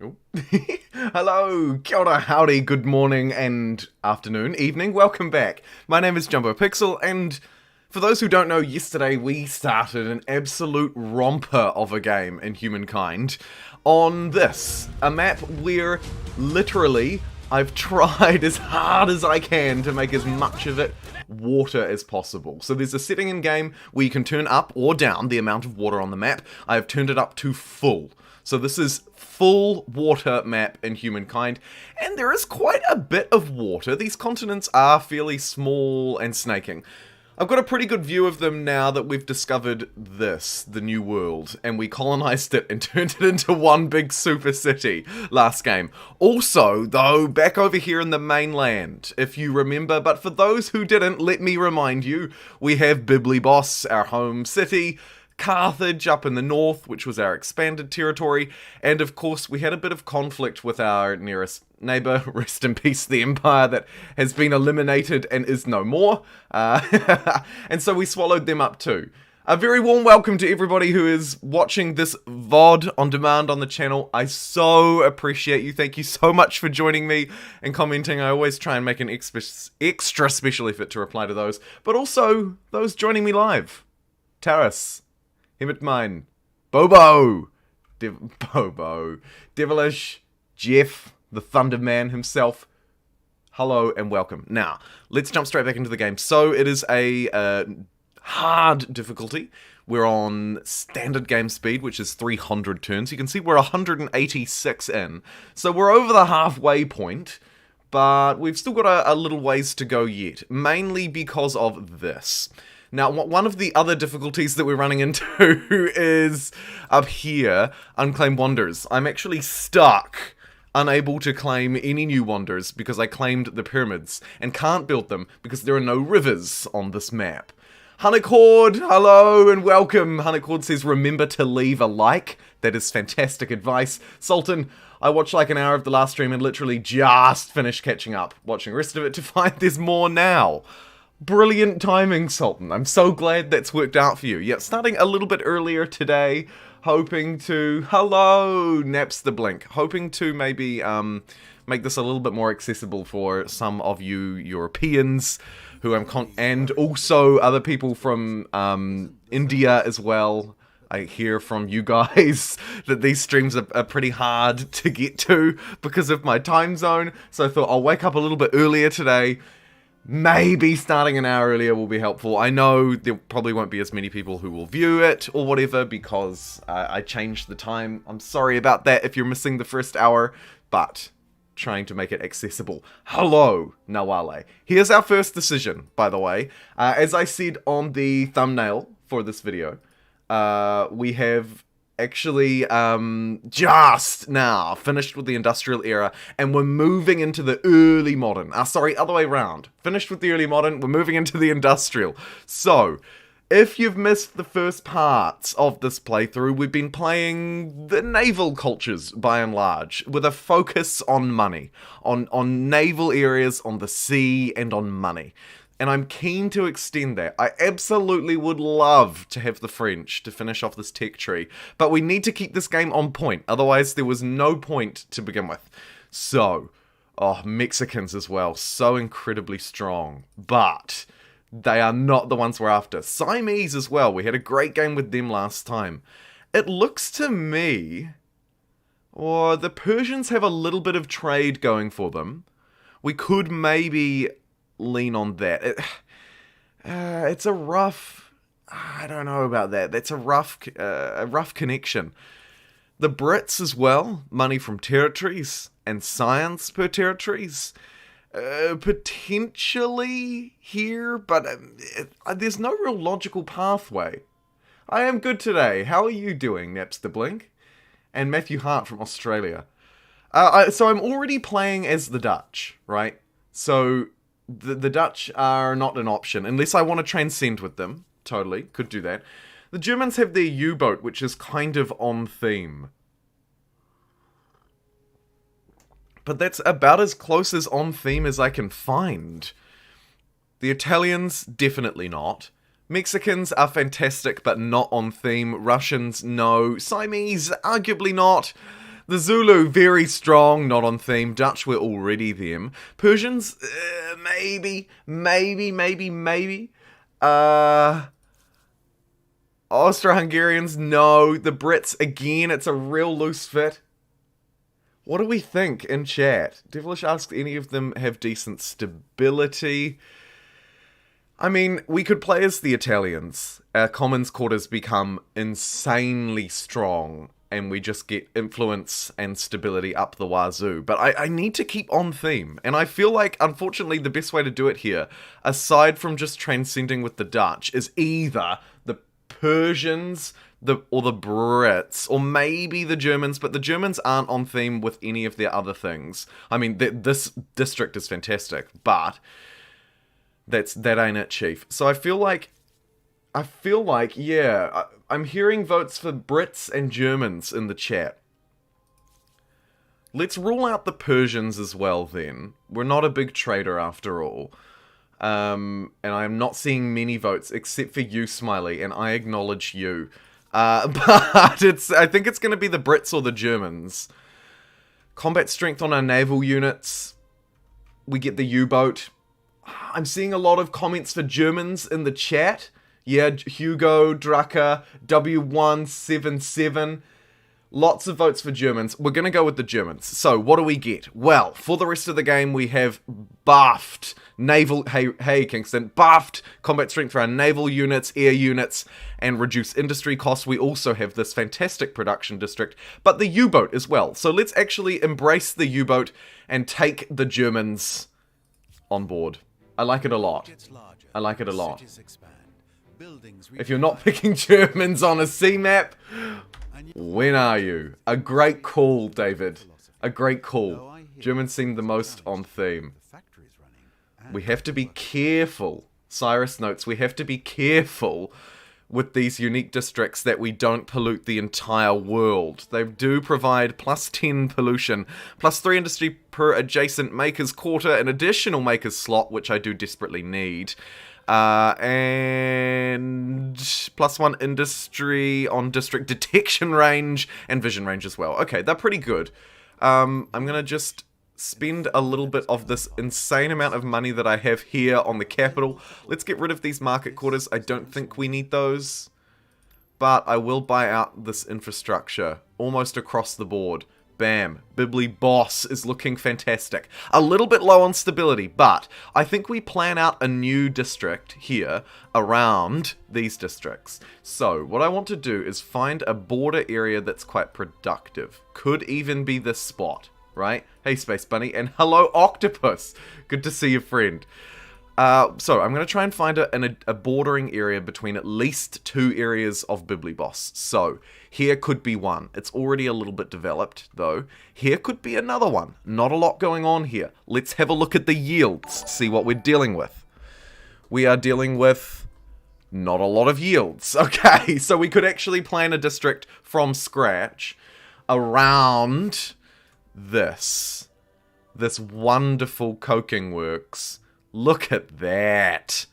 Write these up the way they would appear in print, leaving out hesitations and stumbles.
Oh. Hello, kia ora, howdy, good morning and afternoon, evening, welcome back. My name is JumboPixel, and for those who don't know, yesterday we started an absolute romper of a game in Humankind on this, a map where literally I've tried as hard as I can to make as much of it water as possible. So there's a setting in game where you can turn up or down the amount of water on the map. I have turned it up to full. So this is full water map in Humankind, and there is quite a bit of water. These continents are fairly small and snaking. I've got a pretty good view of them now that we've discovered this, the new world, and we colonized it and turned it into one big super city last game. Also, though, back over here in the mainland, if you remember, but for those who didn't, let me remind you, we have Biblibos, our home city, Carthage up in the north, which was our expanded territory, and of course we had a bit of conflict with our nearest neighbour, rest in peace the empire that has been eliminated and is no more, and so we swallowed them up too. A very warm welcome to everybody who is watching this VOD on demand on the channel. I so appreciate you. Thank you so much for joining me and commenting. I always try and make an extra special effort to reply to those, but also those joining me live. Taras. Him at mine. Bobo! Devilish. Jeff, the Thunder Man himself. Hello and welcome. Now, let's jump straight back into the game. So, it is a hard difficulty. We're on standard game speed, which is 300 turns. You can see we're 186 in. So, we're over the halfway point, but we've still got a little ways to go yet. Mainly because of this. Now, one of the other difficulties that we're running into is up here, Unclaimed Wonders. I'm actually stuck, unable to claim any new wonders because I claimed the pyramids, and can't build them because there are no rivers on this map. Hunnicord, hello and welcome. Hunnicord says, remember to leave a like. That is fantastic advice. Sultan, I watched like an hour of the last stream and literally just finished catching up, watching the rest of it to find there's more now. Brilliant timing, Sultan. I'm so glad that's worked out for you. Yeah, starting a little bit earlier today, hoping to... Hello, Naps the Blink. Hoping to maybe make this a little bit more accessible for some of you Europeans who and also other people from India as well. I hear from you guys that these streams are pretty hard to get to because of my time zone. So I thought I'll wake up a little bit earlier today. Maybe starting an hour earlier will be helpful. I know there probably won't be as many people who will view it or whatever because I changed the time. I'm sorry about that if you're missing the first hour, but trying to make it accessible. Hello, Nawale. Here's our first decision, by the way. As I said on the thumbnail for this video, we have actually just now finished with the industrial era, and we're moving into the early modern. Sorry, other way around. Finished with the early modern, we're moving into the industrial. So, if you've missed the first parts of this playthrough, we've been playing the naval cultures, by and large, with a focus on money. On naval areas, on the sea, and on money. And I'm keen to extend that. I absolutely would love to have the French to finish off this tech tree, but we need to keep this game on point, otherwise there was no point to begin with. So, Mexicans as well, so incredibly strong, but they are not the ones we're after. Siamese as well, we had a great game with them last time. It looks to me, the Persians have a little bit of trade going for them. We could maybe lean on that. It's a rough... I don't know about that. That's a rough connection. The Brits as well, money from territories and science per territories. Potentially here, but there's no real logical pathway. I am good today. How are you doing, Naps the Blink? And Matthew Hart from Australia. So I'm already playing as the Dutch, right? So the Dutch are not an option, unless I want to transcend with them. Totally, could do that. The Germans have their U-boat, which is kind of on theme. But that's about as close as on theme as I can find. The Italians, definitely not. Mexicans are fantastic, but not on theme. Russians, no. Siamese, arguably not. The Zulu, very strong, not on theme. Dutch, we're already them. Persians, maybe. Austro-Hungarians, no. The Brits, again, it's a real loose fit. What do we think in chat? Devilish asks, any of them have decent stability? I mean, we could play as the Italians. Our commons quarters become insanely strong, and we just get influence and stability up the wazoo. But I need to keep on theme, and I feel like, unfortunately, the best way to do it here, aside from just transcending with the Dutch, is either the Persians or the Brits, or maybe the Germans, but the Germans aren't on theme with any of their other things. I mean, this district is fantastic, but that ain't it, Chief. So I feel like, yeah, I'm hearing votes for Brits and Germans in the chat. Let's rule out the Persians as well, then. We're not a big trader after all. And I'm not seeing many votes, except for you, Smiley, and I acknowledge you. But I think it's going to be the Brits or the Germans. Combat strength on our naval units. We get the U-boat. I'm seeing a lot of comments for Germans in the chat. Yeah, Hugo, Drucker, W177. Lots of votes for Germans. We're going to go with the Germans. So, what do we get? Well, for the rest of the game, we have buffed naval... Hey, Kingston. Buffed combat strength for our naval units, air units, and reduced industry costs. We also have this fantastic production district, but the U-boat as well. So, let's actually embrace the U-boat and take the Germans on board. I like it a lot. I like it a lot. If you're not picking Germans on a sea map, when are you? A great call, David. A great call. Germans seem the most on theme. We have to be careful. Cyrus notes, we have to be careful with these unique districts that we don't pollute the entire world. They do provide +10 pollution, +3 industry per adjacent maker's quarter, an additional maker's slot, which I do desperately need. And +1 industry on district detection range and vision range as well. Okay, they're pretty good. I'm gonna just spend a little bit of this insane amount of money that I have here on the capital. Let's get rid of these market quarters. I don't think we need those, but I will buy out this infrastructure almost across the board. Bam. Bibli Boss is looking fantastic. A little bit low on stability, but I think we plan out a new district here around these districts. So, what I want to do is find a border area that's quite productive. Could even be this spot, right? Hey, Space Bunny, and hello, Octopus! Good to see you, friend. So, I'm going to try and find a bordering area between at least 2 areas of Bibliboss. So, here could be one. It's already a little bit developed, though. Here could be another one. Not a lot going on here. Let's have a look at the yields, see what we're dealing with. We are dealing with not a lot of yields. Okay, so we could actually plan a district from scratch around this wonderful coking works. Look at that.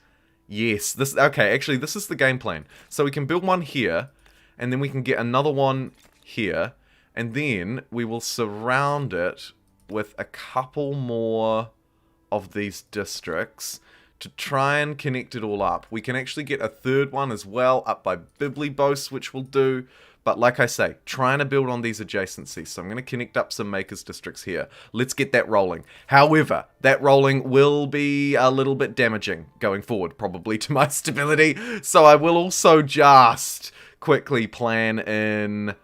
Yes, okay, actually, this is the game plan. So we can build one here, and then we can get another one here, and then we will surround it with a couple more of these districts to try and connect it all up. We can actually get a third one as well up by Biblibos, which will do. But like I say, trying to build on these adjacencies. So I'm going to connect up some makers districts here. Let's get that rolling. However, that rolling will be a little bit damaging going forward, probably to my stability. So I will also just quickly plan in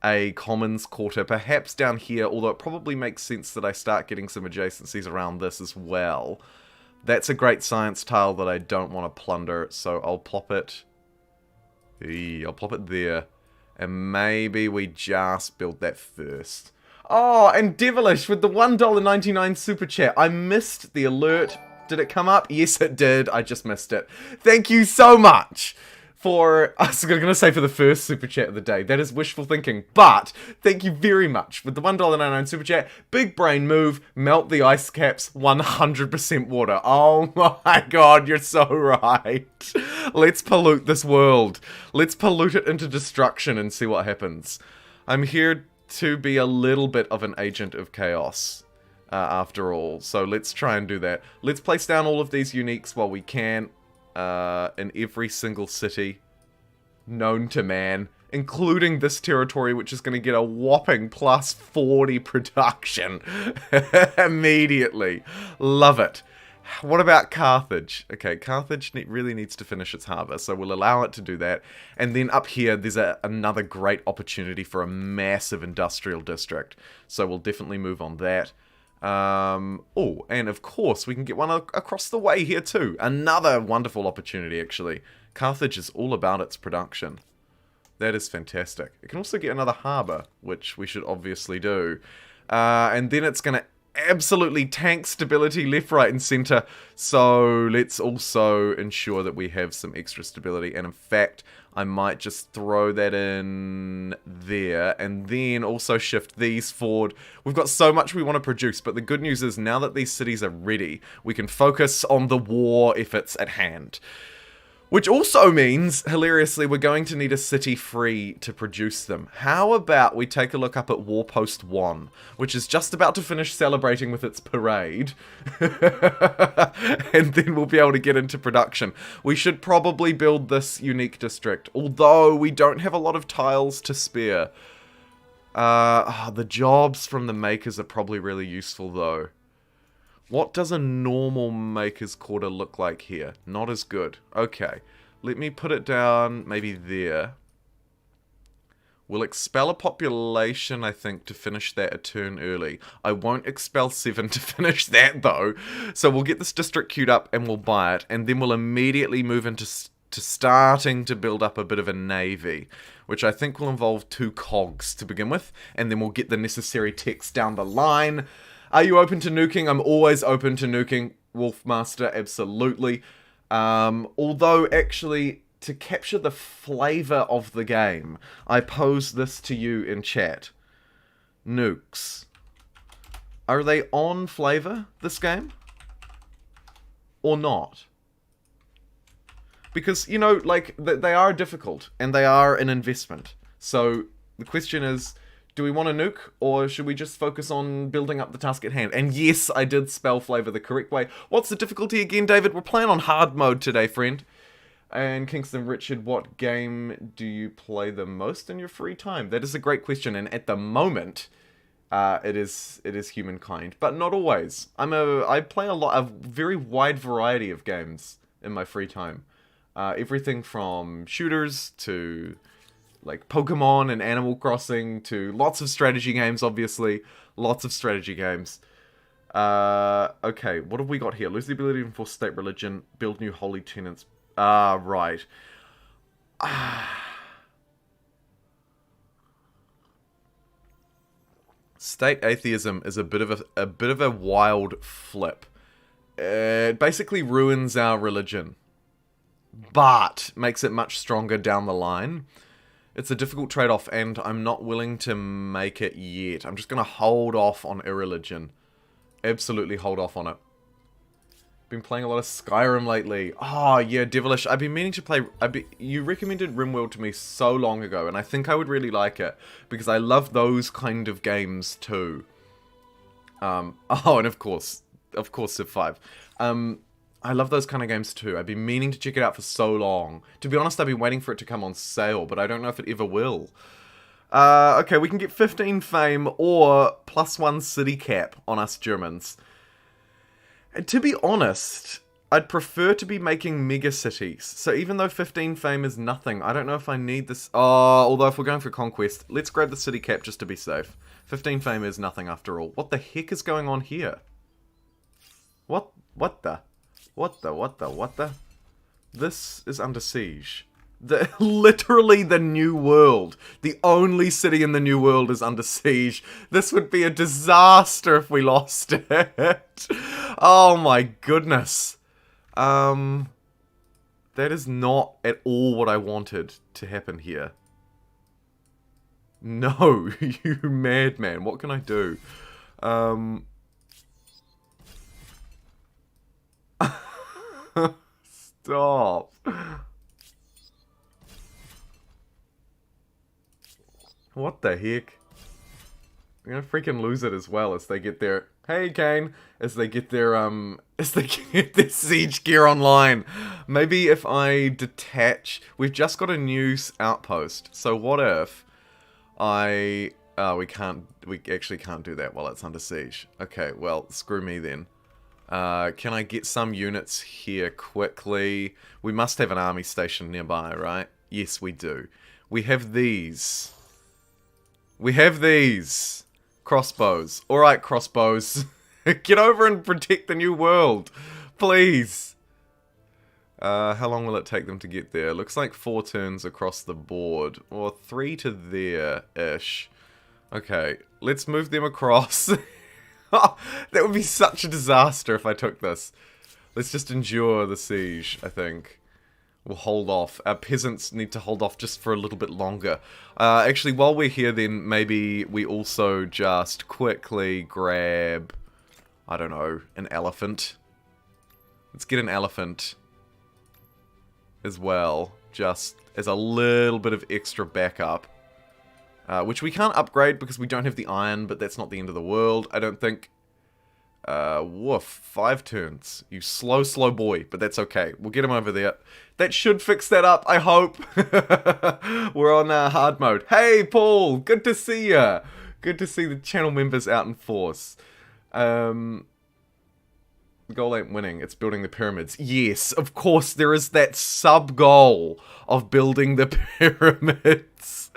a commons quarter, perhaps down here, although it probably makes sense that I start getting some adjacencies around this as well. That's a great science tile that I don't want to plunder, so I'll plop it. I'll plop it there. And maybe we just build that first. Oh, and Devilish with the $1.99 super chat. I missed the alert. Did it come up? Yes, it did. I just missed it. Thank you so much for, I was going to say for the first super chat of the day. That is wishful thinking. But thank you very much with the $1.99 super chat. Big brain move. Melt the ice caps. 100% water. Oh my god, you're so right. Let's pollute this world. Let's pollute it into destruction and see what happens. I'm here to be a little bit of an agent of chaos, after all. So let's try and do that. Let's place down all of these uniques while we can, in every single city known to man, including this territory, which is going to get a whopping plus 40 production immediately. Love it. What about Carthage? Okay, Carthage really needs to finish its harbour, so we'll allow it to do that. And then up here, there's another great opportunity for a massive industrial district. So we'll definitely move on that. Oh, and of course, we can get one across the way here too. Another wonderful opportunity, actually. Carthage is all about its production. That is fantastic. It can also get another harbour, which we should obviously do. And then it's going to absolutely tank stability left, right, and centre. So let's also ensure that we have some extra stability. And in fact, I might just throw that in there and then also shift these forward. We've got so much we want to produce, but the good news is now that these cities are ready, we can focus on the war efforts at hand. Which also means, hilariously, we're going to need a city free to produce them. How about we take a look up at Warpost 1, which is just about to finish celebrating with its parade. And then we'll be able to get into production. We should probably build this unique district, although we don't have a lot of tiles to spare. The jobs from the makers are probably really useful, though. What does a normal maker's quarter look like here? Not as good. Okay. Let me put it down maybe there. We'll expel a population, I think, to finish that a turn early. I won't expel 7 to finish that, though. So we'll get this district queued up and we'll buy it. And then we'll immediately move into starting to build up a bit of a navy, which I think will involve 2 cogs to begin with. And then we'll get the necessary text down the line. Are you open to nuking? I'm always open to nuking, Wolfmaster, absolutely. Although, actually, to capture the flavour of the game, I pose this to you in chat. Nukes. Are they on flavour, this game? Or not? Because, you know, like, they are difficult, and they are an investment. So, the question is, do we want to nuke, or should we just focus on building up the task at hand? And yes, I did spell flavour the correct way. What's the difficulty again, David? We're playing on hard mode today, friend. And Kingston Richard, what game do you play the most in your free time? That is a great question, and at the moment, it is Humankind, but not always. I play a very wide variety of games in my free time. Everything from shooters to like Pokemon and Animal Crossing to lots of strategy games, obviously. Lots of strategy games. Okay, what have we got here? Lose the ability to enforce state religion, build new holy tenants. Right. State atheism is a bit of a wild flip. It basically ruins our religion, but makes it much stronger down the line. It's a difficult trade-off, and I'm not willing to make it yet. I'm just going to hold off on irreligion. Absolutely hold off on it. Been playing a lot of Skyrim lately. Oh, yeah, Devilish. I've been meaning to play... You recommended RimWorld to me so long ago, and I think I would really like it, because I love those kind of games, too. Oh, and of course Civ 5. I love those kind of games too. I've been meaning to check it out for so long. To be honest, I've been waiting for it to come on sale, but I don't know if it ever will. Okay, we can get 15 fame or +1 city cap on us Germans. And to be honest, I'd prefer to be making mega cities. So even though 15 fame is nothing, I don't know if I need this. Oh, although if we're going for conquest, let's grab the city cap just to be safe. 15 fame is nothing after all. What the heck is going on here? What the? This is under siege. Literally the New World. The only city in the New World is under siege. This would be a disaster if we lost it. Oh my goodness. That is not at all what I wanted to happen here. No, you madman. What can I do? Stop. What the heck? We're gonna freaking lose it as well as they get their... Hey, Kane! As they get their, as they get their siege gear online. Maybe if I detach... We've just got a new outpost. So what if I... we actually can't do that while it's under siege. Okay, well, screw me then. Can I get some units here quickly? We must have an army station nearby, right? Yes, we do. We have these. We have these. Crossbows. Alright, crossbows. Get over and protect the new world. Please. How long will it take them to get there? Looks like 4 turns across the board. Or 3 to there-ish. Okay, let's move them across. Oh, that would be such a disaster if I took this. Let's just endure the siege, I think. We'll hold off. Our peasants need to hold off just for a little bit longer. Actually, while we're here then, maybe we also just quickly grab, I don't know, an elephant. Let's get an elephant as well, just as a little bit of extra backup. Which we can't upgrade because we don't have the iron, but that's not the end of the world, I don't think. Woof, 5 turns. You slow, slow boy, but that's okay. We'll get him over there. That should fix that up, I hope. We're on hard mode. Hey, Paul, good to see ya. Good to see the channel members out in force. The goal ain't winning, it's building the pyramids. Yes, of course, there is that sub-goal of building the pyramids.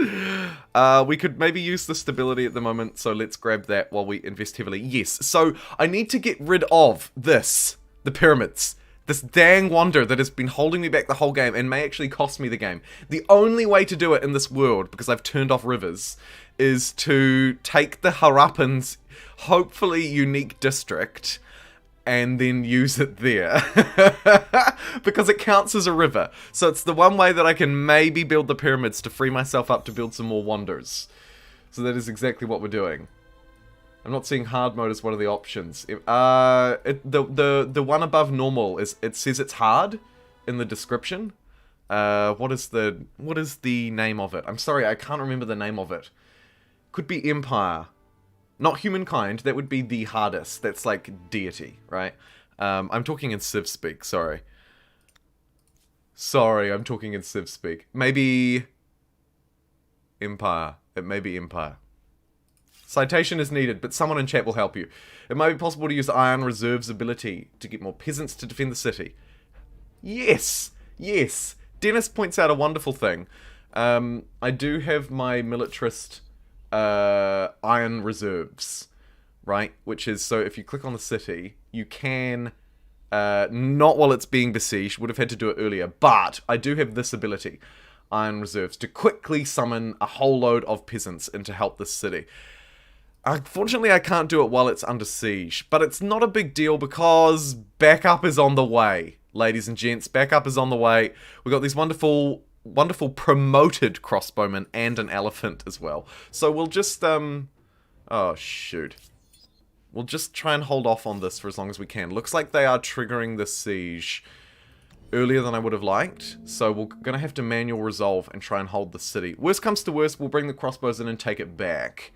We could maybe use the stability at the moment, so let's grab that while we invest heavily. Yes, so I need to get rid of this, the pyramids. This dang wonder that has been holding me back the whole game and may actually cost me the game. The only way to do it in this world, because I've turned off rivers, is to take the Harappan's hopefully unique district and then use it there. Because it counts as a river. So it's the one way that I can maybe build the pyramids to free myself up to build some more wonders. So that is exactly what we're doing. I'm not seeing hard mode as one of the options. The one above normal, it says it's hard in the description. What is the name of it? I'm sorry, I can't remember the name of it. Could be Empire. Not Humankind, that would be the hardest. That's like deity, right? I'm talking in Civ speak, sorry. Sorry, I'm talking in Civ speak. Maybe Empire. It may be Empire. Citation is needed, but someone in chat will help you. It might be possible to use Iron Reserve's ability to get more peasants to defend the city. Yes! Yes! Dennis points out a wonderful thing. I do have my militarist iron reserves, right? Which is, so if you click on the city, you can, not while it's being besieged, would have had to do it earlier, but I do have this ability, iron reserves, to quickly summon a whole load of peasants in to help this city. Unfortunately, I can't do it while it's under siege, but it's not a big deal because backup is on the way, ladies and gents. Backup is on the way. We've got these wonderful promoted crossbowmen and an elephant as well. So we'll just, oh, shoot. We'll just try and hold off on this for as long as we can. Looks like they are triggering the siege earlier than I would have liked. So we're going to have to manual resolve and try and hold the city. Worst comes to worst, we'll bring the crossbows in and take it back.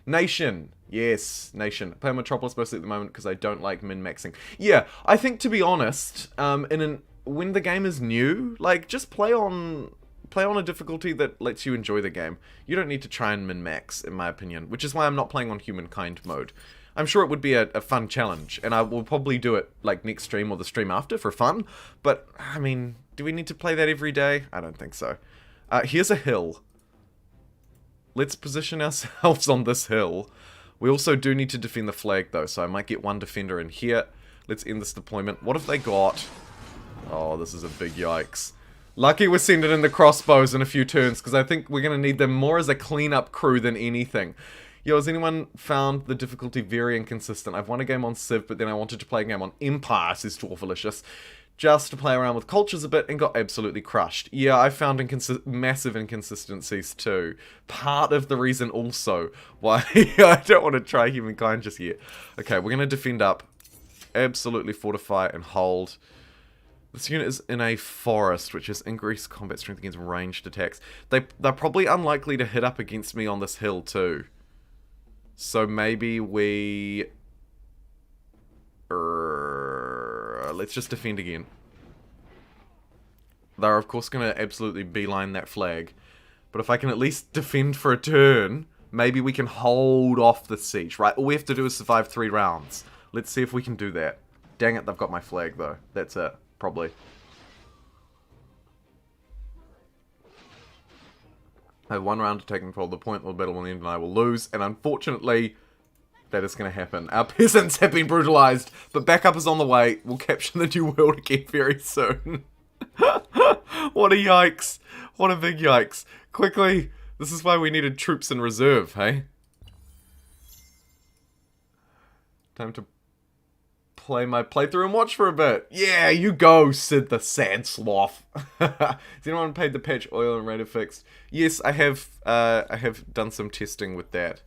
Nation. Yes, nation. I play Metropolis mostly at the moment because I don't like min-maxing. Yeah, I think to be honest, when the game is new, like, just play on a difficulty that lets you enjoy the game. You don't need to try and min-max, in my opinion, which is why I'm not playing on Humankind mode. I'm sure it would be a fun challenge, and I will probably do it, like, next stream or the stream after for fun, but, I mean, do we need to play that every day? I don't think so. Here's a hill. Let's position ourselves on this hill. We also do need to defend the flag, though, so I might get one defender in here. Let's end this deployment. What have they got? Oh, this is a big yikes. Lucky we're sending in the crossbows in a few turns, because I think we're going to need them more as a cleanup crew than anything. Yo, has anyone found the difficulty very inconsistent? I've won a game on Civ, but then I wanted to play a game on Empire, says Dwarfalicious, just to play around with cultures a bit and got absolutely crushed. Yeah, I found massive inconsistencies too. Part of the reason also why I don't want to try Humankind just yet. Okay, we're going to defend up, absolutely fortify and hold. This unit is in a forest, which is increased combat strength against ranged attacks. They're probably unlikely to hit up against me on this hill too. So maybe we... let's just defend again. They're of course going to absolutely beeline that flag. But if I can at least defend for a turn, maybe we can hold off the siege, right? All we have to do is survive 3 rounds. Let's see if we can do that. Dang it, they've got my flag though. That's it, probably. I have 1 round to take control of the point, or the battle will end and I will lose. And unfortunately, that is going to happen. Our peasants have been brutalized, but backup is on the way. We'll capture the new world again very soon. What a yikes. What a big yikes. Quickly, this is why we needed troops in reserve, hey? Time to play my playthrough and watch for a bit. Yeah, you go, Sid the Sand Sloth. Has anyone paid the patch oil and radar fixed? Yes, I have done some testing with that.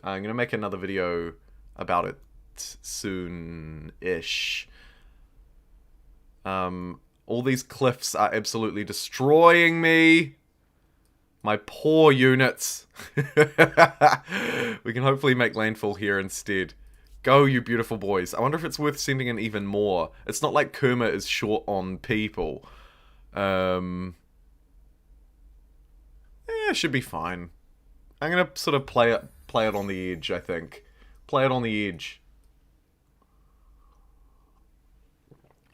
I'm going to make another video about it soon-ish. All these cliffs are absolutely destroying me. My poor units. We can hopefully make landfall here instead. Go, you beautiful boys. I wonder if it's worth sending in even more. It's not like Kerma is short on people. It should be fine. I'm gonna sort of play it on the edge, I think. Play it on the edge.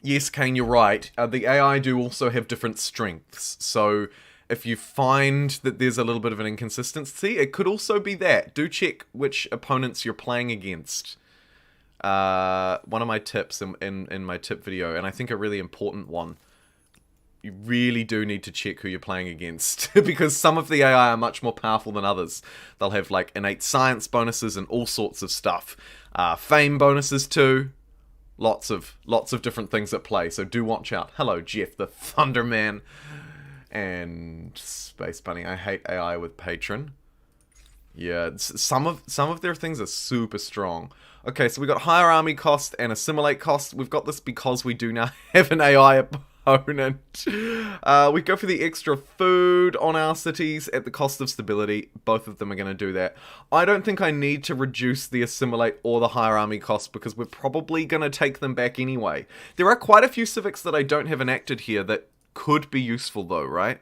Yes, Kane, you're right. The AI do also have different strengths. So if you find that there's a little bit of an inconsistency, it could also be that. Do check which opponents you're playing against. One of my tips in my tip video, and I think a really important one. You really do need to check who you're playing against, because some of the AI are much more powerful than others. They'll have like innate science bonuses and all sorts of stuff. Fame bonuses too. Lots of different things at play, so do watch out. Hello, Jeff the Thunderman. And Space Bunny. I hate AI with Patron. Yeah, some of their things are super strong. Okay, so we got higher army cost and assimilate cost. We've got this because we do now have an AI opponent. We go for the extra food on our cities at the cost of stability. Both of them are going to do that. I don't think I need to reduce the assimilate or the higher army cost because we're probably going to take them back anyway. There are quite a few civics that I don't have enacted here that could be useful though, right?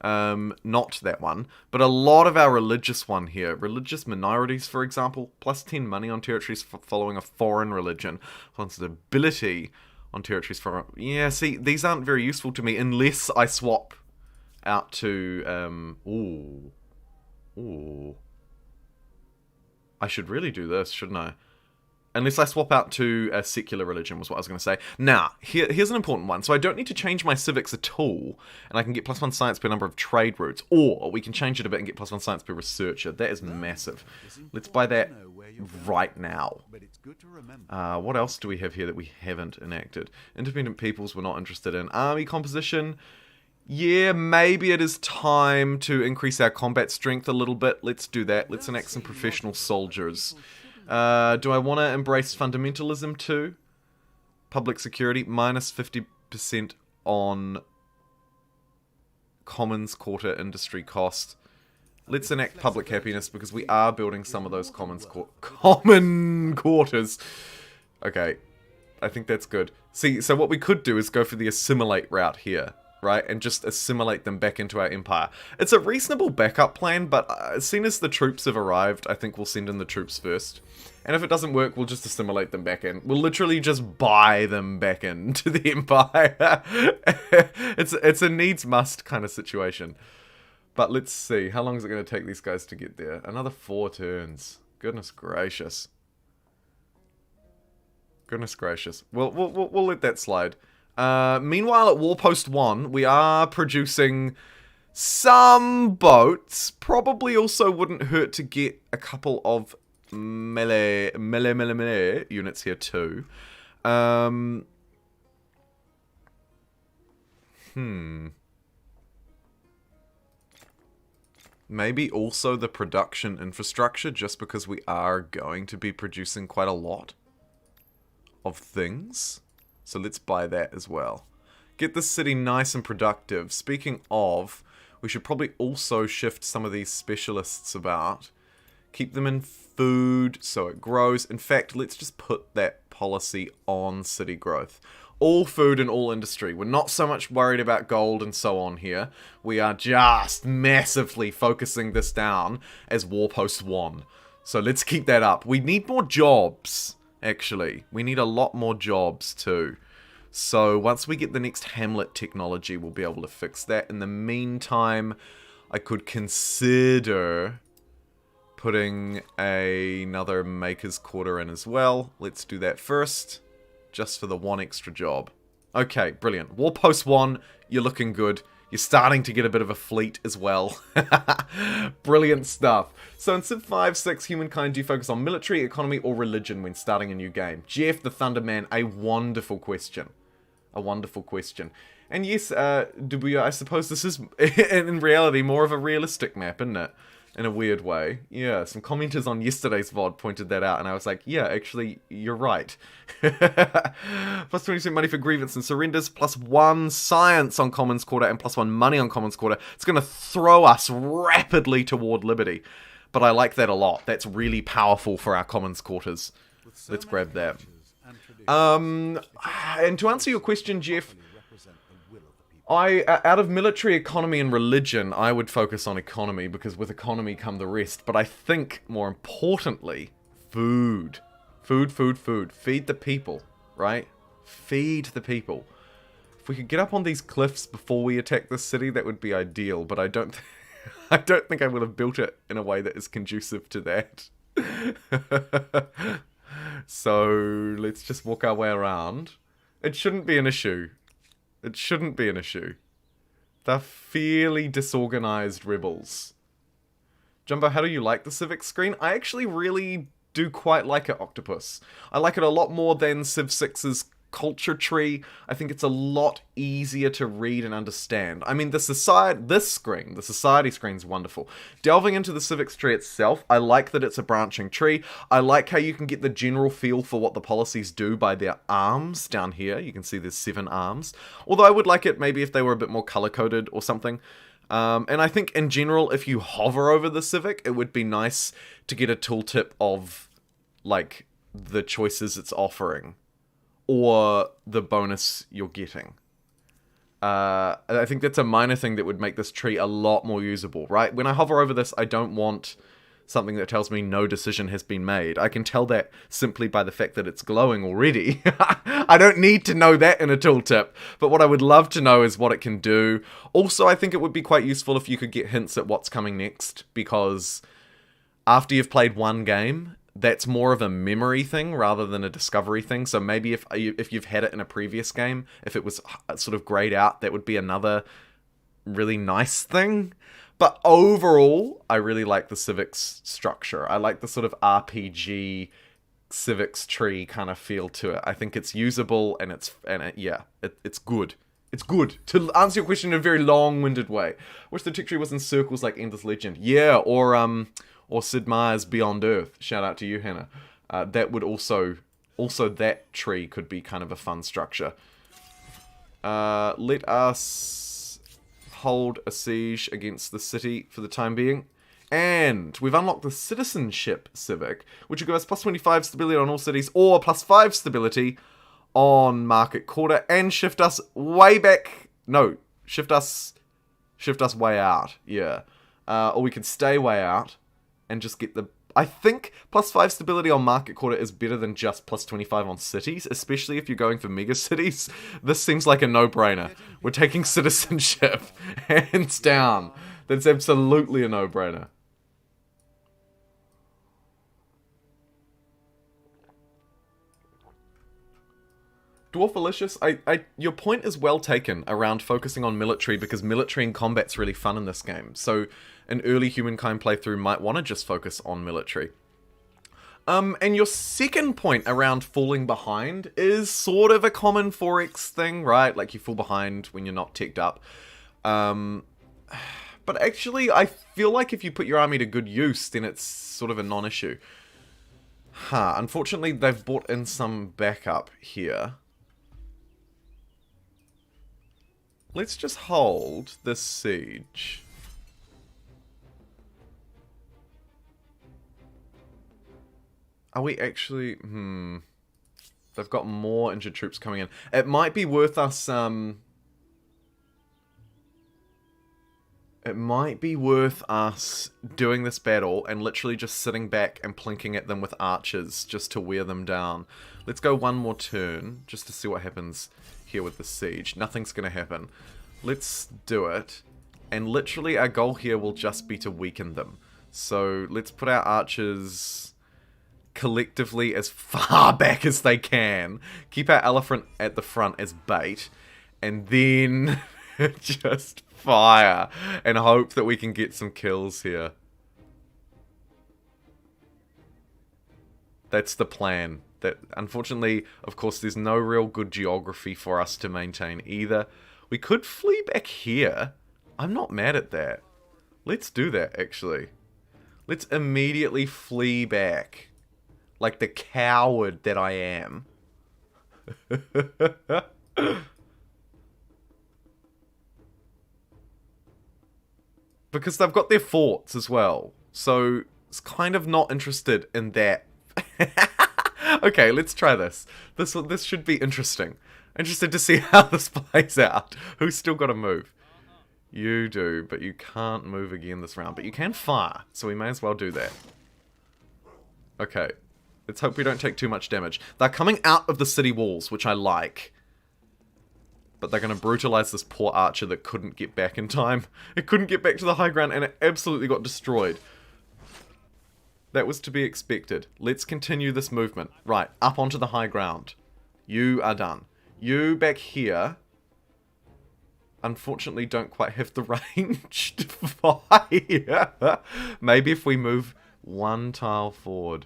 Not that one, but a lot of our religious one here, religious minorities, for example, plus 10 money on territories following a foreign religion, plus stability on territories for, yeah, see, these aren't very useful to me unless I swap out to, I should really do this, shouldn't I? Unless I swap out to a secular religion was what I was going to say. Now, here's an important one. So I don't need to change my civics at all, and I can get +1 science per number of trade routes. Or we can change it a bit and get +1 science per researcher. That is massive. Let's buy that right now. What else do we have here that we haven't enacted? Independent peoples we're not interested in. Army composition. Yeah, maybe it is time to increase our combat strength a little bit. Let's do that. Let's enact some professional soldiers. Do I want to embrace fundamentalism too? Public security, minus 50% on commons quarter industry cost. Let's enact public happiness because we are building some of those common quarters. Okay, I think that's good. See, so what we could do is go for the assimilate route here, right? And just assimilate them back into our empire. It's a reasonable backup plan, but as soon as the troops have arrived, I think we'll send in the troops first. And if it doesn't work, we'll just assimilate them back in. We'll literally just buy them back into the empire. It's a needs-must kind of situation. But let's see. How long is it going to take these guys to get there? Another 4 turns. Goodness gracious. Goodness gracious. We'll let that slide. Meanwhile, at Warpost 1, we are producing some boats. Probably also wouldn't hurt to get a couple of melee units here too. Maybe also the production infrastructure, just because we are going to be producing quite a lot of things. So let's buy that as well. Get this city nice and productive. Speaking of, we should probably also shift some of these specialists about. Keep them in food so it grows. In fact, let's just put that policy on city growth. All food and all industry. We're not so much worried about gold and so on here. We are just massively focusing this down as Warpost 1. So let's keep that up. We need more jobs, actually. We need a lot more jobs too. So once we get the next Hamlet technology, we'll be able to fix that. In the meantime, I could consider putting another Maker's Quarter in as well. Let's do that first, just for the one extra job. Okay, brilliant. Warpost 1, you're looking good. You're starting to get a bit of a fleet as well. Brilliant stuff. So in Civ 5, 6, Humankind, do you focus on military, economy, or religion when starting a new game? Jeff the Thunderman, a wonderful question. A wonderful question. And yes, I suppose this is, in reality, more of a realistic map, isn't it? In a weird way. Yeah, some commenters on yesterday's VOD pointed that out, and I was like, yeah, actually, you're right. Plus 20% money for grievance and surrenders, +1 science on Commons Quarter, and +1 money on Commons Quarter. It's going to throw us rapidly toward liberty. But I like that a lot. That's really powerful for our Commons Quarters. Let's grab that. And to answer your question, Jeff, out of military, economy, and religion, I would focus on economy, because with economy come the rest. But I think, more importantly, food. Food, food, food. Feed the people, right? Feed the people. If we could get up on these cliffs before we attack this city, that would be ideal, but I don't think I would have built it in a way that is conducive to that. So, let's just walk our way around. It shouldn't be an issue. It shouldn't be an issue. They're fairly disorganized rebels. Jumbo, how do you like the Civic screen? I actually really do quite like it, Octopus. I like it a lot more than Civ 6's culture tree. I think it's a lot easier to read and understand. I mean, the society screen's wonderful. Delving into the civics tree itself, I like that it's a branching tree. I like how you can get the general feel for what the policies do by their arms down here. You can see there's 7 arms. Although I would like it maybe if they were a bit more color-coded or something. And I think in general, if you hover over the Civic, it would be nice to get a tooltip of, like, the choices it's offering. Or the bonus you're getting. I think that's a minor thing that would make this tree a lot more usable, right? When I hover over this, I don't want something that tells me no decision has been made. I can tell that simply by the fact that it's glowing already. I don't need to know that in a tooltip, but what I would love to know is what it can do. Also, I think it would be quite useful if you could get hints at what's coming next, because after you've played one game, that's more of a memory thing rather than a discovery thing. So maybe if you've had it in a previous game, if it was sort of grayed out, that would be another really nice thing. But overall, I really like the civics structure. I like the sort of RPG civics tree kind of feel to it. I think it's usable and it's good. It's good. To answer your question in a very long-winded way, wish the tick tree was in circles like Endless Legend. Yeah, or Sid Meier's Beyond Earth. Shout out to you, Hannah. That would also that tree could be kind of a fun structure. Let us hold a siege against the city for the time being. And we've unlocked the Citizenship Civic, which will give us +25 stability on all cities, or +5 stability on Market Quarter, and shift us way back. No, shift us way out. Yeah. Or we could stay way out and just get the... I think +5 stability on Market Quarter is better than just +25 on cities, especially if you're going for mega cities. This seems like a no-brainer. We're taking citizenship, hands down. That's absolutely a no-brainer. Dwarfalicious, your point is well taken around focusing on military, because military and combat's really fun in this game. So an early Humankind playthrough might want to just focus on military. And your second point around falling behind is sort of a common 4X thing, right? Like you fall behind when you're not teched up. But actually, I feel like if you put your army to good use, then it's sort of a non-issue. Unfortunately, they've brought in some backup here. Let's just hold this siege. Are we actually... They've got more injured troops coming in. It might be worth us, It might be worth us doing this battle and literally just sitting back and plinking at them with archers just to wear them down. Let's go one more turn just to see what happens here with the siege. Nothing's going to happen. Let's do it. And literally our goal here will just be to weaken them. So let's put our archers collectively as far back as they can. Keep our elephant at the front as bait. And then just fire and hope that we can get some kills here. That's the plan. That unfortunately, of course, there's no real good geography for us to maintain either. We could flee back here. I'm not mad at that. Let's do that, actually. Let's immediately flee back. Like the coward that I am. Because they've got their forts as well. So, it's kind of not interested in that. Okay, let's try this. This should be interesting. Interested to see how this plays out. Who's still got to move? You do, but you can't move again this round. But you can fire, so we may as well do that. Okay. Let's hope we don't take too much damage. They're coming out of the city walls, which I like. But they're going to brutalize this poor archer that couldn't get back in time. It couldn't get back to the high ground, and it absolutely got destroyed. That was to be expected. Let's continue this movement. Right, up onto the high ground. You are done. You back here, unfortunately, don't quite have the range to fire. Maybe if we move one tile forward.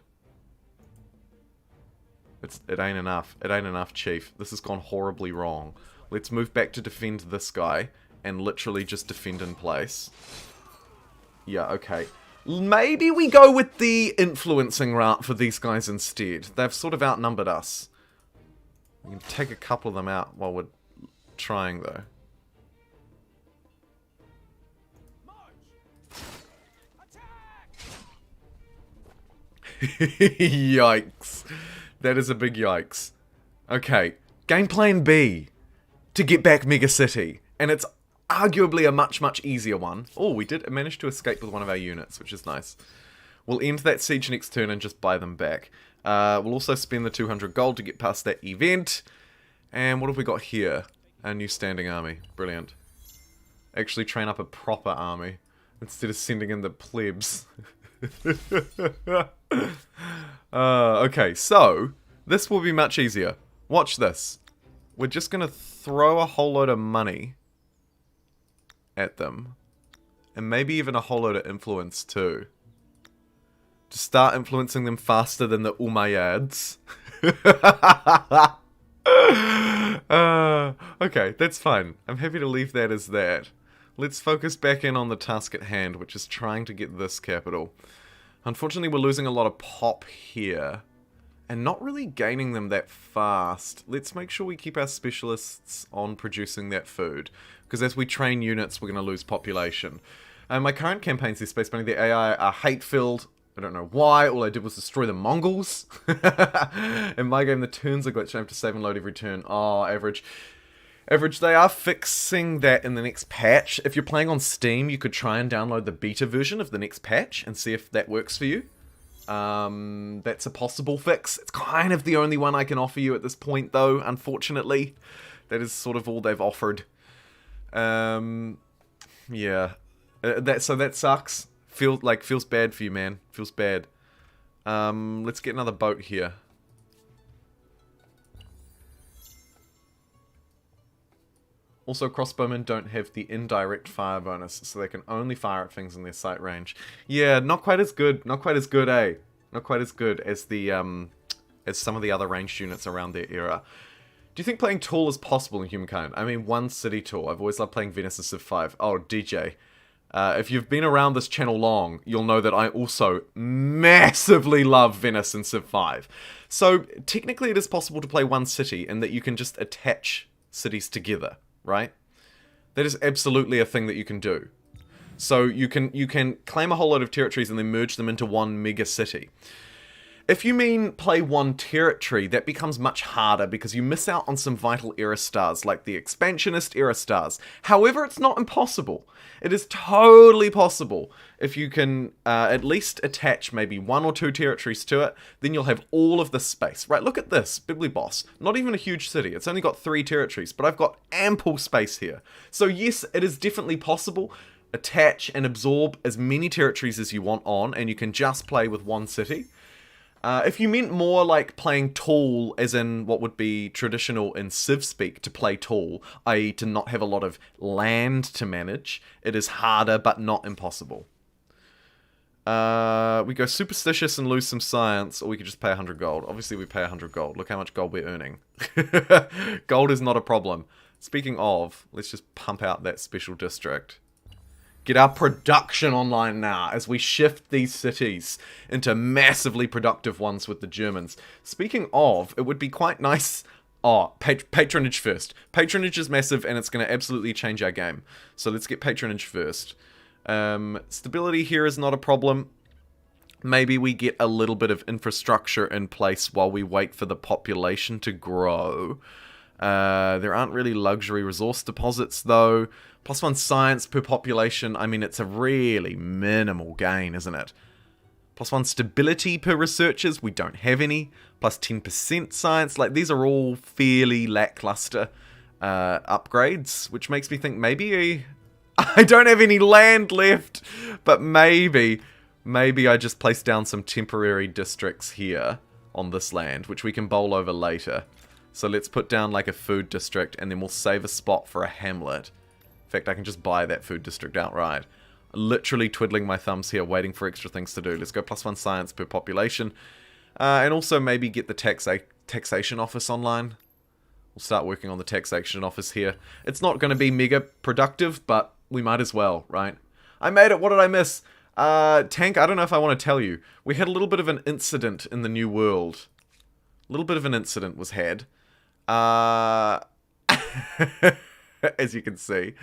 It ain't enough. It ain't enough, Chief. This has gone horribly wrong. Let's move back to defend this guy and literally just defend in place. Yeah, okay. Maybe we go with the influencing route for these guys instead. They've sort of outnumbered us. We can take a couple of them out while we're trying, though. Yikes. That is a big yikes. Okay, game plan B. To get back Mega City. And it's arguably a much, much easier one. Oh, we did manage to escape with one of our units, which is nice. We'll end that siege next turn and just buy them back. We'll also spend the 200 gold to get past that event. And what have we got here? A new standing army. Brilliant. Actually train up a proper army instead of sending in the plebs. Okay, so this will be much easier. Watch this. We're just going to throw a whole load of money at them. And maybe even a whole load of influence too. To start influencing them faster than the Umayyads. Okay, that's fine. I'm happy to leave that as that. Let's focus back in on the task at hand, which is trying to get this capital. Unfortunately, we're losing a lot of pop here. And not really gaining them that fast. Let's make sure we keep our specialists on producing that food. Because as we train units, we're going to lose population. My current campaigns, they're Space Bunny, the AI are hate-filled. I don't know why. All I did was destroy the Mongols. In my game, the turns are glitched. I have to save and load every turn. Oh, average. Average, they are fixing that in the next patch. If you're playing on Steam, you could try and download the beta version of the next patch and see if that works for you. That's a possible fix. It's kind of the only one I can offer you at this point, though, unfortunately. That is sort of all they've offered. Yeah. So that sucks. Feels bad for you, man. Feels bad. Let's get another boat here. Also, crossbowmen don't have the indirect fire bonus, so they can only fire at things in their sight range. Yeah, not quite as good. Not quite as good, eh? Not quite as good as the as some of the other ranged units around their era. Do you think playing tall is possible in Humankind? I mean, one city tall. I've always loved playing Venice and Civ 5. Oh, DJ. If you've been around this channel long, you'll know that I also massively love Venice and Civ 5. So, technically it is possible to play one city, and that you can just attach cities together. Right? That is absolutely a thing that you can do. So you can claim a whole lot of territories and then merge them into one mega city. If you mean play one territory, that becomes much harder because you miss out on some vital era stars, like the expansionist era stars. However, it's not impossible. It is totally possible. If you can at least attach maybe 1 or 2 territories to it, then you'll have all of this space. Right, look at this, Bibliboss. Not even a huge city. It's only got 3 territories, but I've got ample space here. So yes, it is definitely possible. Attach and absorb as many territories as you want on, and you can just play with 1 city. If you meant more like playing tall, as in what would be traditional in Civ speak, to play tall, i.e. to not have a lot of land to manage, it is harder but not impossible. We go superstitious and lose some science, or we could just pay 100 gold. Obviously we pay 100 gold. Look how much gold we're earning. Gold is not a problem. Speaking of, let's just pump out that special district. Get our production online now as we shift these cities into massively productive ones with the Germans. Speaking of, it would be quite nice... Oh, patronage first. Patronage is massive and it's going to absolutely change our game. So let's get patronage first. Stability here is not a problem. Maybe we get a little bit of infrastructure in place while we wait for the population to grow. There aren't really luxury resource deposits though. +1 science per population, I mean, it's a really minimal gain, isn't it? +1 stability per researchers, we don't have any. +10% science, like, these are all fairly lackluster upgrades, which makes me think maybe I don't have any land left, but maybe I just place down some temporary districts here on this land, which we can bowl over later. So let's put down, like, a food district, and then we'll save a spot for a hamlet. In fact, I can just buy that food district outright. Literally twiddling my thumbs here, waiting for extra things to do. Let's go +1 science per population. And also maybe get the taxation office online. We'll start working on the taxation office here. It's not going to be mega productive, but we might as well, right? I made it! What did I miss? Tank, I don't know if I want to tell you. We had a little bit of an incident in the new world. A little bit of an incident was had. As you can see.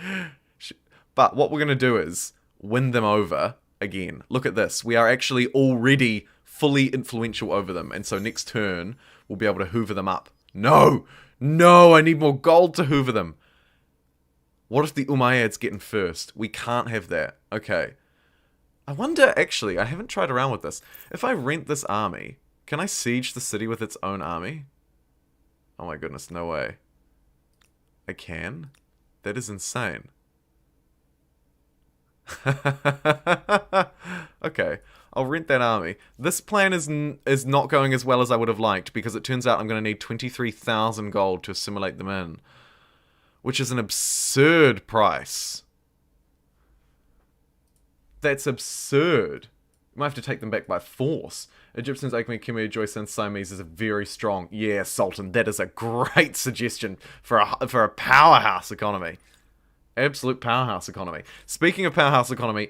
But what we're going to do is win them over again. Look at this. We are actually already fully influential over them. And so next turn, we'll be able to hoover them up. No! No! I need more gold to hoover them. What if the Umayyads get in first? We can't have that. Okay. I wonder, actually, I haven't tried around with this. If I rent this army, can I siege the city with its own army? Oh my goodness, no way. I can? That is insane. Okay, I'll rent that army. This plan is not going as well as I would have liked, because it turns out I'm going to need 23,000 gold to assimilate them in. Which is an absurd price. That's absurd. You might have to take them back by force. Egyptians, Achaemenid, Khmer, Joyce, Siamese is a very strong... Yeah, Sultan, that is a great suggestion for a powerhouse economy. Absolute powerhouse economy. Speaking of powerhouse economy...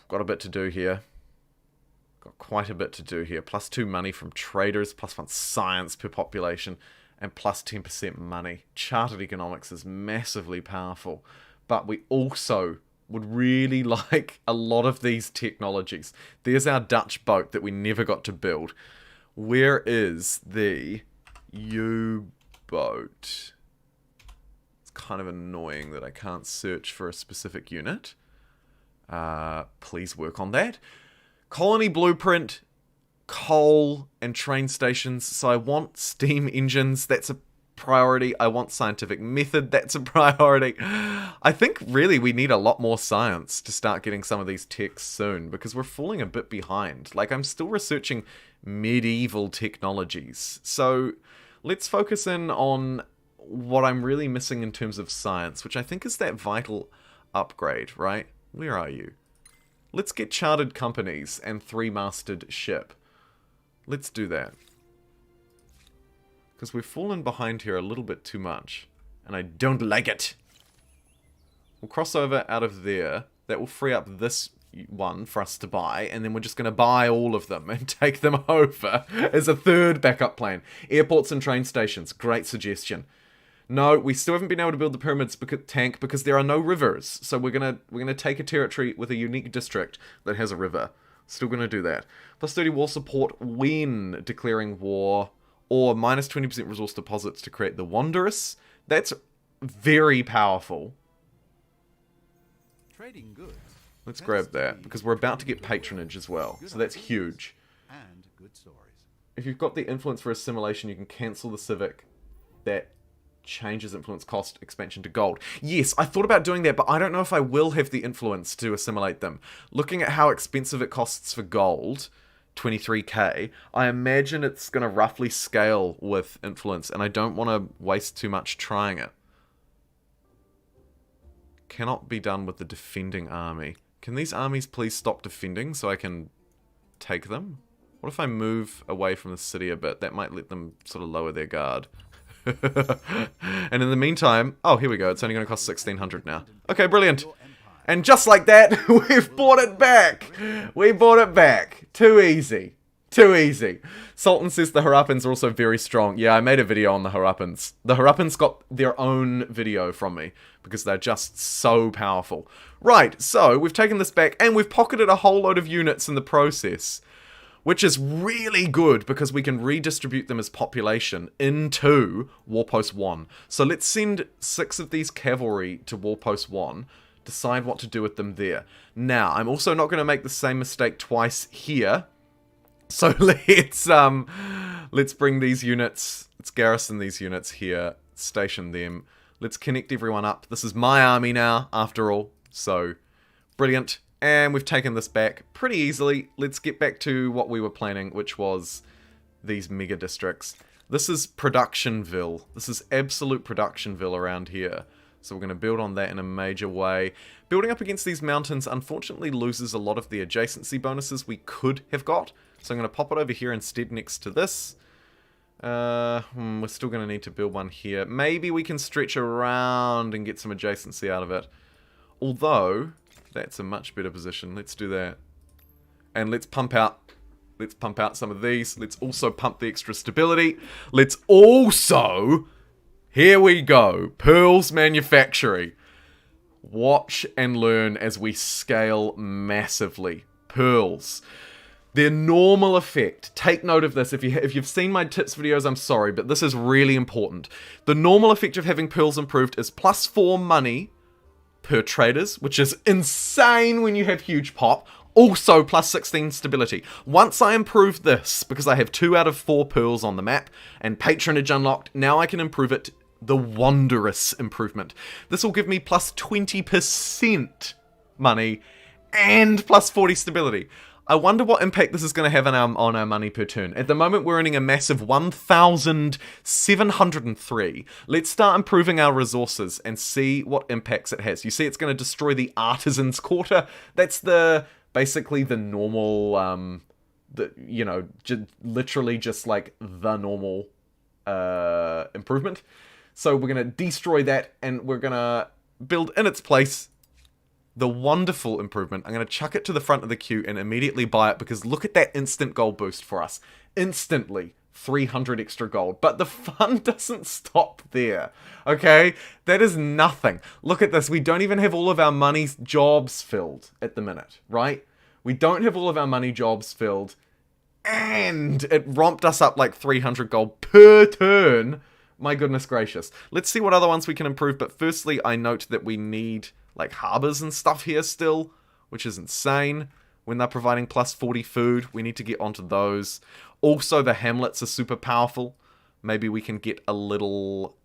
Got a bit to do here. Got quite a bit to do here. +2 money from traders, +1 science per population, and +10% money. Chartered economics is massively powerful. But we also... would really like a lot of these technologies. There's our Dutch boat that we never got to build. Where is the U-boat? It's kind of annoying that I can't search for a specific unit. Please work on that. Colony blueprint, coal, and train stations. So I want steam engines. That's a priority. I want scientific method. That's a priority. I think really we need a lot more science to start getting some of these techs soon, because we're falling a bit behind. Like, I'm still researching medieval technologies. So let's focus in on what I'm really missing in terms of science, which I think is that vital upgrade, right? Where are you? Let's get chartered companies and 3-masted ship. Let's do that. Because we've fallen behind here a little bit too much. And I don't like it. We'll cross over out of there. That will free up this one for us to buy. And then we're just going to buy all of them and take them over as a third backup plan. Airports and train stations. Great suggestion. No, we still haven't been able to build the pyramids tank because there are no rivers. So we're gonna take a territory with a unique district that has a river. Still going to do that. Plus 30 war support when declaring war, or minus 20% resource deposits to create the Wanderous. That's very powerful. Trading goods. Let's grab that, because we're about to get patronage as well, so that's huge. And good stories. If you've got the influence for assimilation, you can cancel the Civic. That changes influence cost expansion to gold. Yes, I thought about doing that, but I don't know if I will have the influence to assimilate them. Looking at how expensive it costs for gold, 23k, I imagine it's going to roughly scale with influence, and I don't want to waste too much trying it. Cannot be done with the defending army. Can these armies please stop defending so I can take them? What if I move away from the city a bit? That might let them sort of lower their guard. And in the meantime, oh, here we go. It's only going to cost 1600 now. Okay, brilliant. And just like that, we've bought it back. We bought it back. Too easy. Too easy. Sultan says the Harappans are also very strong. Yeah, I made a video on the Harappans. The Harappans got their own video from me because they're just so powerful. Right, so we've taken this back and we've pocketed a whole load of units in the process, which is really good because we can redistribute them as population into Warpost 1. So let's send 6 of these cavalry to Warpost 1, decide what to do with them there. Now, I'm also not going to make the same mistake twice here. So let's bring these units, let's garrison these units here, station them. Let's connect everyone up. This is my army now, after all. So, brilliant. And we've taken this back pretty easily. Let's get back to what we were planning, which was these mega districts. This is Productionville. This is absolute Productionville around here. So we're going to build on that in a major way. Building up against these mountains, unfortunately, loses a lot of the adjacency bonuses we could have got. So I'm going to pop it over here instead next to this. We're still going to need to build one here. Maybe we can stretch around and get some adjacency out of it. Although, that's a much better position. Let's do that. And let's pump out some of these. Let's also pump the extra stability. Let's also, here we go, Pearls Manufactory. Watch and learn as we scale massively. Pearls. Their normal effect, take note of this, if you've seen my tips videos, I'm sorry, but this is really important. The normal effect of having pearls improved is +4 money per traders, which is insane when you have huge pop. Also +16 stability. Once I improve this, because I have 2 out of 4 pearls on the map, and patronage unlocked, now I can improve it, the Wanderous improvement. This will give me +20% money, and +40 stability. I wonder what impact this is going to have on our money per turn. At the moment, we're earning a massive 1,703. Let's start improving our resources and see what impacts it has. You see, it's going to destroy the Artisan's Quarter. That's basically the normal, literally just like the normal improvement. So we're going to destroy that, and we're going to build in its place the wonderful improvement. I'm going to chuck it to the front of the queue and immediately buy it, because look at that instant gold boost for us. Instantly, 300 extra gold. But the fun doesn't stop there, okay? That is nothing. Look at this. We don't even have all of our money's jobs filled at the minute, right? We don't have all of our money jobs filled, and it romped us up like 300 gold per turn. My goodness gracious. Let's see what other ones we can improve, but firstly, I note that we need like harbors and stuff here still, which is insane. When they're providing +40 food, we need to get onto those. Also, the hamlets are super powerful. Maybe we can get a little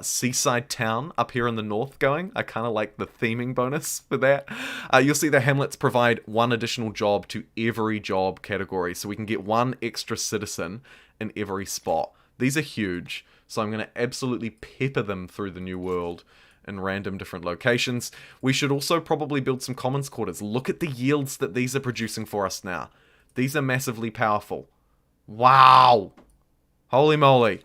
seaside town up here in the north going. I kind of like the theming bonus for that. You'll see the hamlets provide 1 additional job to every job category, so we can get 1 extra citizen in every spot. These are huge, so I'm going to absolutely pepper them through the new world in random different locations. We should also probably build some commons quarters. Look at the yields that these are producing for us now. These are massively powerful. Wow! Holy moly.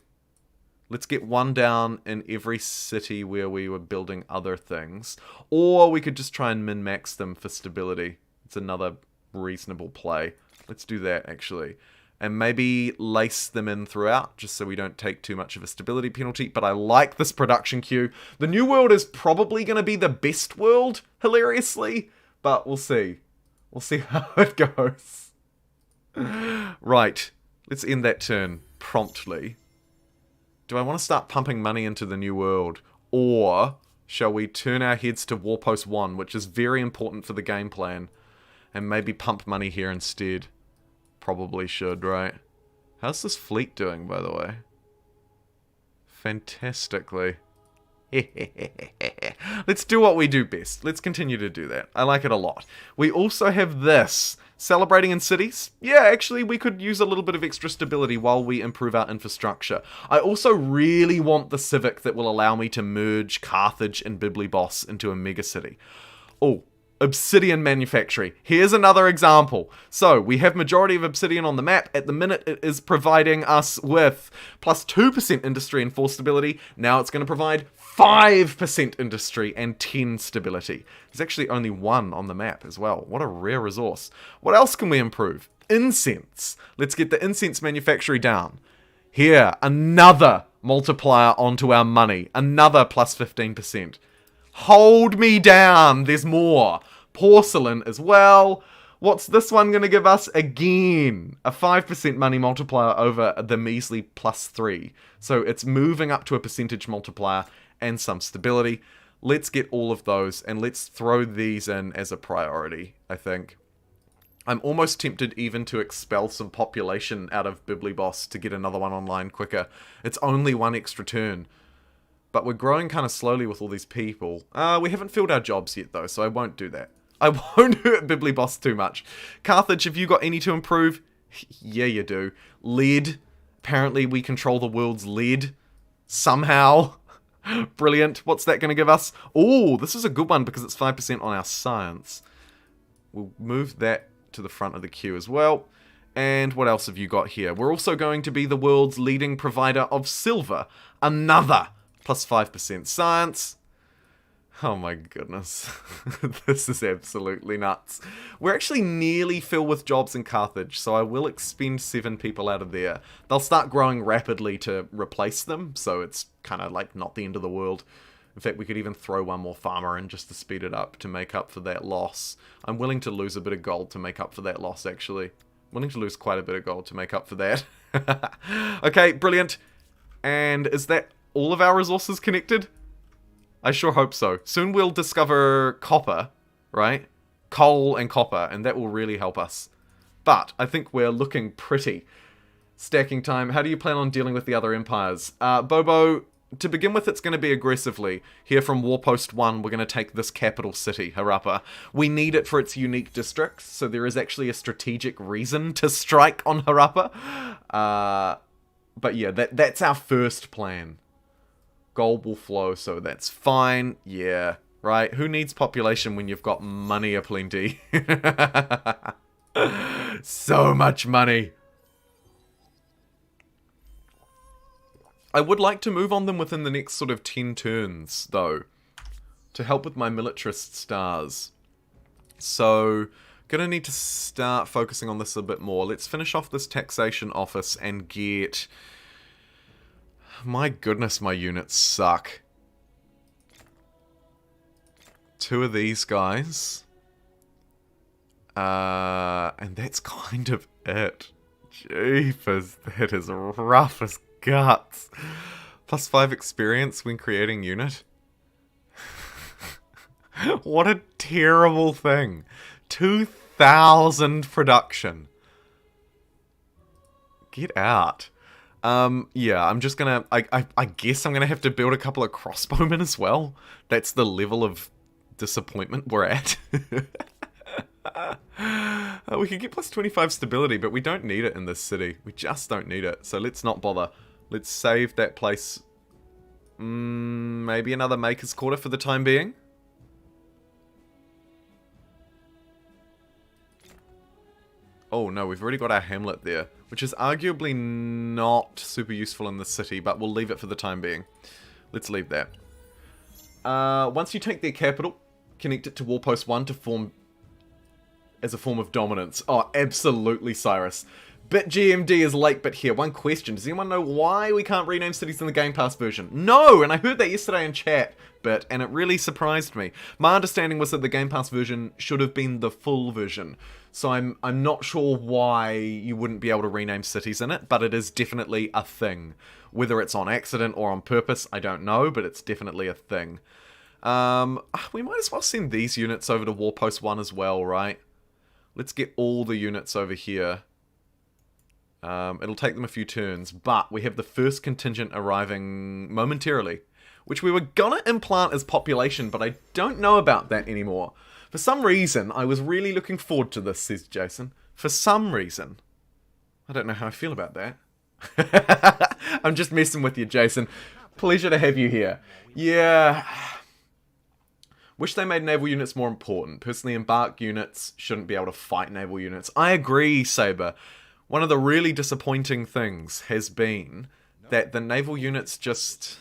Let's get 1 down in every city where we were building other things. Or we could just try and min-max them for stability. It's another reasonable play. Let's do that, actually. And maybe lace them in throughout, just so we don't take too much of a stability penalty. But I like this production queue. The new world is probably going to be the best world, hilariously. But we'll see. We'll see how it goes. Right. Let's end that turn promptly. Do I want to start pumping money into the new world? Or shall we turn our heads to Warpost 1, which is very important for the game plan, and maybe pump money here instead? Probably should, right? How's this fleet doing, by the way? Fantastically. Let's do what we do best. Let's continue to do that. I like it a lot. We also have this. Celebrating in cities? Yeah, actually, we could use a little bit of extra stability while we improve our infrastructure. I also really want the Civic that will allow me to merge Carthage and Bibliboss into a megacity. Oh, obsidian manufacturing. Here's another example. So, we have majority of obsidian on the map. At the minute, it is providing us with plus 2% industry and 4 stability. Now it's going to provide 5% industry and 10 stability. There's actually only 1 on the map as well. What a rare resource. What else can we improve? Incense. Let's get the incense manufactory down. Here, another multiplier onto our money. Another plus 15%. Hold me down. There's more. Porcelain as well. What's this one going to give us? Again, a 5% money multiplier over the measly plus 3. So it's moving up to a percentage multiplier and some stability. Let's get all of those and let's throw these in as a priority, I think. I'm almost tempted even to expel some population out of Bibliboss to get another one online quicker. It's only 1 extra turn. But we're growing kind of slowly with all these people. We haven't filled our jobs yet though, so I won't do that. I won't hurt Bibliboss too much. Carthage, have you got any to improve? Yeah, you do. Lead. Apparently we control the world's lead. Somehow. Brilliant. What's that going to give us? Oh, this is a good one because it's 5% on our science. We'll move that to the front of the queue as well. And what else have you got here? We're also going to be the world's leading provider of silver. Another plus 5% science. Oh my goodness. This is absolutely nuts. We're actually nearly filled with jobs in Carthage, so I will expend 7 people out of there. They'll start growing rapidly to replace them, so it's kind of like not the end of the world. In fact, we could even throw 1 more farmer in just to speed it up to make up for that loss. I'm willing to lose a bit of gold to make up for that loss, actually. I'm willing to lose quite a bit of gold to make up for that. Okay, brilliant. And is that all of our resources connected? I sure hope so. Soon we'll discover copper, right? Coal and copper, and that will really help us. But I think we're looking pretty. Stacking time. How do you plan on dealing with the other empires? Bobo, to begin with, it's going to be aggressively. Here from Warpost 1, we're going to take this capital city, Harappa. We need it for its unique districts, so there is actually a strategic reason to strike on Harappa. But yeah, that's our first plan. Gold will flow, so that's fine. Yeah, right? Who needs population when you've got money aplenty? So much money. I would like to move on them within the next sort of 10 turns, though, to help with my militarist stars. So, gonna need to start focusing on this a bit more. Let's finish off this taxation office and get... My goodness, my units suck. 2 of these guys. And that's kind of it. Jeepers, that is rough as guts. Plus 5 experience when creating unit. What a terrible thing. 2,000 production. Get out. Yeah, I'm just gonna... I guess I'm gonna have to build a couple of crossbowmen as well. That's the level of disappointment we're at. We could get plus 25 stability, but we don't need it in this city. We just don't need it, so let's not bother. Let's save that place. Maybe another Maker's Quarter for the time being. Oh no, we've already got our hamlet there, which is arguably not super useful in the city, but we'll leave it for the time being. Let's leave that. Once you take their capital, connect it to Warpost 1 to form as a form of dominance. Oh, absolutely, Cyrus. BitGMD is late but here. One question. Does anyone know why we can't rename cities in the Game Pass version? No! And I heard that yesterday in chat, and it really surprised me. My understanding was that the Game Pass version should have been the full version. So I'm not sure why you wouldn't be able to rename cities in it, but it is definitely a thing. Whether it's on accident or on purpose, I don't know, but it's definitely a thing. We might as well send these units over to Warpost 1 as well, right? Let's get all the units over here. It'll take them a few turns, but we have the first contingent arriving momentarily, which we were gonna implant as population, but I don't know about that anymore. For some reason, I was really looking forward to this, says Jason. For some reason. I don't know how I feel about that. I'm just messing with you, Jason. Pleasure to have you here. Yeah. Wish they made naval units more important. Personally, embark units shouldn't be able to fight naval units. I agree, Saber. One of the really disappointing things has been that the naval units just...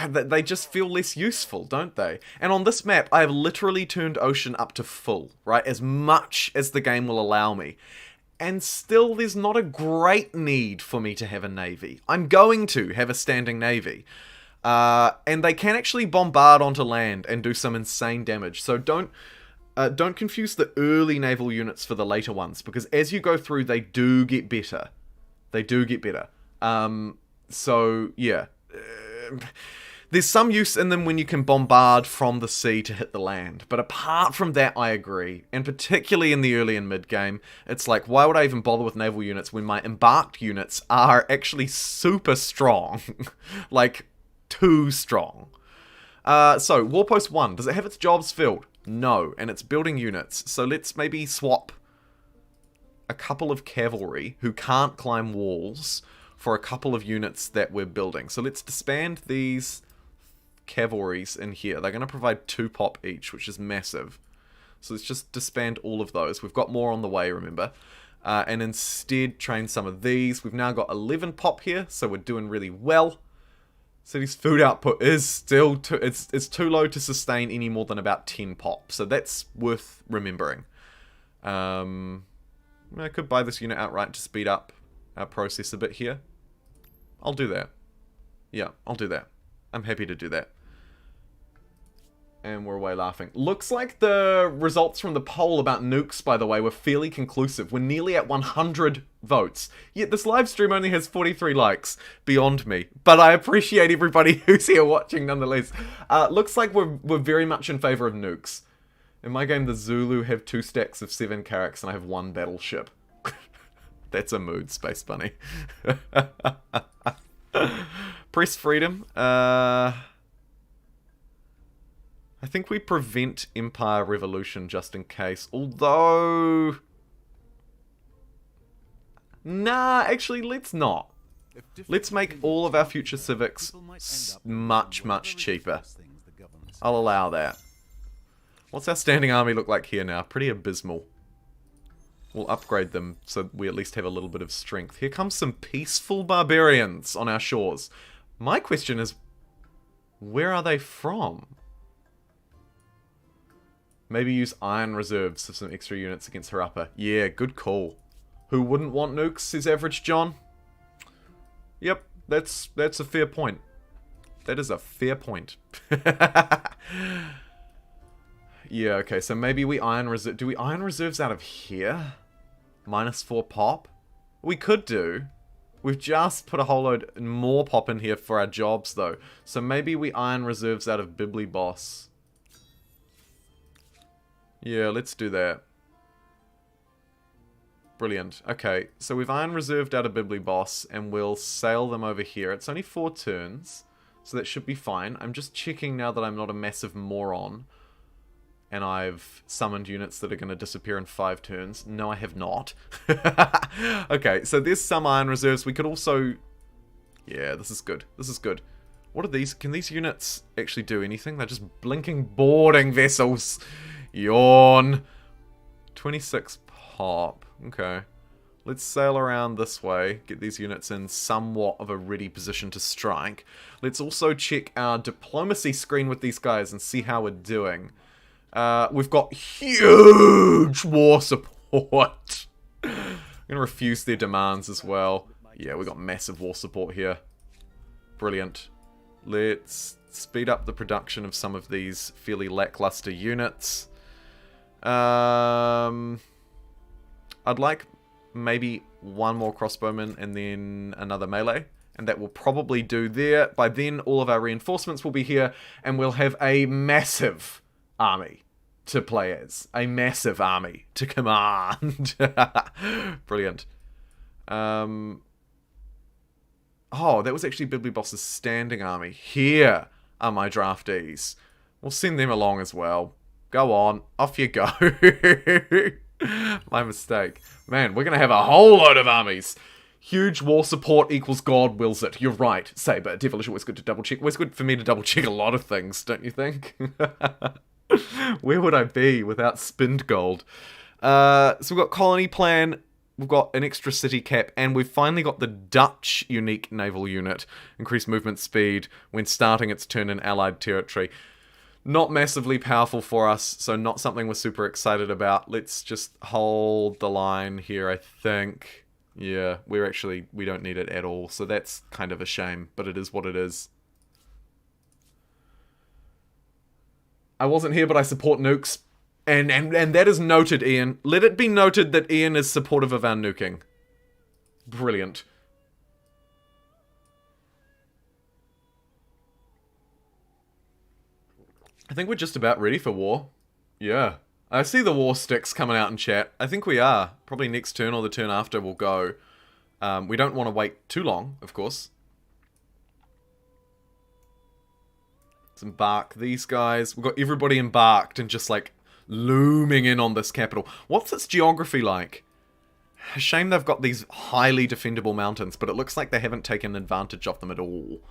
they just feel less useful, don't they? And on this map, I have literally turned ocean up to full, right? As much as the game will allow me. And still, there's not a great need for me to have a navy. I'm going to have a standing navy. And they can actually bombard onto land and do some insane damage. So don't confuse the early naval units for the later ones, because as you go through, they do get better. They do get better. So, yeah. There's some use in them when you can bombard from the sea to hit the land. But apart from that, I agree. And particularly in the early and mid-game, it's like, why would I even bother with naval units when my embarked units are actually super strong? Like, too strong. So, Warpost 1, does it have its jobs filled? No, and it's building units. So let's maybe swap a couple of cavalry who can't climb walls for a couple of units that we're building. So let's disband these cavalries in here. They're going to provide 2 pop each, which is massive. So let's just disband all of those. We've got more on the way, remember. And instead train some of these. We've now got 11 pop here, so we're doing really well. City's food output is still it's too low to sustain any more than about 10 pop. So that's worth remembering. I could buy this unit outright to speed up our process a bit here. I'll do that. Yeah, I'll do that. I'm happy to do that. And we're away laughing. Looks like the results from the poll about nukes, by the way, were fairly conclusive. We're nearly at 100 votes. Yet this live stream only has 43 likes. Beyond me. But I appreciate everybody who's here watching nonetheless. Looks like we're very much in favor of nukes. In my game, the Zulu have 2 stacks of 7 carracks and I have 1 battleship. That's a mood, Space Bunny. Press freedom. I think we prevent Empire Revolution just in case. Although... Nah, actually, let's not. Let's make all of our future civics much, much cheaper. I'll allow that. What's our standing army look like here now? Pretty abysmal. We'll upgrade them so we at least have a little bit of strength. Here comes some peaceful barbarians on our shores. My question is, where are they from? Maybe use iron reserves of some extra units against Harappa. Yeah, good call. Who wouldn't want nukes, says Average John? Yep, that's a fair point. That is a fair point. Yeah, okay, so maybe we iron reserve... Do we iron reserves out of here? -4 pop? We could do. We've just put a whole load more pop in here for our jobs, though. So maybe we iron reserves out of Bibliboss. Yeah, let's do that. Brilliant. Okay, so we've iron reserved out of Bibliboss, and we'll sail them over here. It's only 4 turns, so that should be fine. I'm just checking now that I'm not a massive moron. And I've summoned units that are going to disappear in 5 turns. No, I have not. Okay, so there's some iron reserves. We could also... Yeah, this is good. This is good. What are these? Can these units actually do anything? They're just blinking boarding vessels. Yawn. 26 pop. Okay. Let's sail around this way. Get these units in somewhat of a ready position to strike. Let's also check our diplomacy screen with these guys and see how we're doing. We've got huge war support. going to refuse their demands as well. Yeah, we got massive war support here. Brilliant. Let's speed up the production of some of these fairly lackluster units. I'd like maybe one more crossbowman and then another melee. And that will probably do there. By then, all of our reinforcements will be here. And we'll have a massive army to play as. A massive army to command. Brilliant. Oh, that was actually Bibbly Boss's standing army. Here are my draftees. We'll send them along as well. Go on. Off you go. My mistake. Man, we're going to have a whole load of armies. Huge war support equals God wills it. You're right, Saber. Devilish, always good to double check. Always good for me to double check a lot of things, don't you think? Where would I be without spinned gold? So we've got colony plan, we've got an extra city cap, and we've finally got the Dutch unique naval unit. Increased movement speed when starting its turn in allied territory. Not massively powerful for us, so not something we're super excited about. Let's just hold the line here, I think. Yeah, we don't need it at all, so that's kind of a shame, but it is what it is. I wasn't here, but I support nukes. And that is noted, Ian. Let it be noted that Ian is supportive of our nuking. Brilliant. I think we're just about ready for war. Yeah. I see the war sticks coming out in chat. I think we are. Probably next turn or the turn after we'll go. We don't want to wait too long, of course. Let's embark these guys. We've got everybody embarked and just like looming in on this capital. What's its geography like? A shame they've got these highly defendable mountains, but it looks like they haven't taken advantage of them at all.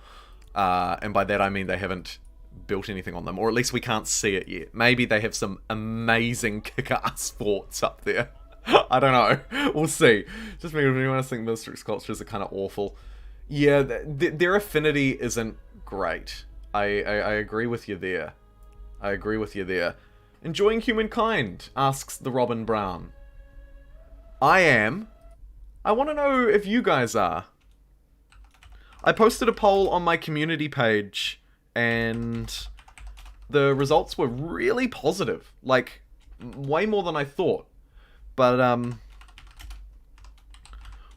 And by that I mean they haven't built anything on them, or at least we can't see it yet. Maybe they have some amazing kick-ass forts up there. I don't know. We'll see. Just make anyone else think Mistrix cultures are kind of awful. Yeah, their affinity isn't great. I agree with you there. I agree with you there. Enjoying Humankind? Asks the Robin Brown. I am. I want to know if you guys are. I posted a poll on my community page and the results were really positive. Like, way more than I thought. But,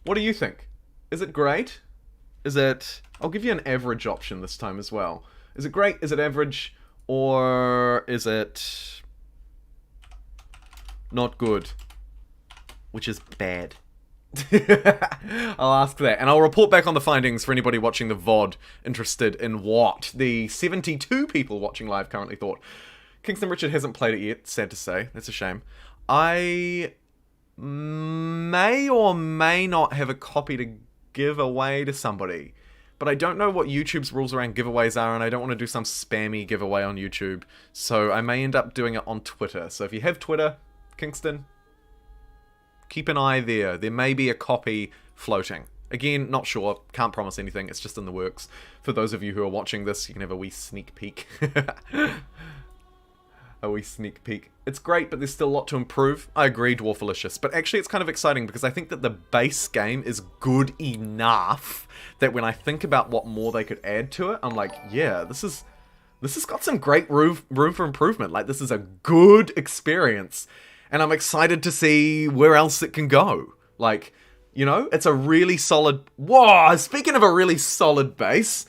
what do you think? Is it great? Is it... I'll give you an average option this time as well. Is it great? Is it average? Or is it... not good? Which is bad. I'll ask that, and I'll report back on the findings for anybody watching the VOD interested in what the 72 people watching live currently thought. Kingston Richard hasn't played it yet, sad to say. That's a shame. I may or may not have a copy to give away to somebody, but I don't know what YouTube's rules around giveaways are, and I don't want to do some spammy giveaway on YouTube, so I may end up doing it on Twitter. So if you have Twitter, Kingston, keep an eye there. There may be a copy floating. Again, not sure. Can't promise anything. It's just in the works. For those of you who are watching this, you can have a wee sneak peek. A wee sneak peek. It's great, but there's still a lot to improve. I agree, Dwarfalicious. But actually, it's kind of exciting because I think that the base game is good enough that when I think about what more they could add to it, I'm like, yeah, this has got some great room for improvement. Like, this is a good experience. And I'm excited to see where else it can go. Like, you know, it's a really solid... Whoa, speaking of a really solid base,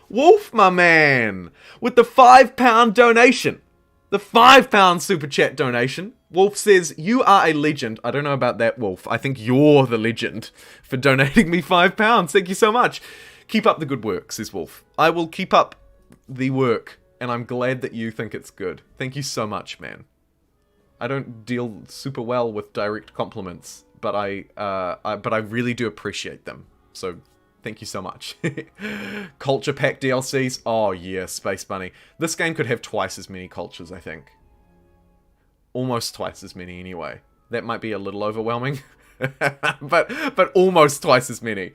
Wolf, my man, with the £5 donation. The £5 super chat donation. Wolf says, you are a legend. I don't know about that, Wolf. I think you're the legend for donating me £5. Thank you so much. Keep up the good work, says Wolf. I will keep up the work, and I'm glad that you think it's good. Thank you so much, man. I don't deal super well with direct compliments, but I really do appreciate them. So, thank you so much. Culture Pack DLCs. Oh yeah, Space Bunny. This game could have twice as many cultures, I think. Almost twice as many, anyway. That might be a little overwhelming. but almost twice as many.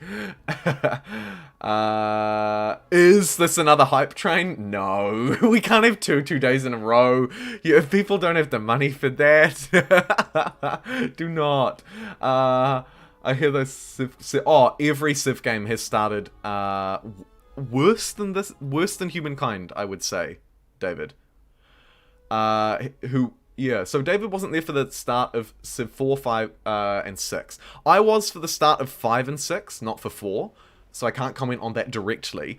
Is this another hype train? No. We can't have two days in a row. If people don't have the money for that, do not. I hear those every Civ game has started worse than this, worse than Humankind, I would say, David. So David wasn't there for the start of Civ 4, 5, and 6. I was for the start of 5 and 6, not for 4, so I can't comment on that directly,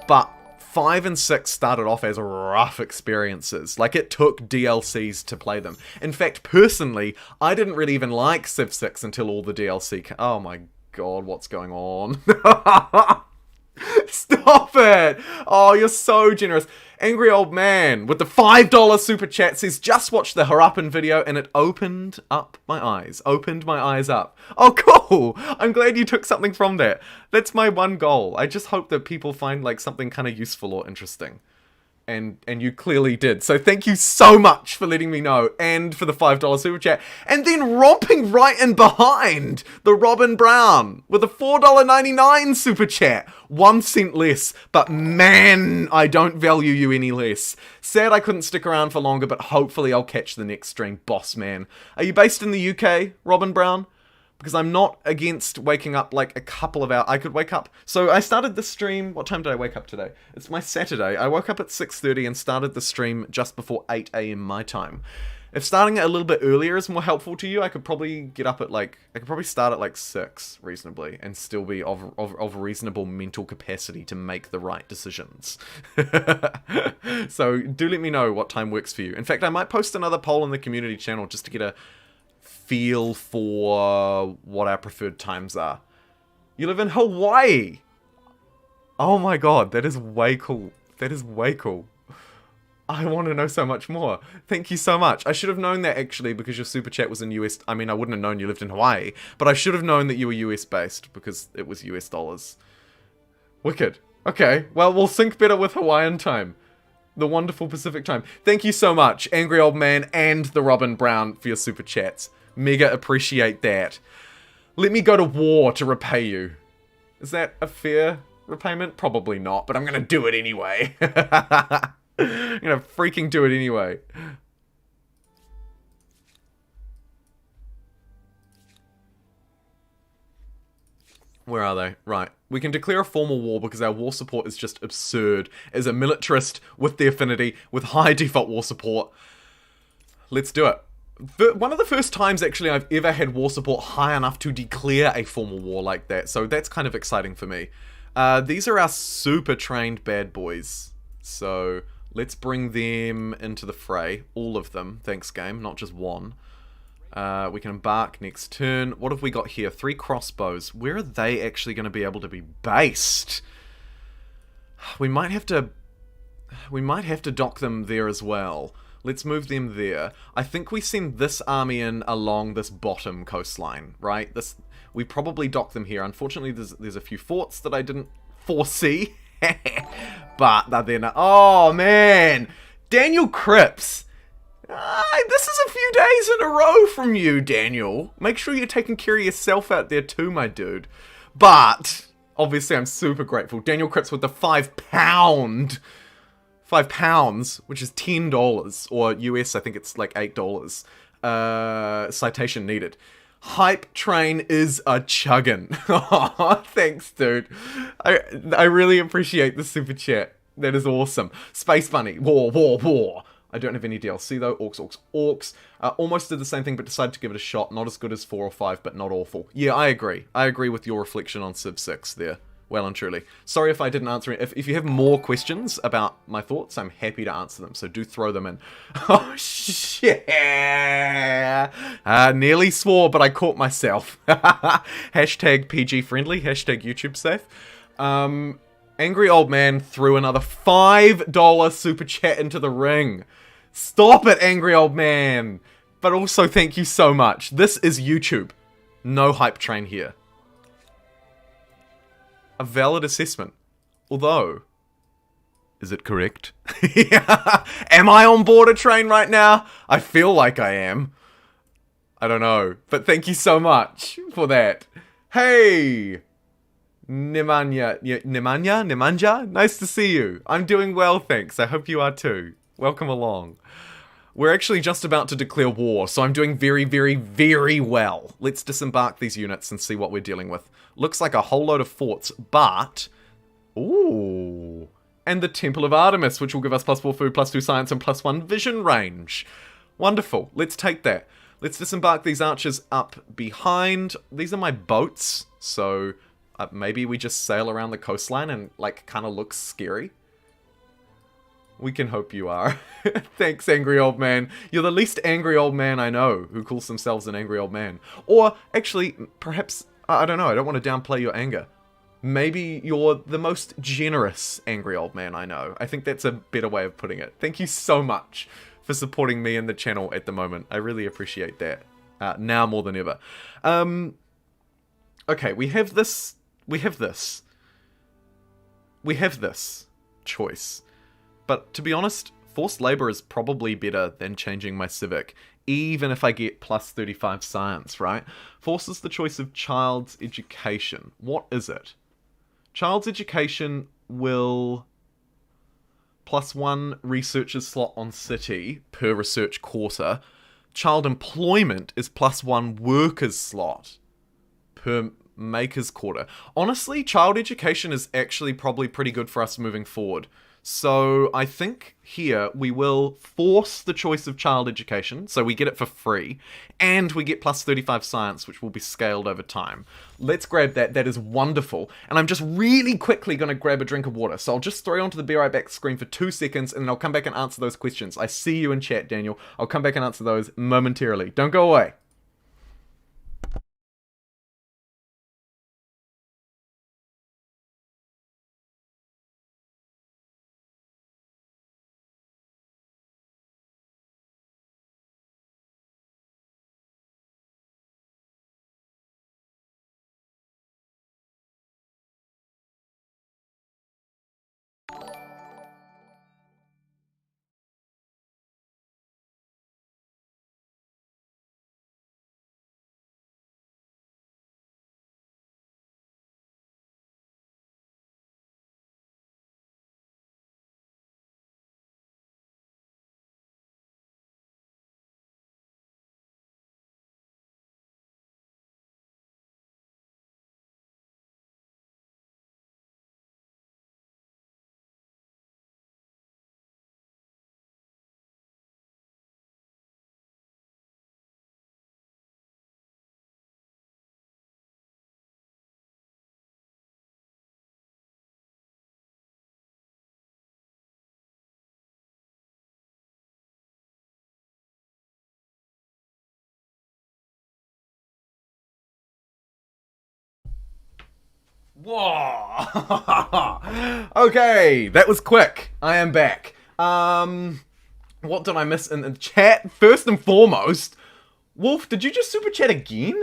but 5 and 6 started off as rough experiences. Like, it took DLCs to play them. In fact, personally, I didn't really even like Civ 6 until all the DLC came. Oh my god, what's going on? Stop it! Oh, you're so generous. Angry Old Man with the $5 super chat says, just watched the Harappan video and it opened up my eyes. Opened my eyes up. Oh, cool! I'm glad you took something from that. That's my one goal. I just hope that people find like something kind of useful or interesting. And you clearly did. So thank you so much for letting me know, and for the $5 super chat. And then romping right in behind, the Robin Brown with a $4.99 super chat. 1 cent less, but man, I don't value you any less. Sad I couldn't stick around for longer, but hopefully I'll catch the next stream, boss man. Are you based in the UK, Robin Brown? Because I'm not against waking up like a couple of hours. I could wake up. So I started the stream. What time did I wake up today? It's my Saturday. I woke up at 6:30 and started the stream just before 8 a.m. my time. If starting it a little bit earlier is more helpful to you, I could probably get up at like, I could probably start at like 6 reasonably and still be of reasonable mental capacity to make the right decisions. So do let me know what time works for you. In fact, I might post another poll in the community channel just to get a feel for what our preferred times are. You live in Hawaii! Oh my god, that is way cool. That is way cool. I want to know so much more. Thank you so much. I should have known that actually because your super chat was in US. I mean, I wouldn't have known you lived in Hawaii, but I should have known that you were US based because it was US dollars. Wicked. Okay, well, we'll sync better with Hawaiian time. The wonderful Pacific time. Thank you so much, Angry Old Man and the Robin Brown, for your super chats. Mega appreciate that. Let me go to war to repay you. Is that a fair repayment? Probably not, but I'm gonna do it anyway. I'm gonna freaking do it anyway. Where are they? Right. We can declare a formal war because our war support is just absurd. As a militarist with the affinity, with high default war support. Let's do it. One of the first times, actually, I've ever had war support high enough to declare a formal war like that, so that's kind of exciting for me. These are our super trained bad boys, so let's bring them into the fray. All of them, thanks game, not just one. We can embark next turn. What have we got here? 3 crossbows. Where are they actually going to be able to be based? We might have to dock them there as well. Let's move them there. I think we send this army in along this bottom coastline, right? We probably dock them here. Unfortunately, there's a few forts that I didn't foresee. But they're there now. Oh, man. Daniel Cripps. This is a few days in a row from you, Daniel. Make sure you're taking care of yourself out there too, my dude. But, obviously, I'm super grateful. Daniel Cripps with the £5, which is $10, or US, I think it's like $8. Citation needed. Hype train is a chuggin'. Oh, thanks, dude. I really appreciate the super chat. That is awesome. Space Bunny. War. I don't have any DLC though. Orcs. Almost did the same thing, but decided to give it a shot. Not as good as 4 or 5, but not awful. Yeah, I agree. I agree with your reflection on Civ 6 there. Well and truly. Sorry if I didn't answer it. If you have more questions about my thoughts, I'm happy to answer them, so do throw them in. Oh, shit! Nearly swore, but I caught myself. Hashtag PG friendly, hashtag YouTube safe. Angry Old Man threw another $5 super chat into the ring. Stop it, Angry Old Man! But also, thank you so much. This is YouTube. No hype train here. A valid assessment. Although, is it correct? Am I on board a train right now? I feel like I am. I don't know. But thank you so much for that. Hey! Nemanja? Nice to see you. I'm doing well, thanks. I hope you are too. Welcome along. We're actually just about to declare war, so I'm doing very, very, very well. Let's disembark these units and see what we're dealing with. Looks like a whole load of forts, but... Ooh. And the Temple of Artemis, which will give us +4 food, +2 science, and +1 vision range. Wonderful. Let's take that. Let's disembark these archers up behind. These are my boats, so maybe we just sail around the coastline and, like, kind of looks scary. We can hope you are. Thanks, angry old man. You're the least angry old man I know who calls themselves an angry old man. Or, actually, perhaps, I don't know, I don't want to downplay your anger. Maybe you're the most generous angry old man I know. I think that's a better way of putting it. Thank you so much for supporting me and the channel at the moment. I really appreciate that. Now more than ever. Okay, we have this choice. But to be honest, forced labor is probably better than changing my civic, even if I get +35 science, right? Forces the choice of child's education. What is it? Child's education will +1 researcher's slot on city per research quarter. Child employment is +1 worker's slot per maker's quarter. Honestly, child education is actually probably pretty good for us moving forward. So I think here we will force the choice of child education, so we get it for free, and we get +35 science, which will be scaled over time. Let's grab that. That is wonderful. And I'm just really quickly going to grab a drink of water. So I'll just throw you onto the Be Right Back screen for 2 seconds, and then I'll come back and answer those questions. I see you in chat, Daniel. I'll come back and answer those momentarily. Don't go away. Whoa! Okay, that was quick. I am back. What did I miss in the chat? First and foremost, Wolf, did you just super chat again?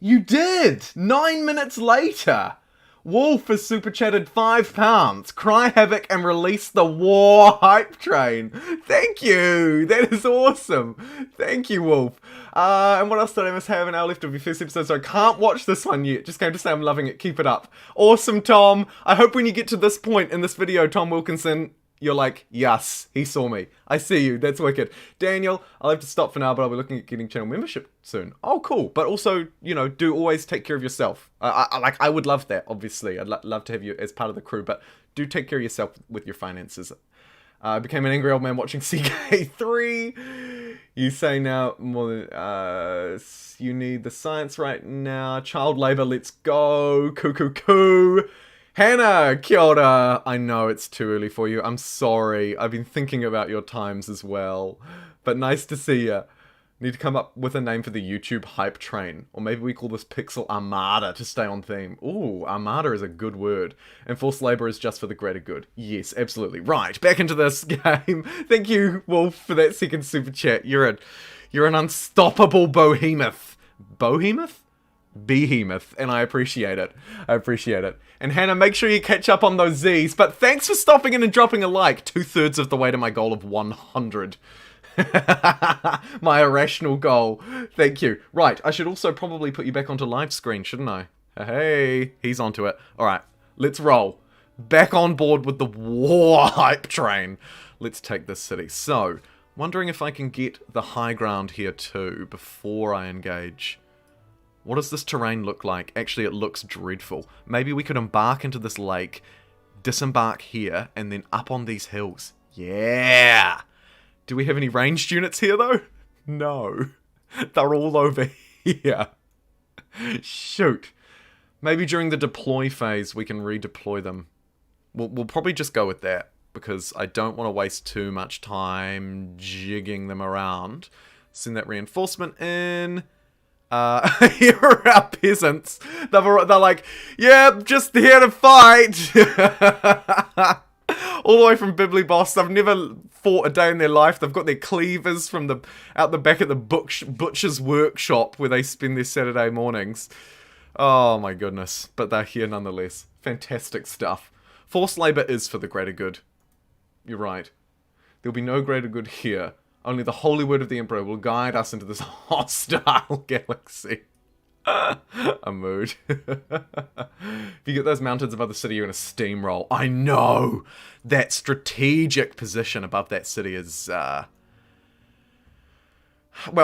You did! 9 minutes later! Wolf has super chatted £5. Cry havoc and release the war hype train. Thank you! That is awesome! Thank you, Wolf. And what else did I miss? I have an hour left of your first episode, so I can't watch this one yet. Just came to say I'm loving it. Keep it up. Awesome, Tom. I hope when you get to this point in this video, Tom Wilkinson, you're like, yes, he saw me. I see you. That's wicked. Daniel, I'll have to stop for now, but I'll be looking at getting channel membership soon. Oh, cool. But also, you know, do always take care of yourself. I would love that, obviously. I'd love to have you as part of the crew, but do take care of yourself with your finances. I became an angry old man watching CK3. You say now more than, you need the science right now. Child labor, let's go. Coo. Hannah, kia ora. I know it's too early for you. I'm sorry. I've been thinking about your times as well. But nice to see ya. Need to come up with a name for the YouTube hype train. Or maybe we call this Pixel Armada to stay on theme. Ooh, Armada is a good word. And forced labor is just for the greater good. Yes, absolutely. Right, back into this game. Thank you, Wolf, for that second super chat. You're an unstoppable behemoth. Behemoth? Behemoth, and I appreciate it. And Hannah, make sure you catch up on those Z's, but thanks for stopping in and dropping a like, 2/3 of the way to my goal of 100. My irrational goal. Thank you. Right, I should also probably put you back onto live screen, shouldn't I? Hey, he's onto it. Alright, let's roll. Back on board with the war hype train. Let's take this city. So, wondering if I can get the high ground here too before I engage. What does this terrain look like? Actually, it looks dreadful. Maybe we could embark into this lake, disembark here, and then up on these hills. Yeah! Do we have any ranged units here, though? No. They're all over here. Shoot. Maybe during the deploy phase, we can redeploy them. We'll probably just go with that, because I don't want to waste too much time jigging them around. Send that reinforcement in. Here are our peasants. They're like, yeah, just here to fight. All the way from Bibbly Boss. They've never fought a day in their life. They've got their cleavers from out the back at the butcher's workshop where they spend their Saturday mornings. Oh my goodness. But they're here nonetheless. Fantastic stuff. Forced labour is for the greater good. You're right. There'll be no greater good here. Only the holy word of the Emperor will guide us into this hostile galaxy. A mood. If you get those mountains above the city, you're in a steamroll. I know! That strategic position above that city is, well,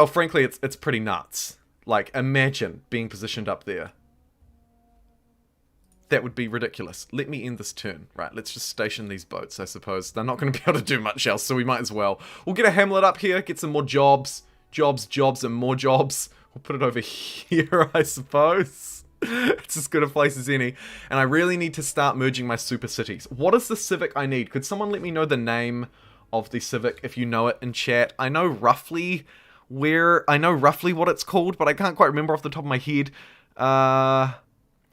frankly, it's pretty nuts. Like, imagine being positioned up there. That would be ridiculous. Let me end this turn. Right, let's just station these boats, I suppose. They're not going to be able to do much else, so we might as well. We'll get a hamlet up here, get some more jobs. Jobs, and more jobs. We'll put it over here, I suppose. It's as good a place as any. And I really need to start merging my super cities. What is the civic I need? Could someone let me know the name of the civic if you know it in chat? I know roughly what it's called, but I can't quite remember off the top of my head.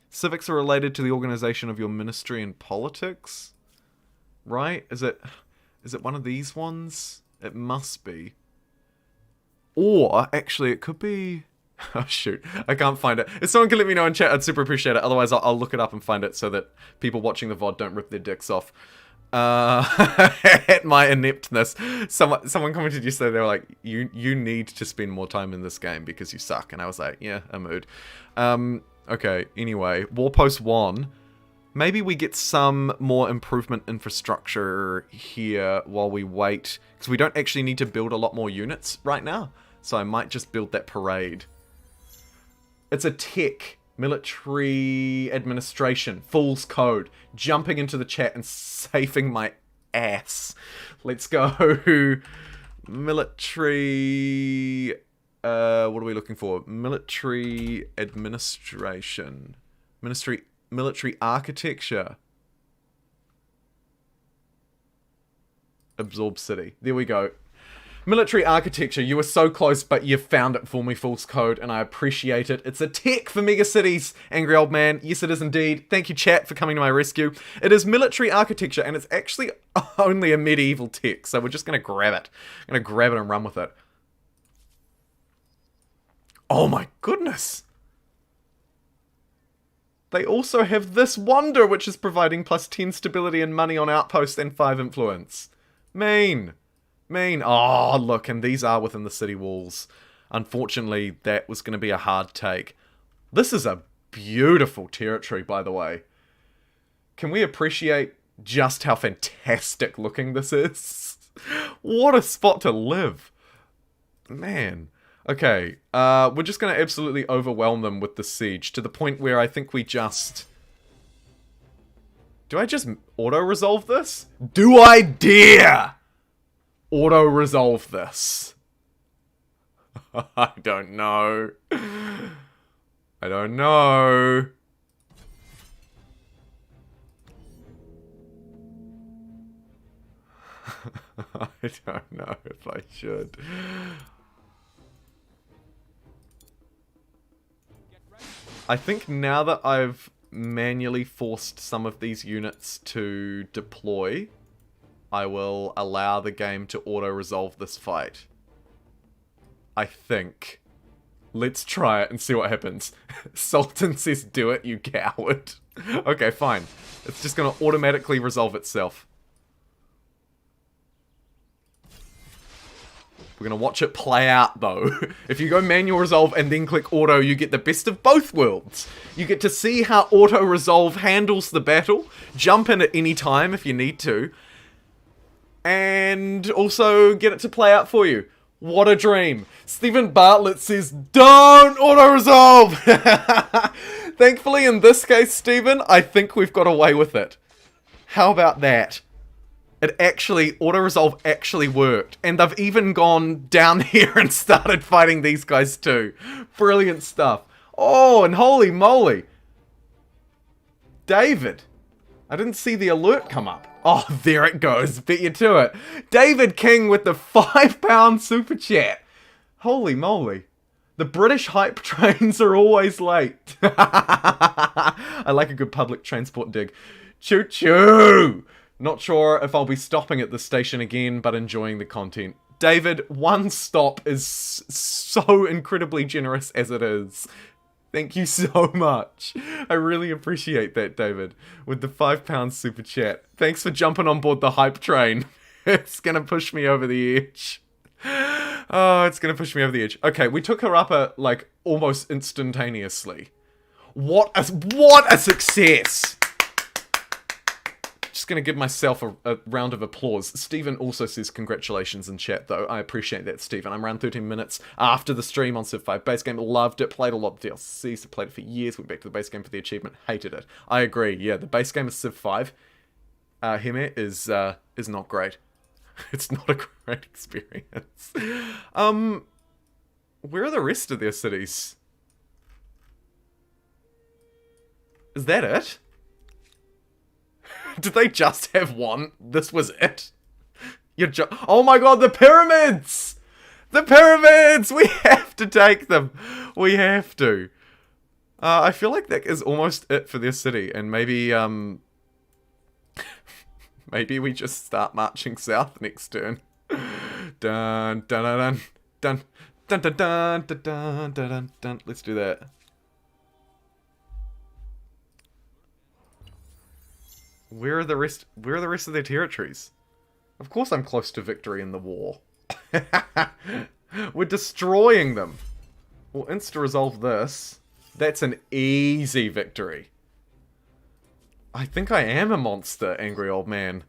Civics are related to the organization of your ministry and politics, right? Is it one of these ones? It must be. Or, actually, it could be... Oh, shoot. I can't find it. If someone can let me know in chat, I'd super appreciate it. Otherwise, I'll look it up and find it so that people watching the VOD don't rip their dicks off. At my ineptness. Someone commented yesterday, they were like, you need to spend more time in this game because you suck. And I was like, yeah, a mood. Okay, anyway, Warpost 1. Maybe we get some more improvement infrastructure here while we wait. Because we don't actually need to build a lot more units right now. So I might just build that parade. It's a tech, military administration, fool's code. Jumping into the chat and safing my ass. Let's go. Military... what are we looking for? Military administration. Military architecture. Absorb city. There we go. Military architecture. You were so close, but you found it for me, Fool's Code, and I appreciate it. It's a tech for megacities, Angry Old Man. Yes, it is indeed. Thank you, chat, for coming to my rescue. It is military architecture, and it's actually only a medieval tech, so we're just going to grab it. I'm going to grab it and run with it. Oh my goodness! They also have this wonder, which is providing +10 stability and money on outpost and 5 influence. Mean. Oh, look, and these are within the city walls. Unfortunately, that was going to be a hard take. This is a beautiful territory, by the way. Can we appreciate just how fantastic looking this is? What a spot to live. Man. Okay, we're just going to absolutely overwhelm them with the siege, to the point where I think we just... Do I just auto-resolve this? Do I dare auto-resolve this? I don't know. I don't know. I don't know if I should. I think now that I've manually forced some of these units to deploy, I will allow the game to auto-resolve this fight. I think. Let's try it and see what happens. Sultan says, do it, you coward. Okay, fine. It's just gonna automatically resolve itself. We're going to watch it play out, though. If you go manual resolve and then click auto, you get the best of both worlds. You get to see how auto resolve handles the battle, jump in at any time if you need to, and also get it to play out for you. What a dream. Stephen Bartlett says, don't auto-resolve! Thankfully, in this case, Stephen, I think we've got away with it. How about that? It actually, auto-resolve actually worked. And they've even gone down here and started fighting these guys too. Brilliant stuff. Oh, and holy moly. David. I didn't see the alert come up. Oh, there it goes. Beat you to it. David King with the £5 super chat. Holy moly. The British hype trains are always late. I like a good public transport dig. Choo choo. Not sure if I'll be stopping at the station again, but enjoying the content. David, one stop is so incredibly generous as it is. Thank you so much. I really appreciate that, David. With the £5 super chat. Thanks for jumping on board the hype train. It's gonna push me over the edge. Oh, it's gonna push me over the edge. Okay, we took her up like almost instantaneously. What a success! Just gonna give myself a round of applause. Stephen also says congratulations in chat, though. I appreciate that, Stephen. I'm around 13 minutes after the stream on Civ 5 base game. Loved it. Played a lot of DLCs. Played it for years. Went back to the base game for the achievement. Hated it. I agree. Yeah, the base game of Civ 5, Heme, is not great. It's not a great experience. Where are the rest of their cities? Is that it? Did they just have one? This was it? Oh my god, the pyramids! The pyramids! We have to take them. We have to. I feel like that is almost it for their city. And maybe, maybe we just start marching south next turn. Dun, dun, dun, dun, dun, dun, dun, dun, dun, dun, dun. Let's do that. Where are the rest of their territories? Of course I'm close to victory in the war. We're destroying them. We'll insta-resolve this. That's an easy victory. I think I am a monster, angry old man.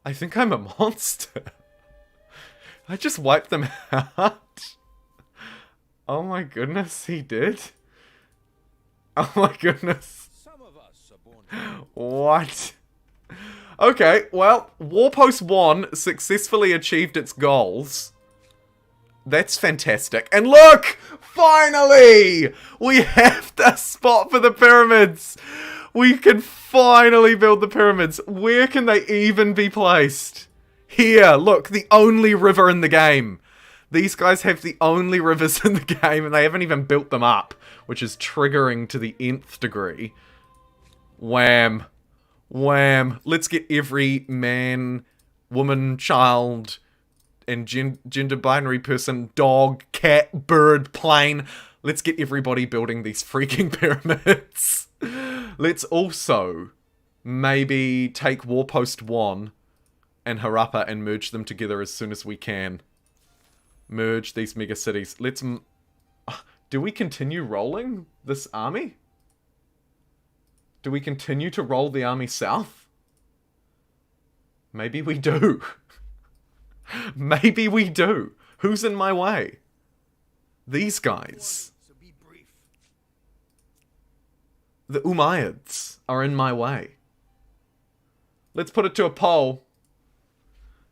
I think I'm a monster. I just wiped them out. Oh my goodness, he did? Oh my goodness. What? Okay, well, Warpost 1 successfully achieved its goals. That's fantastic. And look! Finally! We have the spot for the pyramids! We can finally build the pyramids. Where can they even be placed? Here, look, the only river in the game. These guys have the only rivers in the game, and they haven't even built them up, which is triggering to the nth degree. Wham. Wham. Let's get every man, woman, child, and gender binary person, dog, cat, bird, plane. Let's get everybody building these freaking pyramids. Let's also maybe take Warpost 1 and Harappa and merge them together as soon as we can. Merge these mega cities. Let's... Do we continue rolling this army? Do we continue to roll the army south? Maybe we do. Maybe we do. Who's in my way? These guys. The Umayyads are in my way. Let's put it to a poll.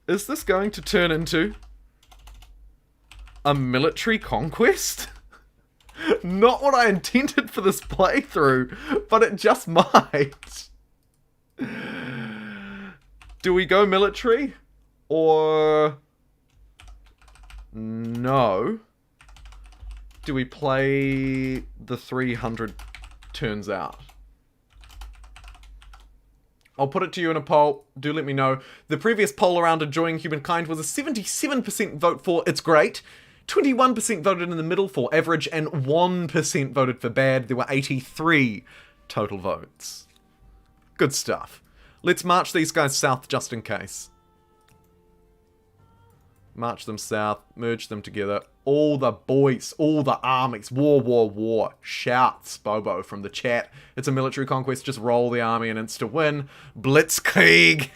Is this going to turn into a military conquest? Not what I intended for this playthrough, but it just might. Do we go military? Or... no. Do we play the 300 turns out? I'll put it to you in a poll. Do let me know. The previous poll around enjoying Humankind was a 77% vote for it's great. 21% voted in the middle for average, and 1% voted for bad. There were 83 total votes. Good stuff. Let's march these guys south just in case. March them south, merge them together. All the boys, all the armies, war, war, war. Shouts, Bobo, from the chat. It's a military conquest, just roll the army and insta-win. Blitzkrieg!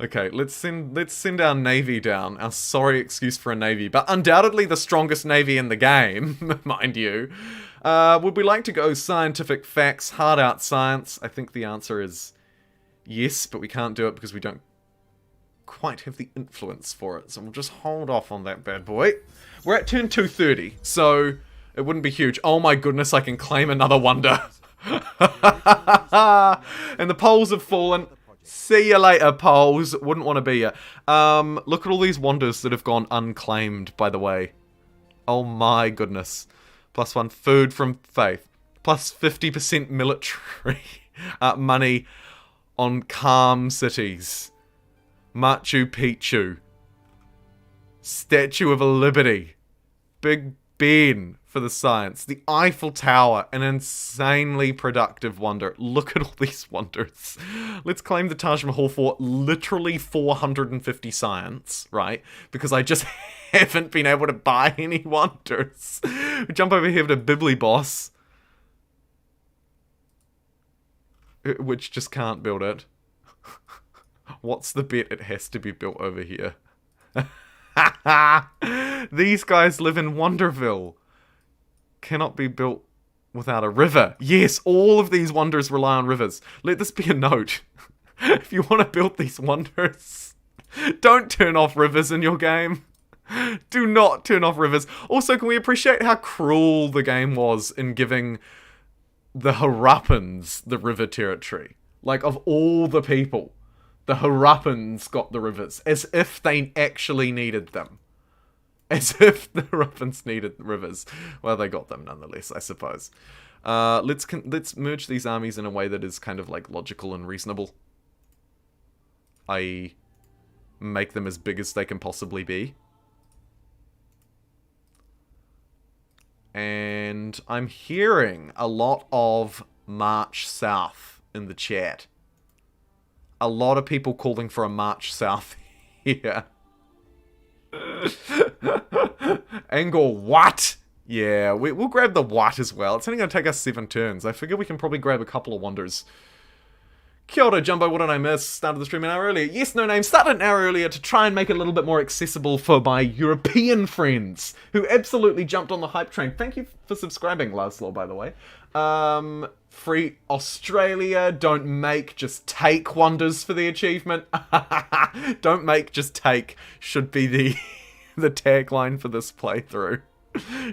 Okay, let's send our navy down. Our sorry excuse for a navy, but undoubtedly the strongest navy in the game, mind you. Would we like to go scientific facts, hard out science? I think the answer is yes, but we can't do it because we don't quite have the influence for it. So we'll just hold off on that bad boy. We're at turn 230, so it wouldn't be huge. Oh my goodness, I can claim another wonder. And the poles have fallen. See you later, Poles. Wouldn't want to be you. Look at all these wonders that have gone unclaimed, by the way. Oh my goodness. +1 food from faith. Plus 50% military money on calm cities. Machu Picchu. Statue of Liberty. Big Ben for the science. The Eiffel Tower, an insanely productive wonder. Look at all these wonders. Let's claim the Taj Mahal for literally 450 science, right? Because I just haven't been able to buy any wonders. We jump over here to Bibliboss, which just can't build it. What's the bet? It has to be built over here. These guys live in Wonderville. Cannot be built without a river. Yes, all of these wonders rely on rivers. Let this be a note. If you want to build these wonders, don't turn off rivers in your game. Do not turn off rivers. Also, can we appreciate how cruel the game was in giving the Harappans the river territory? Like, of all the people, the Harappans got the rivers, as if they actually needed them. As if the Harappans needed rivers. Well, they got them nonetheless, I suppose. Let's merge these armies in a way that is kind of like logical and reasonable. I.e., make them as big as they can possibly be. And I'm hearing a lot of march south in the chat. A lot of people calling for a march south here. Angle what? Yeah, we'll grab the what as well. It's only going to take us 7 turns. I figure we can probably grab a couple of wonders. Kia ora, Jumbo, what did I miss? Started the stream an hour earlier. Yes, no name, started an hour earlier to try and make it a little bit more accessible for my European friends, who absolutely jumped on the hype train. Thank you for subscribing, Laszlo, by the way. Free Australia, don't make, just take wonders for the achievement. Don't make, just take, should be the tagline for this playthrough.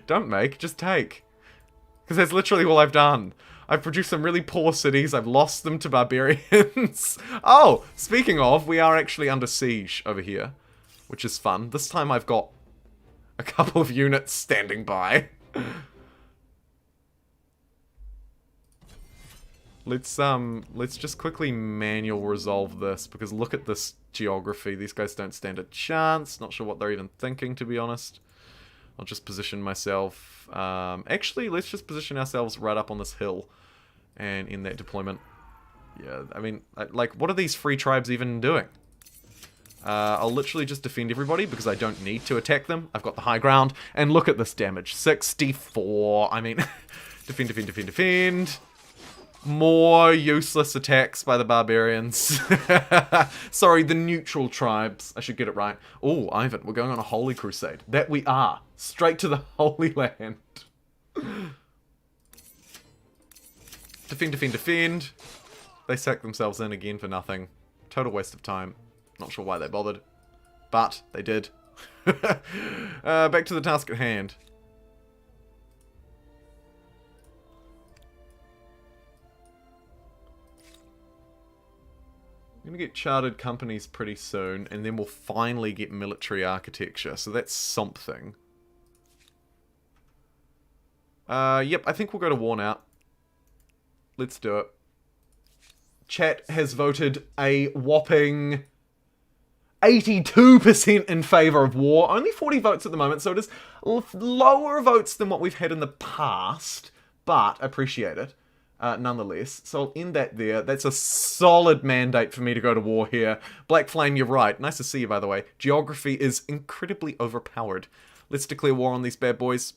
Don't make, just take. Because that's literally all I've done. I've produced some really poor cities, I've lost them to barbarians. Oh, speaking of, we are actually under siege over here, which is fun. This time I've got a couple of units standing by. Let's just quickly manual resolve this, because look at this geography. These guys don't stand a chance. Not sure what they're even thinking, to be honest. I'll just position myself. Actually, let's just position ourselves right up on this hill. And in that deployment. Yeah, I mean, like, what are these free tribes even doing? I'll literally just defend everybody, because I don't need to attack them. I've got the high ground. And look at this damage. 64. I mean, defend, defend, defend, defend. More useless attacks by the barbarians. Sorry, the neutral tribes. I should get it right. Oh, Ivan, we're going on a holy crusade. That we are. Straight to the Holy Land. Defend, defend, defend. They sacked themselves in again for nothing. Total waste of time. Not sure why they bothered. But they did. Back to the task at hand. I'm going to get chartered companies pretty soon, and then we'll finally get military architecture, so that's something. Yep, I think we'll go to war now. Let's do it. Chat has voted a whopping 82% in favour of war. Only 40 votes at the moment, so it is lower votes than what we've had in the past, but appreciate it. nonetheless. So I'll end that there. That's a solid mandate for me to go to war here. Black Flame, you're right. Nice to see you, by the way. Geography is incredibly overpowered. Let's declare war on these bad boys.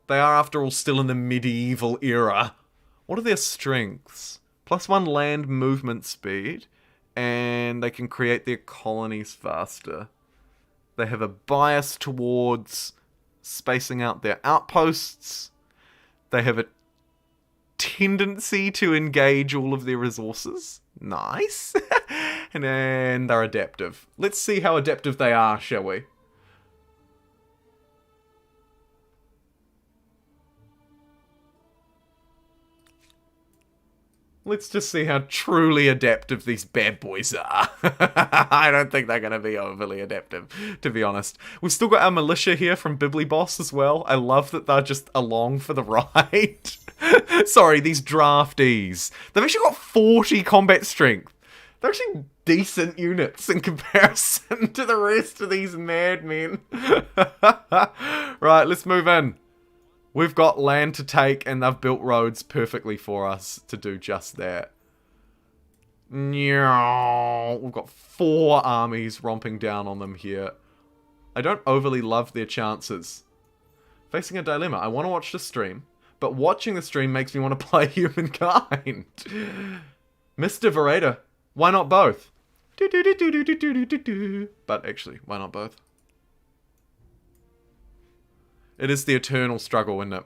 They are, after all, still in the medieval era. What are their strengths? +1 land movement speed. And they can create their colonies faster. They have a bias towards spacing out their outposts. They have a tendency to engage all of their resources. Nice. And then they're adaptive. Let's see how adaptive they are, shall we? Let's just see how truly adaptive these bad boys are. I don't think they're going to be overly adaptive, to be honest. We've still got our militia here from Bibliboss as well. I love that they're just along for the ride. Sorry, these draftees. They've actually got 40 combat strength. They're actually decent units in comparison to the rest of these madmen. Right, let's move in. We've got land to take, and they've built roads perfectly for us to do just that. We've got 4 armies romping down on them here. I don't overly love their chances. Facing a dilemma. I want to watch the stream, but watching the stream makes me want to play Humankind. Mr. Vereda, why not both? But actually, why not both? It is the eternal struggle, isn't it?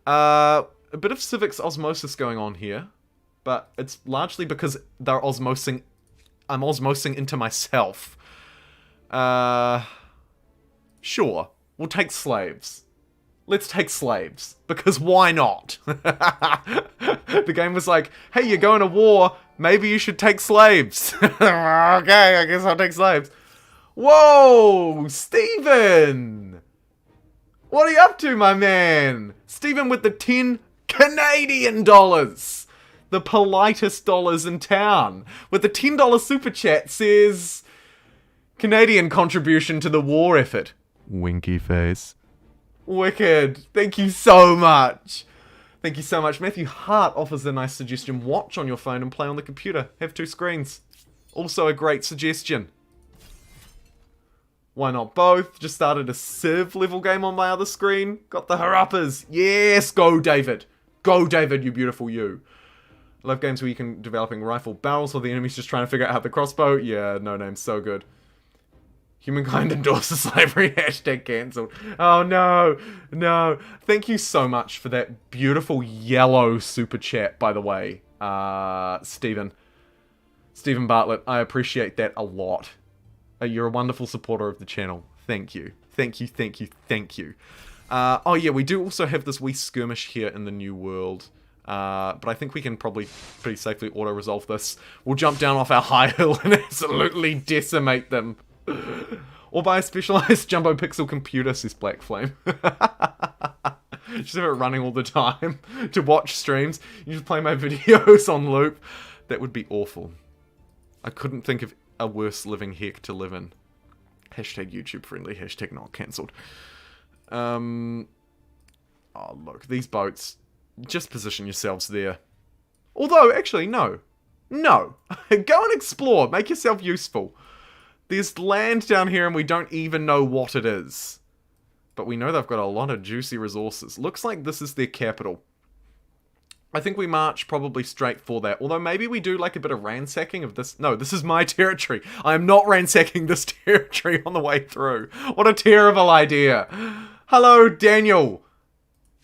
A bit of civics osmosis going on here, but it's largely because they're osmosing. I'm osmosing into myself. Sure, we'll take slaves. Let's take slaves, because why not? The game was like, hey, you're going to war, maybe you should take slaves. Okay, I guess I'll take slaves. Whoa, Steven! What are you up to, my man? Steven with the 10 Canadian dollars. The politest dollars in town. With the $10 super chat says, Canadian contribution to the war effort. Winky face. Wicked. Thank you so much. Thank you so much. Matthew Hart offers a nice suggestion. Watch on your phone and play on the computer. Have 2 screens. Also a great suggestion. Why not both? Just started a Civ level game on my other screen. Got the Harappas. Yes, go David. Go David, you beautiful you. I love games where you can developing rifle barrels while the enemy's just trying to figure out how the crossbow. Yeah, no name's so good. Humankind endorses slavery. Hashtag cancelled. Oh no, no. Thank you so much for that beautiful yellow super chat, by the way, Stephen Bartlett. I appreciate that a lot. You're a wonderful supporter of the channel. Thank you. Thank you, thank you, thank you. Oh yeah, we do also have this wee skirmish here in the new world. But I think we can probably pretty safely auto-resolve this. We'll jump down off our high hill and absolutely decimate them. Or buy a specialized JumboPixel computer, says Black Flame. Just have it running all the time to watch streams. You just play my videos on loop. That would be awful. I couldn't think of a worse living heck to live in. Hashtag YouTube friendly, hashtag not cancelled. Oh look, these boats. Just position yourselves there. Although, actually, no. No. Go and explore. Make yourself useful. There's land down here and we don't even know what it is. But we know they've got a lot of juicy resources. Looks like this is their capital. I think we march probably straight for that. Although maybe we do like a bit of ransacking of this. No, this is my territory. I am not ransacking this territory on the way through. What a terrible idea. Hello, Daniel.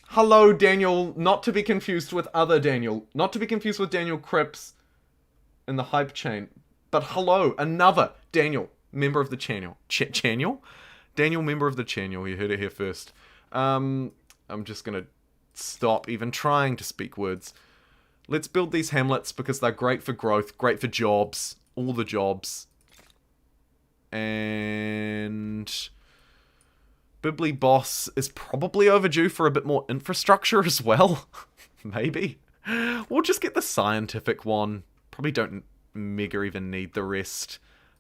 Hello, Daniel. Not to be confused with other Daniel. Not to be confused with Daniel Cripps in the hype chain. But hello, another Daniel, member of the channel. Channel? Daniel, member of the channel. You heard it here first. I'm just going to stop even trying to speak words. Let's build these hamlets because they're great for growth, great for jobs, all the jobs. And Bibli Boss is probably overdue for a bit more infrastructure as well. Maybe. We'll just get the scientific one. Probably don't mega even need the rest.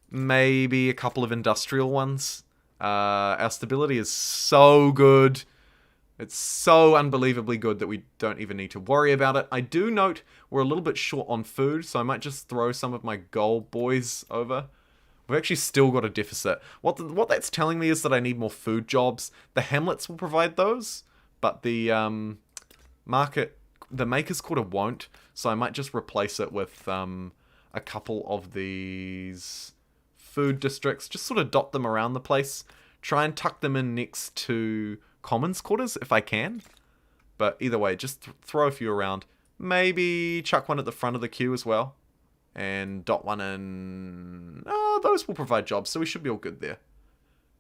Maybe a couple of industrial ones. Our stability is so good. It's so unbelievably good that we don't even need to worry about it. I do note we're a little bit short on food, so I might just throw some of my gold boys over. We've actually still got a deficit. What that's telling me is that I need more food jobs. The hamlets will provide those, but the Maker's Quarter won't, so I might just replace it with a couple of these food districts. Just sort of dot them around the place. Try and tuck them in next to Commons Quarters if I can. But either way, just throw a few around. Maybe chuck one at the front of the queue as well. And dot one in... Oh, those will provide jobs, so we should be all good there.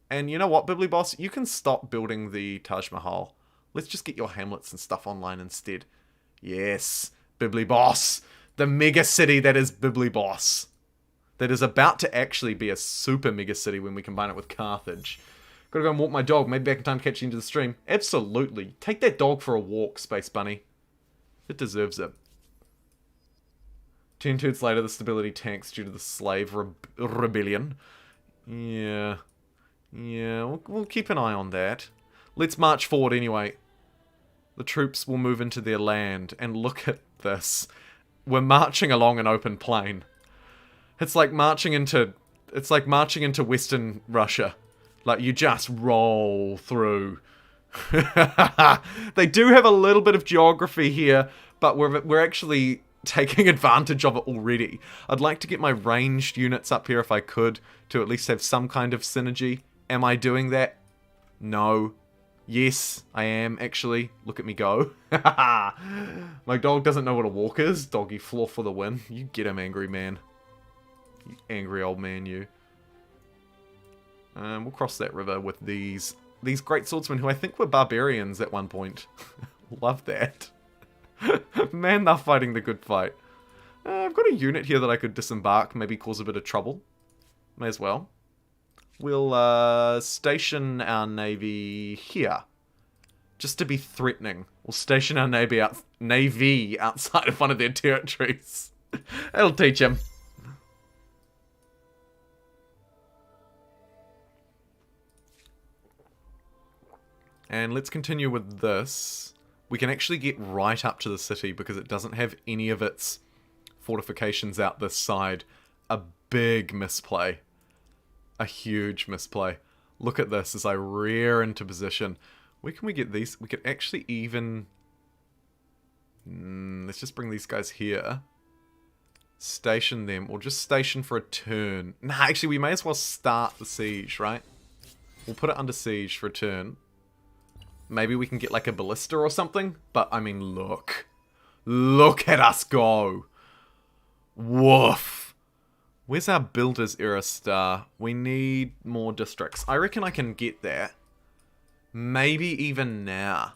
And you know what, Bibliboss? You can stop building the Taj Mahal. Let's just get your hamlets and stuff online instead. Yes, Bibliboss. The mega city that is Bibliboss. That is about to actually be a super mega city when we combine it with Carthage. Gotta go and walk my dog. Maybe back in time to catch you into the stream. Absolutely. Take that dog for a walk, Space Bunny. It deserves it. 10 turns later, the stability tanks due to the slave rebellion. Yeah. Yeah, we'll keep an eye on that. Let's march forward anyway. The troops will move into their land. And look at this. We're marching along an open plain. It's like marching into Western Russia. Like, you just roll through. They do have a little bit of geography here, but we're actually taking advantage of it already. I'd like to get my ranged units up here if I could, to at least have some kind of synergy. Am I doing that? No. Yes, I am, actually. Look at me go. My dog doesn't know what a walk is. Doggy floor for the win. You get him, angry man. You angry old man, you. We'll cross that river with these great swordsmen who I think were barbarians at one point. Love that. Man, they're fighting the good fight. I've got a unit here that I could disembark, maybe cause a bit of trouble. May as well. We'll station our navy here. Just to be threatening. We'll station our navy outside of one of their territories. That'll teach him. And let's continue with this. We can actually get right up to the city because it doesn't have any of its fortifications out this side. A big misplay. A huge misplay. Look at this as I rear into position. Where can we get these? We could actually even... let's just bring these guys here. Station them. Or just station for a turn. Nah, actually we may as well start the siege, right? We'll put it under siege for a turn. Maybe we can get like a ballista or something. But, I mean, look. Look at us go. Woof. Where's our Builders Era star? We need more districts. I reckon I can get there. Maybe even now.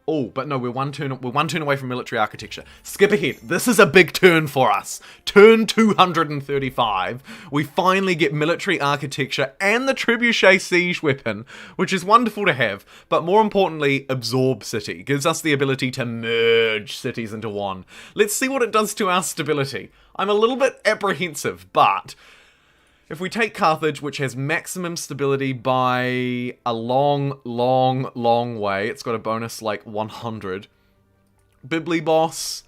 Oh, but no, we're one turn away from military architecture. Skip ahead. This is a big turn for us. Turn 235. We finally get military architecture and the trebuchet siege weapon, which is wonderful to have, but more importantly, absorb city. Gives us the ability to merge cities into one. Let's see what it does to our stability. I'm a little bit apprehensive, but... if we take Carthage, which has maximum stability by a long, long, long way, it's got a bonus like 100. Bibliboss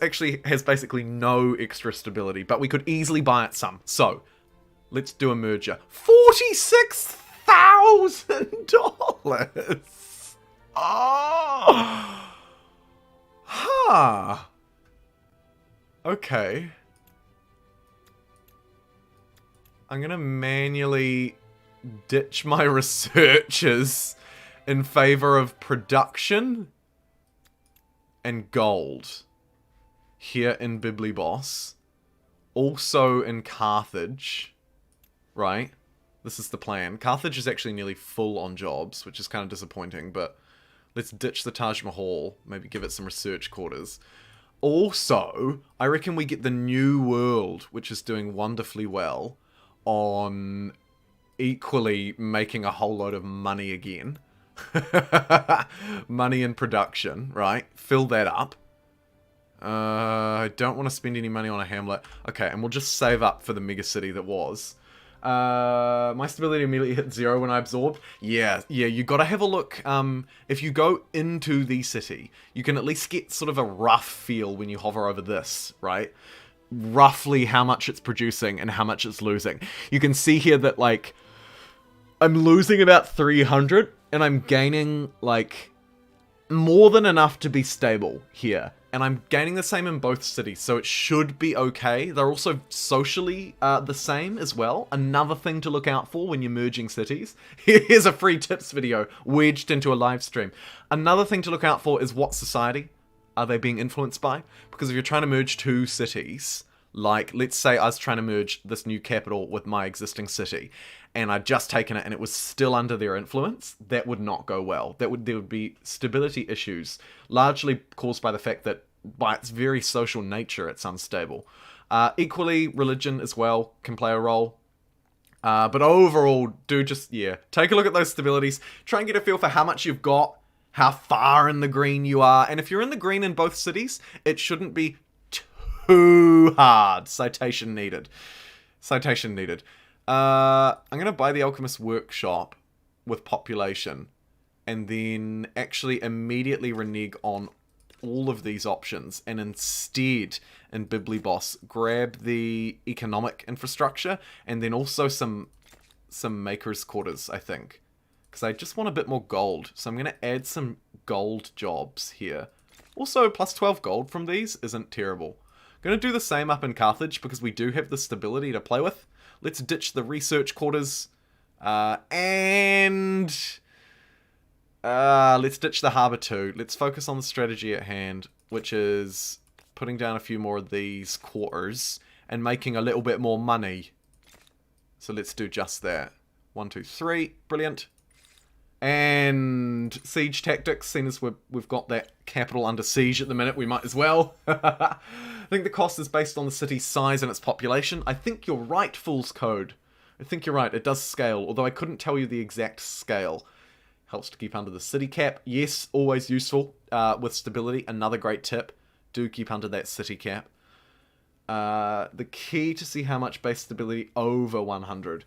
actually has basically no extra stability, but we could easily buy it some. So, let's do a merger. $46,000! Oh! Huh. Okay. I'm gonna manually ditch my researchers in favor of production and gold here in Bibliboss. Also in Carthage, right? This is the plan. Carthage is actually nearly full on jobs, which is kind of disappointing, but let's ditch the Taj Mahal, maybe give it some research quarters. Also, I reckon we get the New World, which is doing wonderfully well, on equally making a whole load of money again. Money in production, right? Fill that up. I don't want to spend any money on a hamlet. Okay, and we'll just save up for the mega city that was. My stability immediately hit 0 when I absorbed. Yeah, you gotta have a look. If you go into the city, you can at least get sort of a rough feel when you hover over this, right? Roughly how much it's producing and how much it's losing. You can see here that, like, I'm losing about 300, and I'm gaining, like, more than enough to be stable here. And I'm gaining the same in both cities, so it should be okay. They're also socially the same as well. Another thing to look out for when you're merging cities. Here's a free tips video wedged into a live stream. Another thing to look out for is what society are they being influenced by? Because if you're trying to merge two cities, like, let's say I was trying to merge this new capital with my existing city, and I'd just taken it and it was still under their influence, that would not go well. There would be stability issues, largely caused by the fact that by its very social nature, it's unstable. Equally, religion as well can play a role. But overall, take a look at those stabilities. Try and get a feel for how much you've got, how far in the green you are, and if you're in the green in both cities, it shouldn't be too hard. Citation needed. Citation needed. I'm going to buy the Alchemist Workshop with population, and then actually immediately renege on all of these options, and instead in Bibliboss grab the economic infrastructure, and then also some maker's quarters, I think, because I just want a bit more gold. So I'm going to add some gold jobs here. Also, plus 12 gold from these isn't terrible. I'm going to do the same up in Carthage because we do have the stability to play with. Let's ditch the research quarters, and let's ditch the harbour too. Let's focus on the strategy at hand, which is putting down a few more of these quarters and making a little bit more money. So let's do just that. 1, 2, 3. Brilliant. And siege tactics, seeing as we've got that capital under siege at the minute, we might as well. I think the cost is based on the city's size and its population. I think you're right, Fool's Code. I think you're right, it does scale, although I couldn't tell you the exact scale. Helps to keep under the city cap. Yes, always useful with stability. Another great tip. Do keep under that city cap. The key to see how much base stability over 100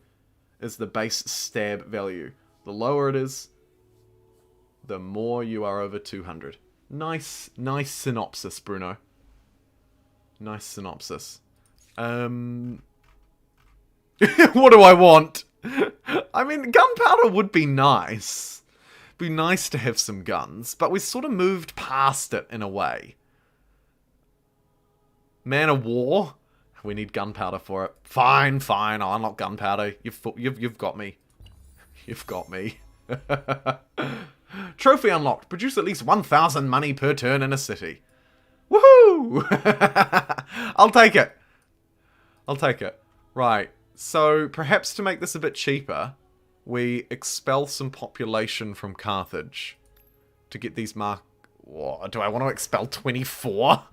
is the base stab value. The lower it is, the more you are over 200. Nice synopsis, Bruno. Nice synopsis. What do I want? I mean, gunpowder would be nice. Be nice to have some guns, but we sort of moved past it in a way. Man of war? We need gunpowder for it. Fine. I'll unlock gunpowder. You've got me. You've got me. Trophy unlocked. Produce at least 1,000 money per turn in a city. Woohoo! I'll take it. Right. So, perhaps to make this a bit cheaper, we expel some population from Carthage to get these What, do I want to expel 24?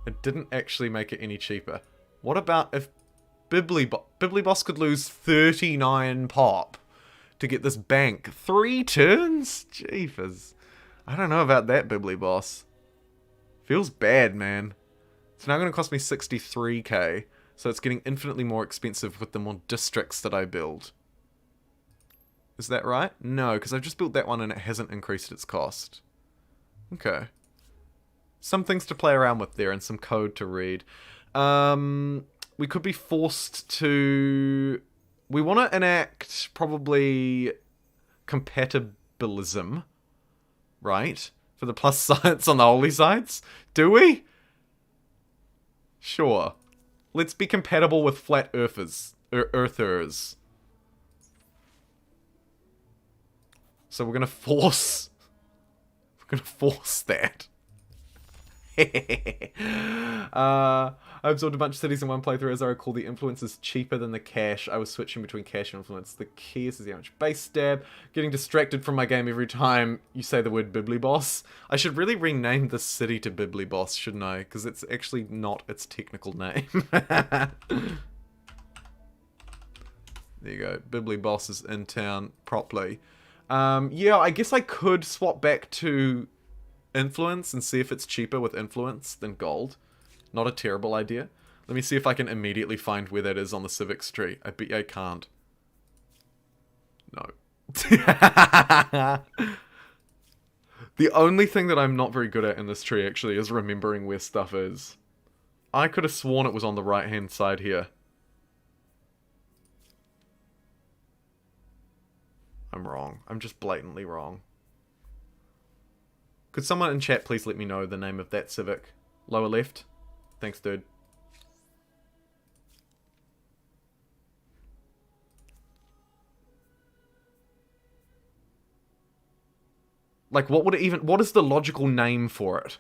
It didn't actually make it any cheaper. What about if Bibliboss could lose 39 pop to get this bank? 3 turns? Jeepers. I don't know about that, Bibliboss. Feels bad, man. It's now going to cost me 63k, so it's getting infinitely more expensive with the more districts that I build. Is that right? No, because I've just built that one and it hasn't increased its cost. Okay. Some things to play around with there and some code to read. We could be forced to... We want to enact probably compatibilism, right? For the plus science on the holy sites. Do we? Sure. Let's be compatible with flat earthers. So we're gonna force that. I absorbed a bunch of cities in one playthrough. As I recall, the influence is cheaper than the cash. I was switching between cash and influence. The key is how much base stab. Getting distracted from my game every time you say the word Bibliboss. I should really rename this city to Bibliboss, shouldn't I? Because it's actually not its technical name. There you go. Bibliboss is in town properly. Yeah, I guess I could swap back to influence and see if it's cheaper with influence than gold. Not a terrible idea. Let me see if I can immediately find where that is on the civics tree. I bet I can't. No. The only thing that I'm not very good at in this tree, actually, is remembering where stuff is. I could have sworn it was on the right-hand side here. I'm wrong. I'm just blatantly wrong. Could someone in chat please let me know the name of that civic? Lower left? Thanks, dude. Like, what would it even... What is the logical name for it?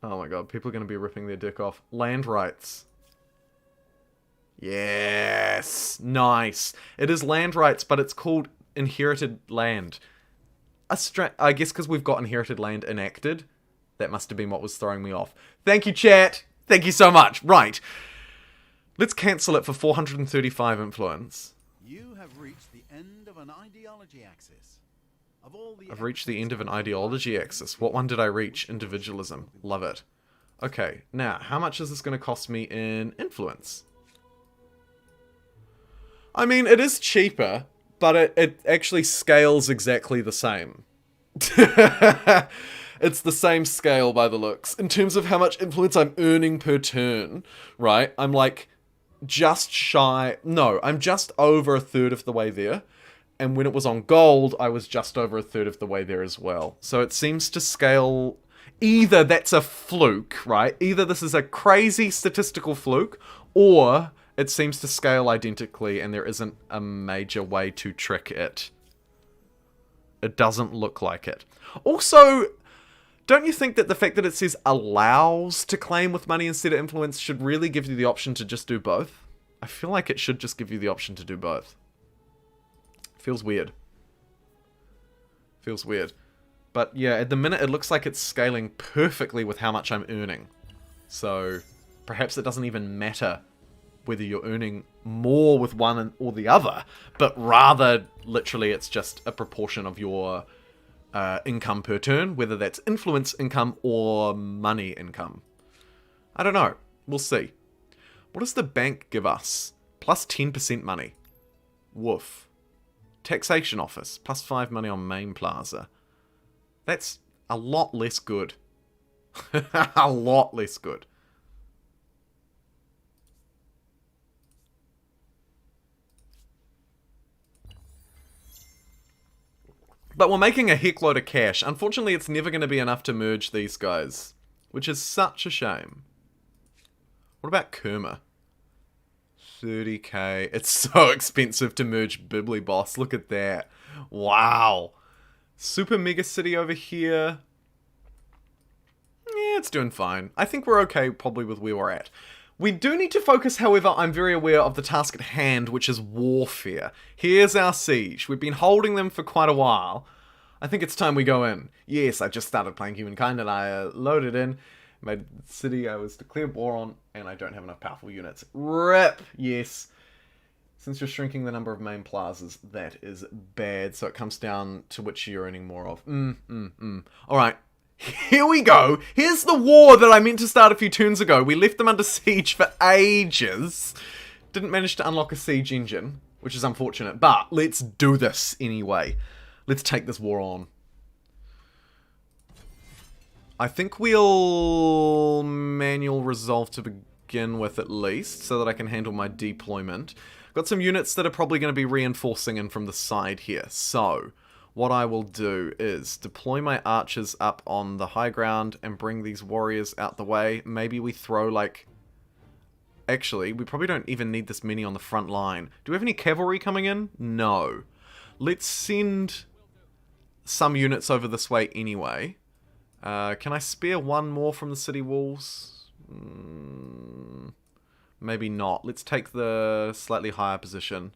Oh my god, people are going to be ripping their dick off. Land rights. Yes! Nice. It is land rights, but it's called inherited land. I guess because we've got inherited land enacted. That must have been what was throwing me off. Thank you, chat! Thank you so much. Right. Let's cancel it for 435 influence. You have reached the end of an ideology axis. Of all the I've reached the end of an ideology axis. What one did I reach? Individualism. Love it. Okay, now, how much is this going to cost me in influence? I mean, it is cheaper, but it actually scales exactly the same. It's the same scale by the looks. In terms of how much influence I'm earning per turn, right? I'm like just shy... No, I'm just over a third of the way there. And when it was on gold, I was just over a third of the way there as well. So it seems to scale... Either that's a fluke, right? Either this is a crazy statistical fluke, or it seems to scale identically and there isn't a major way to trick it. It doesn't look like it. Also, don't you think that the fact that it says allows to claim with money instead of influence should really give you the option to just do both? I feel like it should just give you the option to do both. Feels weird. Feels weird. But yeah, at the minute it looks like it's scaling perfectly with how much I'm earning. So perhaps it doesn't even matter whether you're earning more with one or the other, but rather literally it's just a proportion of your income per turn, whether that's influence income or money income. I don't know. We'll see. What does the bank give us? Plus 10% money. Woof. Taxation office. Plus 5 money on main plaza. That's a lot less good. A lot less good. But we're making a heckload of cash. Unfortunately, it's never going to be enough to merge these guys. Which is such a shame. What about Kerma? 30k. It's so expensive to merge Bibbly Boss. Look at that. Wow. Super mega city over here. Yeah, it's doing fine. I think we're okay probably with where we're at. We do need to focus, however, I'm very aware of the task at hand, which is warfare. Here's our siege. We've been holding them for quite a while. I think it's time we go in. Yes, I just started playing Humankind and I loaded in. Made the city I was declared war on, and I don't have enough powerful units. RIP! Yes. Since you're shrinking the number of main plazas, that is bad. So it comes down to which you're earning more of. Alright. Here we go. Here's the war that I meant to start a few turns ago. We left them under siege for ages. Didn't manage to unlock a siege engine, which is unfortunate. But let's do this anyway. Let's take this war on. I think we'll manual resolve to begin with at least, so that I can handle my deployment. Got some units that are probably going to be reinforcing in from the side here. So, what I will do is deploy my archers up on the high ground and bring these warriors out the way. Maybe we throw like... Actually, we probably don't even need this many on the front line. Do we have any cavalry coming in? No. Let's send some units over this way anyway. Can I spare one more from the city walls? Maybe not. Let's take the slightly higher position.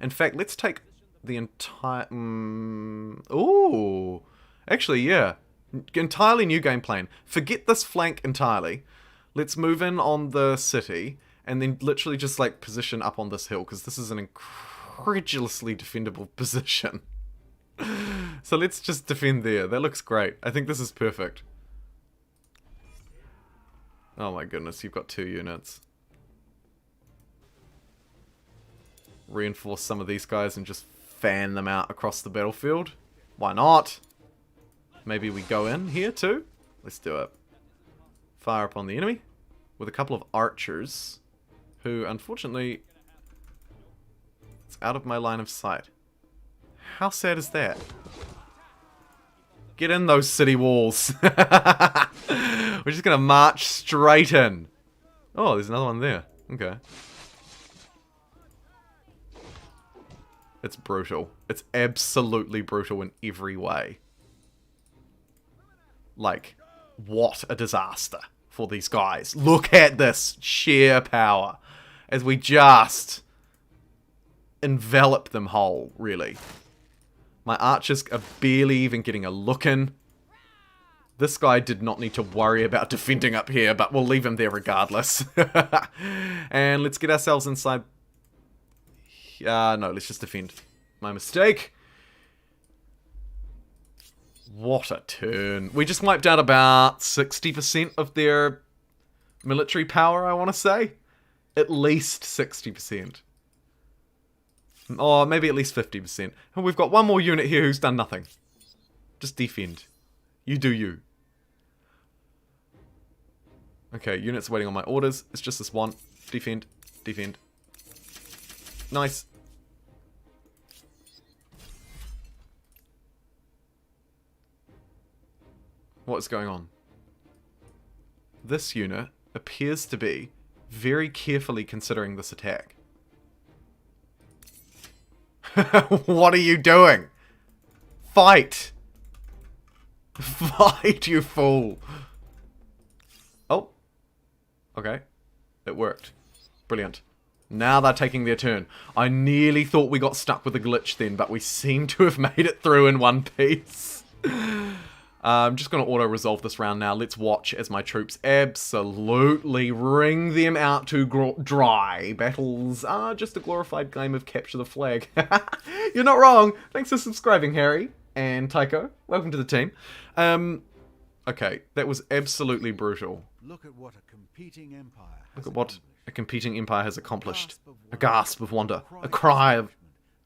In fact, let's take the entire... Ooh! Actually, yeah. Entirely new game plan. Forget this flank entirely. Let's move in on the city, and then literally just, like, position up on this hill, because this is an incredulously defendable position. So let's just defend there. That looks great. I think this is perfect. Oh my goodness, you've got 2 units. Reinforce some of these guys and just fan them out across the battlefield. Why not? Maybe we go in here too? Let's do it. Fire upon the enemy with a couple of archers who, unfortunately, it's out of my line of sight. How sad is that? Get in those city walls. We're just gonna march straight in. Oh, there's another one there. Okay. It's brutal. It's absolutely brutal in every way. Like, what a disaster for these guys. Look at this sheer power as we just envelop them whole, really. My archers are barely even getting a look in. This guy did not need to worry about defending up here, but we'll leave him there regardless. And let's get ourselves inside. No, let's just defend. My mistake. What a turn. We just wiped out about 60% of their military power, I want to say. At least 60%. Or maybe at least 50%. And we've got one more unit here who's done nothing. Just defend. You do you. Okay, units waiting on my orders. It's just this one. Defend. Defend. Nice. What's going on? This unit appears to be very carefully considering this attack. What are you doing? Fight! Fight, you fool! Oh. Okay. It worked. Brilliant. Now they're taking their turn. I nearly thought we got stuck with a glitch then, but we seem to have made it through in one piece. I'm just going to auto-resolve this round now. Let's watch as my troops absolutely wring them out to dry. Battles are just a glorified game of capture the flag. You're not wrong. Thanks for subscribing, Harry and Tycho. Welcome to the team. Okay, that was absolutely brutal. Look at what a competing empire has Look at what accomplished. a competing empire has accomplished. A gasp of wonder. A cry of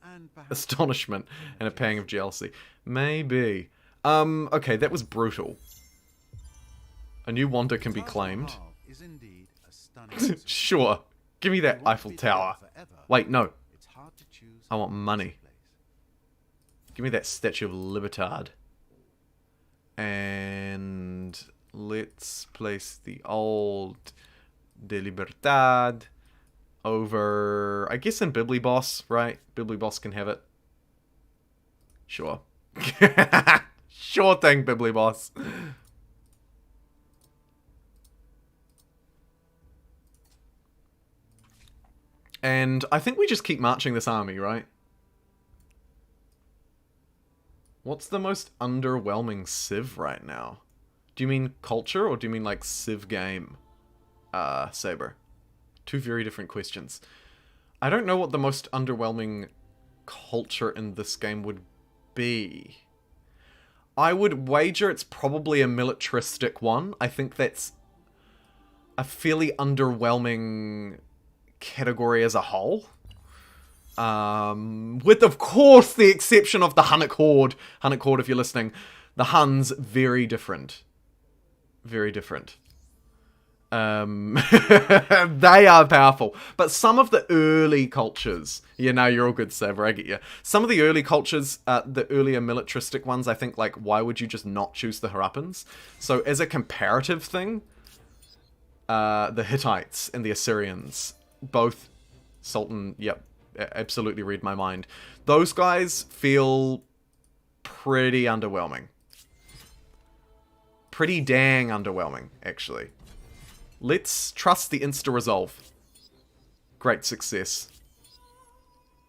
And perhaps astonishment and a pang of jealousy. Maybe. Okay, that was brutal. A new wonder can be claimed. is indeed a stunning Sure. Give me that Eiffel Tower. Wait, no. It's hard to choose. I want money. Give me that Statue of Libertad. And let's place the old De Libertad over, I guess, in Bibliboss, right? Bibliboss can have it. Sure. Sure thing, Bibliboss. And I think we just keep marching this army, right? What's the most underwhelming Civ right now? Do you mean culture or do you mean like Civ game? Saber. Two very different questions. I don't know what the most underwhelming culture in this game would be. I would wager it's probably a militaristic one. I think that's a fairly underwhelming category as a whole. With, of course, the exception of the Hunnic Horde. Hunnic Horde, if you're listening. The Huns, very different. Very different. They are powerful. But some of the early cultures... Yeah, no, you're all good, Saber, I get you. Some of the early cultures, the earlier militaristic ones, I think, like, why would you just not choose the Harappans? So, as a comparative thing, the Hittites and the Assyrians, both Sultan, yep, absolutely read my mind. Those guys feel pretty underwhelming. Pretty dang underwhelming, actually. Let's trust the insta-resolve. Great success.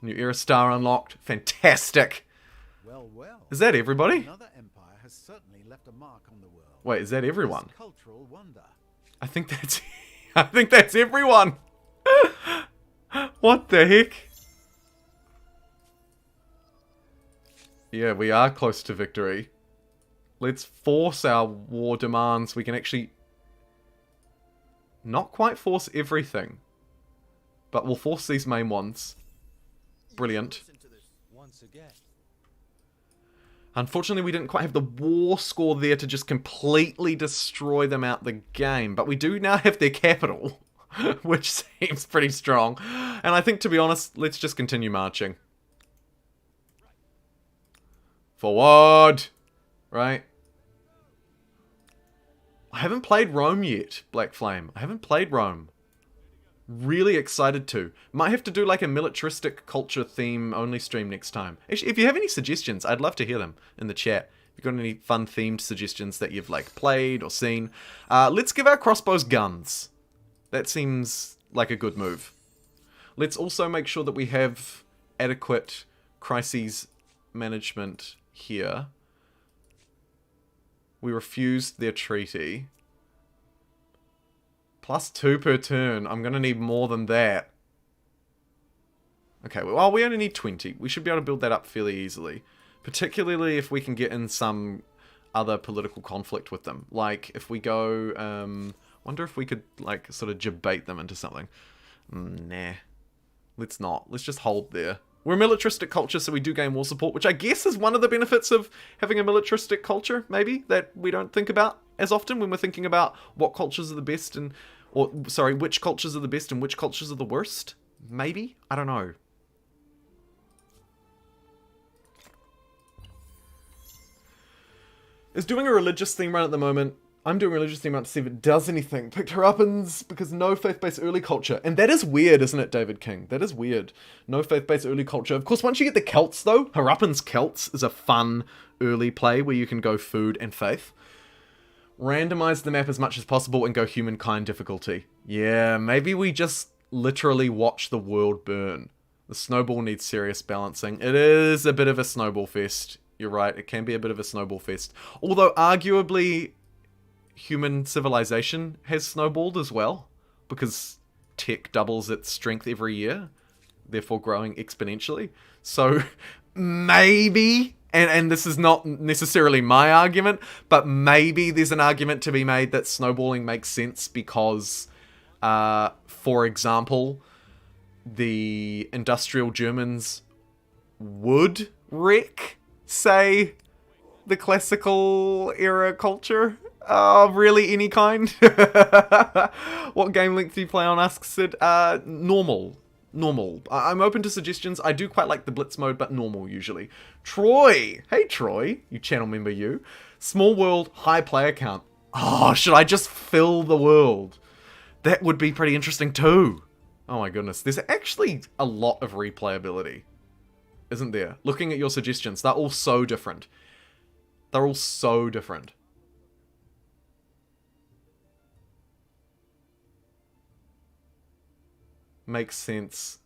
New era star unlocked. Fantastic. Well, well. Is that everybody? Another empire has certainly left a mark on the world. Wait, is that everyone? This cultural wonder. I think that's... I think that's everyone! What the heck? Yeah, we are close to victory. Let's force our war demands. We can actually not quite force everything, but we'll force these main ones. Brilliant. Unfortunately, we didn't quite have the war score there to just completely destroy them out the game, but we do now have their capital, which seems pretty strong. And I think, to be honest, let's just continue marching. Forward! Right? I haven't played Rome yet, Black Flame. I haven't played Rome. Really excited to. Might have to do like a militaristic culture theme only stream next time. Actually, if you have any suggestions, I'd love to hear them in the chat. If you've got any fun themed suggestions that you've like played or seen. Let's give our crossbows guns. That seems like a good move. Let's also make sure that we have adequate crises management here. We refused their treaty. +2 per turn. I'm going to need more than that. Okay, well, we only need 20. We should be able to build that up fairly easily. Particularly if we can get in some other political conflict with them. Like, if we go... wonder if we could, like, sort of debate them into something. Nah. Let's not. Let's just hold there. We're a militaristic culture, so we do gain war support, which I guess is one of the benefits of having a militaristic culture, maybe, that we don't think about as often when we're thinking about what cultures are the best and... Or, sorry, which cultures are the best and which cultures are the worst? Maybe? I don't know. Is doing a religious theme run at the moment. I'm doing a religious theme run to see if it does anything. Picked Haruppans because no faith-based early culture. And that is weird, isn't it, David King? That is weird. No faith-based early culture. Of course, once you get the Celts, though, Haruppans Celts is a fun early play where you can go food and faith. Randomize the map as much as possible and go humankind difficulty. Yeah, maybe we just literally watch the world burn. The snowball needs serious balancing. It is a bit of a snowball fest. You're right, it can be a bit of a snowball fest. Although, arguably, human civilization has snowballed as well. Because tech doubles its strength every year. Therefore growing exponentially. So, maybe... And this is not necessarily my argument, but maybe there's an argument to be made that snowballing makes sense because, for example, the industrial Germans would wreck, say, the classical era culture of really any kind. What game length do you play on? Asks Sid. Normal. Normal. I'm open to suggestions. I do quite like the blitz mode, but normal usually. Troy! Hey Troy, you channel member you. Small world, high player count. Oh, should I just fill the world? That would be pretty interesting too. Oh my goodness. There's actually a lot of replayability, isn't there? Looking at your suggestions, they're all so different. They're all so different. Makes sense.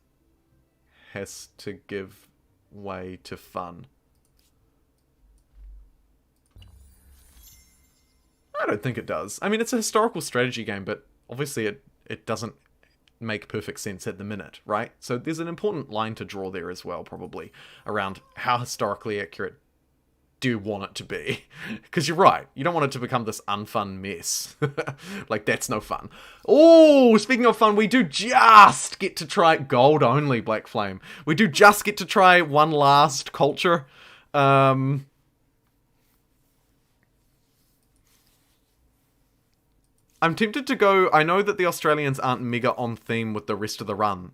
Has to give way to fun. I don't think it does. I mean, it's a historical strategy game, but obviously it doesn't make perfect sense at the minute, right? So there's an important line to draw there as well, probably, around how historically accurate do you want it to be? Because you're right, you don't want it to become this unfun mess. Like, that's no fun. Oh, speaking of fun, we do just get to try gold only, Black Flame. We do just get to try one last culture. I'm tempted to go... I know that the Australians aren't mega on theme with the rest of the run.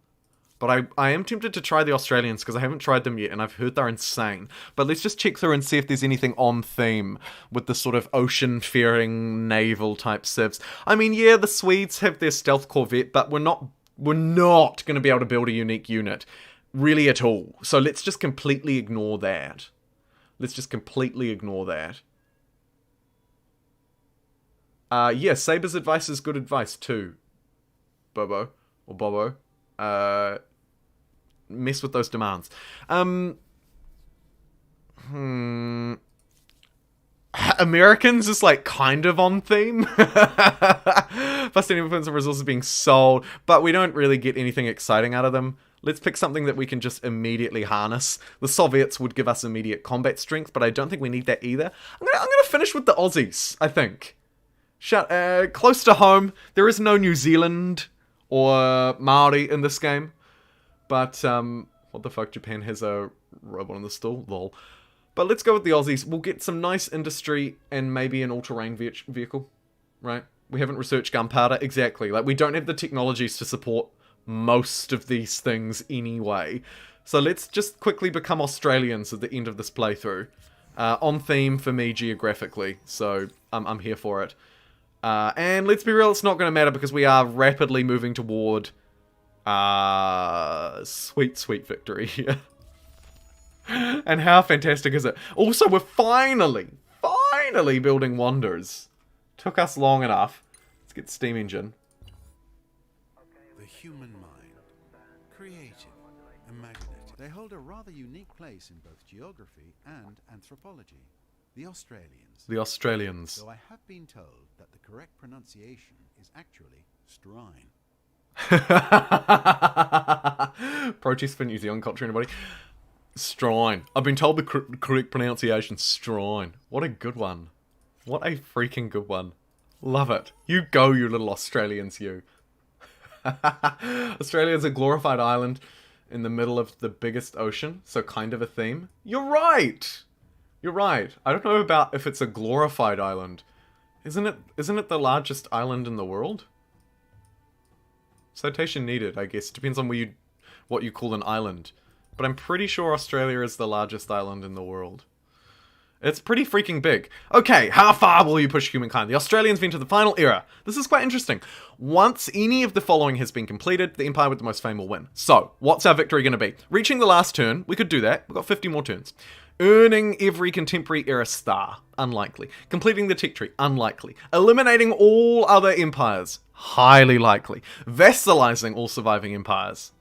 But I am tempted to try the Australians because I haven't tried them yet and I've heard they're insane. But let's just check through and see if there's anything on theme with the sort of ocean-faring naval type civs. I mean, yeah, the Swedes have their stealth corvette, but we're not going to be able to build a unique unit really at all. So let's just completely ignore that. Let's just completely ignore that. Yeah, Saber's advice is good advice too. Bobo. Or Bobo. Mess with those demands. Americans is like kind of on theme. Plus any influence of resources being sold, but we don't really get anything exciting out of them. Let's pick something that we can just immediately harness. The Soviets would give us immediate combat strength, but I don't think we need that either. I'm gonna finish with the Aussies, I think. Close to home. There is no New Zealand or Maori in this game. But, what the fuck, Japan has a robot on the stool? Lol. But let's go with the Aussies. We'll get some nice industry and maybe an all-terrain vehicle, right? We haven't researched gunpowder. Exactly. Like, we don't have the technologies to support most of these things anyway. So let's just quickly become Australians at the end of this playthrough. On theme for me geographically, so I'm here for it. And let's be real, it's not going to matter because we are rapidly moving toward sweet victory here. And how fantastic is it? Also, we're finally building wonders. Took us long enough. Let's get steam engine. The human mind, creative, imaginative. They hold a rather unique place in both geography and anthropology. The Australians. The Australians. Though I have been told that the correct pronunciation is actually strine. Protest for New Zealand culture, anybody? Strine. I've been told the correct pronunciation, strine. What a good one. What a freaking good one. Love it. You go, you little Australians, you. Australia's a glorified island in the middle of the biggest ocean, so kind of a theme. You're right! You're right. I don't know about if it's a glorified island. Isn't it the largest island in the world? Citation needed, I guess. Depends on what you call an island. But I'm pretty sure Australia is the largest island in the world. It's pretty freaking big. Okay, how far will you push humankind? The Australians enter the final era. This is quite interesting. Once any of the following has been completed, the empire with the most fame will win. So, what's our victory going to be? Reaching the last turn, we could do that. We've got 50 more turns. Earning every contemporary era star. Unlikely. Completing the tech tree. Unlikely. Eliminating all other empires. Highly likely. Vassalizing all surviving empires.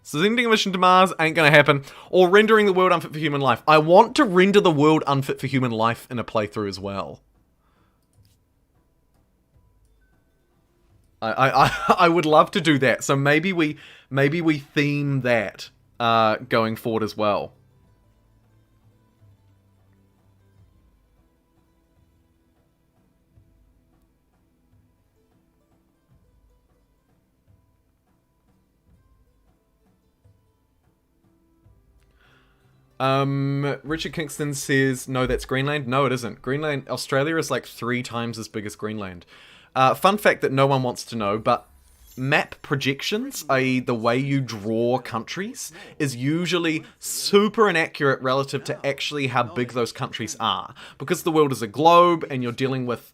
Sending a mission to Mars ain't gonna happen. Or rendering the world unfit for human life. I want to render the world unfit for human life in a playthrough as well. I would love to do that. So maybe we theme that going forward as well. Richard Kingston says, no, that's Greenland. No, it isn't. Australia is like 3 times as big as Greenland. Fun fact that no one wants to know, but map projections, i.e. the way you draw countries, is usually super inaccurate relative to actually how big those countries are. Because the world is a globe and you're dealing with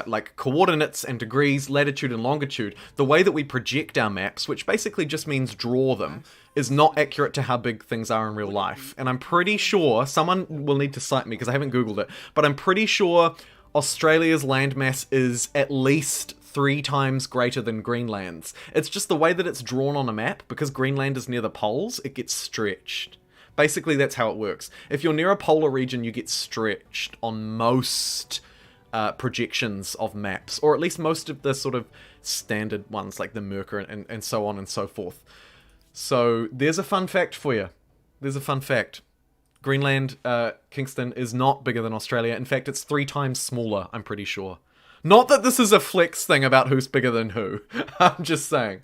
like coordinates and degrees, latitude and longitude, the way that we project our maps, which basically just means draw them, is not accurate to how big things are in real life. And I'm pretty sure, someone will need to cite me because I haven't Googled it, but I'm pretty sure Australia's landmass is at least 3 times greater than Greenland's. It's just the way that it's drawn on a map, because Greenland is near the poles, it gets stretched. Basically, that's how it works. If you're near a polar region, you get stretched on most projections of maps, or at least most of the sort of standard ones, like the Merkur and so on and so forth. So, there's a fun fact for you. There's a fun fact. Greenland, Kingston, is not bigger than Australia. In fact, it's 3 times smaller, I'm pretty sure. Not that this is a flex thing about who's bigger than who. I'm just saying.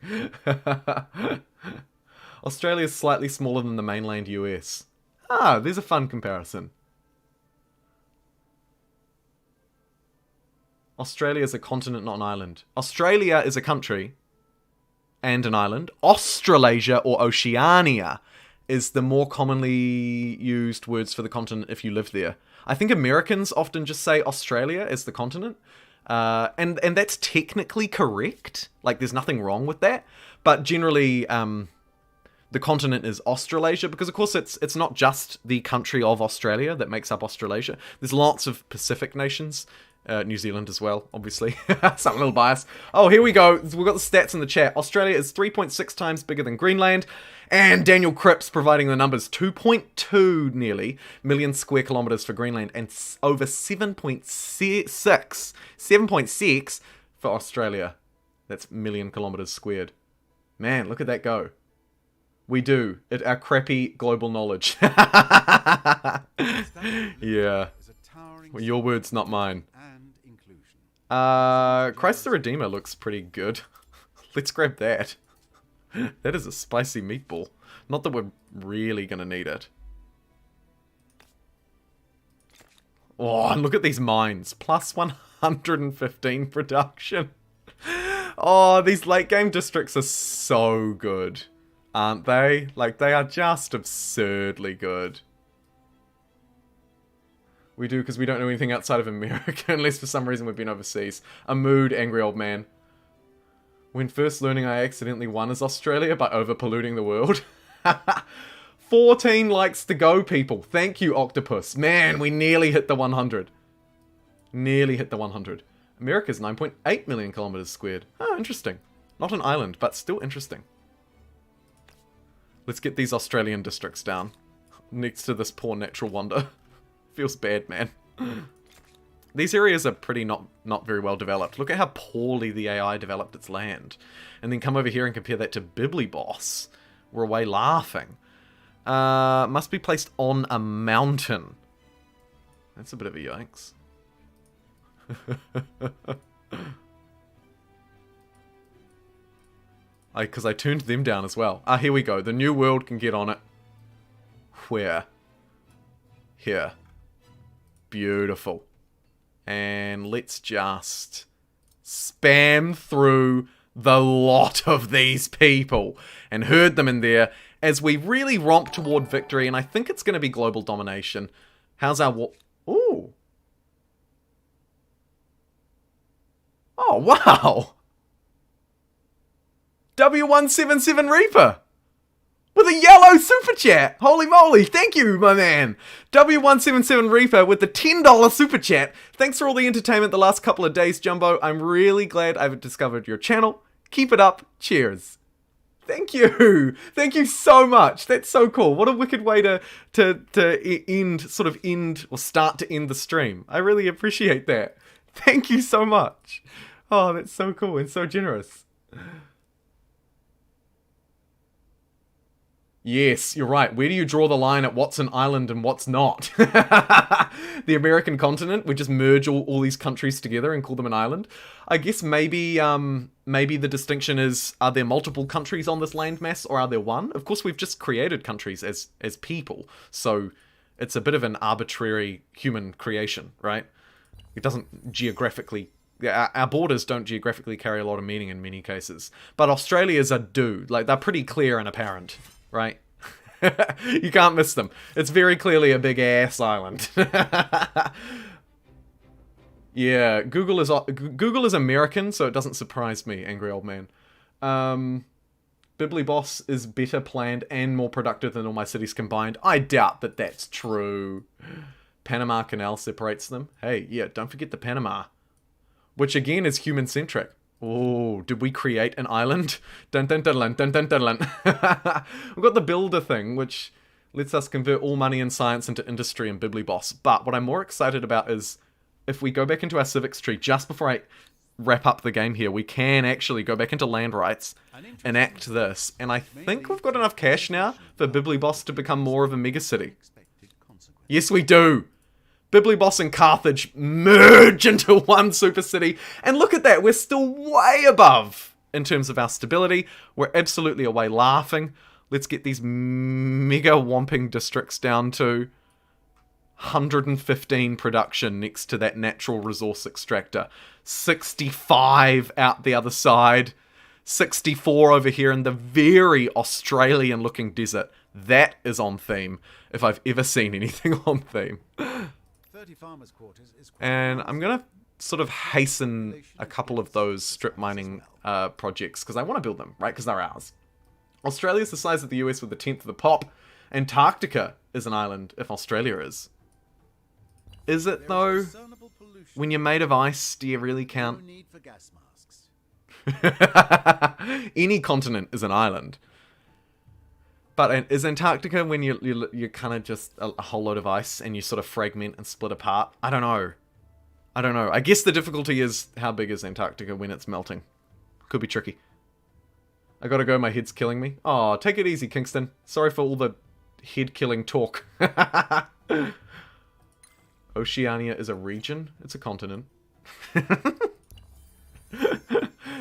Australia is slightly smaller than the mainland US. Ah, there's a fun comparison. Australia is a continent, not an island. Australia is a country and an island. Australasia or Oceania is the more commonly used words for the continent if you live there. I think Americans often just say Australia as the continent. And that's technically correct. Like, there's nothing wrong with that. But generally, the continent is Australasia, because of course it's not just the country of Australia that makes up Australasia. There's lots of Pacific nations. New Zealand as well, obviously. Some little bias. Oh, here we go. We've got the stats in the chat. Australia is 3.6 times bigger than Greenland. And Daniel Cripps providing the numbers. 2.2 nearly million square kilometers for Greenland. And over 7.6 for Australia. That's million kilometers squared. Man, look at that go. We do. Our crappy global knowledge. Yeah. Well, your words, not mine. Christ the Redeemer looks pretty good. Let's grab that. That is a spicy meatball. Not that we're really gonna need it. Oh, and look at these mines. Plus 115 production. Oh, these late game districts are so good. Aren't they? Like, they are just absurdly good. We do, because we don't know anything outside of America, unless for some reason we've been overseas. A mood, angry old man. When first learning I accidentally won as Australia by over-polluting the world. 14 likes to go, people. Thank you, Octopus. Man, we nearly hit the 100. Nearly hit the 100. America's 9.8 million kilometers squared. Oh, interesting. Not an island, but still interesting. Let's get these Australian districts down. Next to this poor natural wonder. Feels bad, man. These areas are pretty not very well developed. Look at how poorly the AI developed its land. And then come over here and compare that to Bibliboss. We're away laughing. Must be placed on a mountain. That's a bit of a yikes. Because I turned them down as well. Ah, here we go. The new world can get on it. Where? Here. Beautiful. And let's just spam through the lot of these people and herd them in there as we really romp toward victory. And I think it's going to be global domination. How's our war? Ooh. Oh, wow. W177 Reaper with a yellow super chat. Holy moly, thank you, my man. W177 Reaper with the $10 super chat. Thanks for all the entertainment the last couple of days, Jumbo. I'm really glad I've discovered your channel. Keep it up. Cheers. Thank you. Thank you so much. That's so cool. What a wicked way to end or start to end the stream. I really appreciate that. Thank you so much. Oh, that's so cool and so generous. Yes, you're right. Where do you draw the line at what's an island and what's not? The American continent, we just merge all these countries together and call them an island. I guess maybe the distinction is, are there multiple countries on this landmass or are there one? Of course, we've just created countries as people, so it's a bit of an arbitrary human creation, right? It doesn't geographically... Our borders don't geographically carry a lot of meaning in many cases. But Australia's a do. Like, they're pretty clear and apparent. Right? You can't miss them. It's very clearly a big ass island. Yeah, Google is American, so it doesn't surprise me, angry old man. Bibliboss is better planned and more productive than all my cities combined. I doubt that that's true. Panama Canal separates them. Hey, yeah, don't forget the Panama. Which again is human-centric. Oh, did we create an island? Dun dun dun dun dun dun dun dun. We've got the builder thing, which lets us convert all money and science into industry and Bibliboss. But what I'm more excited about is if we go back into our civics tree just before I wrap up the game here, we can actually go back into land rights, enact this, and I think we've got enough cash now for Bibliboss to become more of a megacity. Yes, we do. Bibliboss and Carthage merge into one super city. And look at that, we're still way above in terms of our stability. We're absolutely away laughing. Let's get these mega whomping districts down to 115 production next to that natural resource extractor. 65 out the other side. 64 over here in the very Australian looking desert. That is on theme, if I've ever seen anything on theme. And I'm going to sort of hasten a couple of those strip mining projects, because I want to build them, right? Because they're ours. Australia's the size of the US with a tenth of the pop. Antarctica is an island, if Australia is. Is it, though? When you're made of ice, do you really count? Any continent is an island. But is Antarctica when you're kind of just a whole load of ice and you sort of fragment and split apart? I don't know. I guess the difficulty is how big is Antarctica when it's melting. Could be tricky. I gotta go, my head's killing me. Oh, take it easy, Kingston. Sorry for all the head-killing talk. Oceania is a region? It's a continent.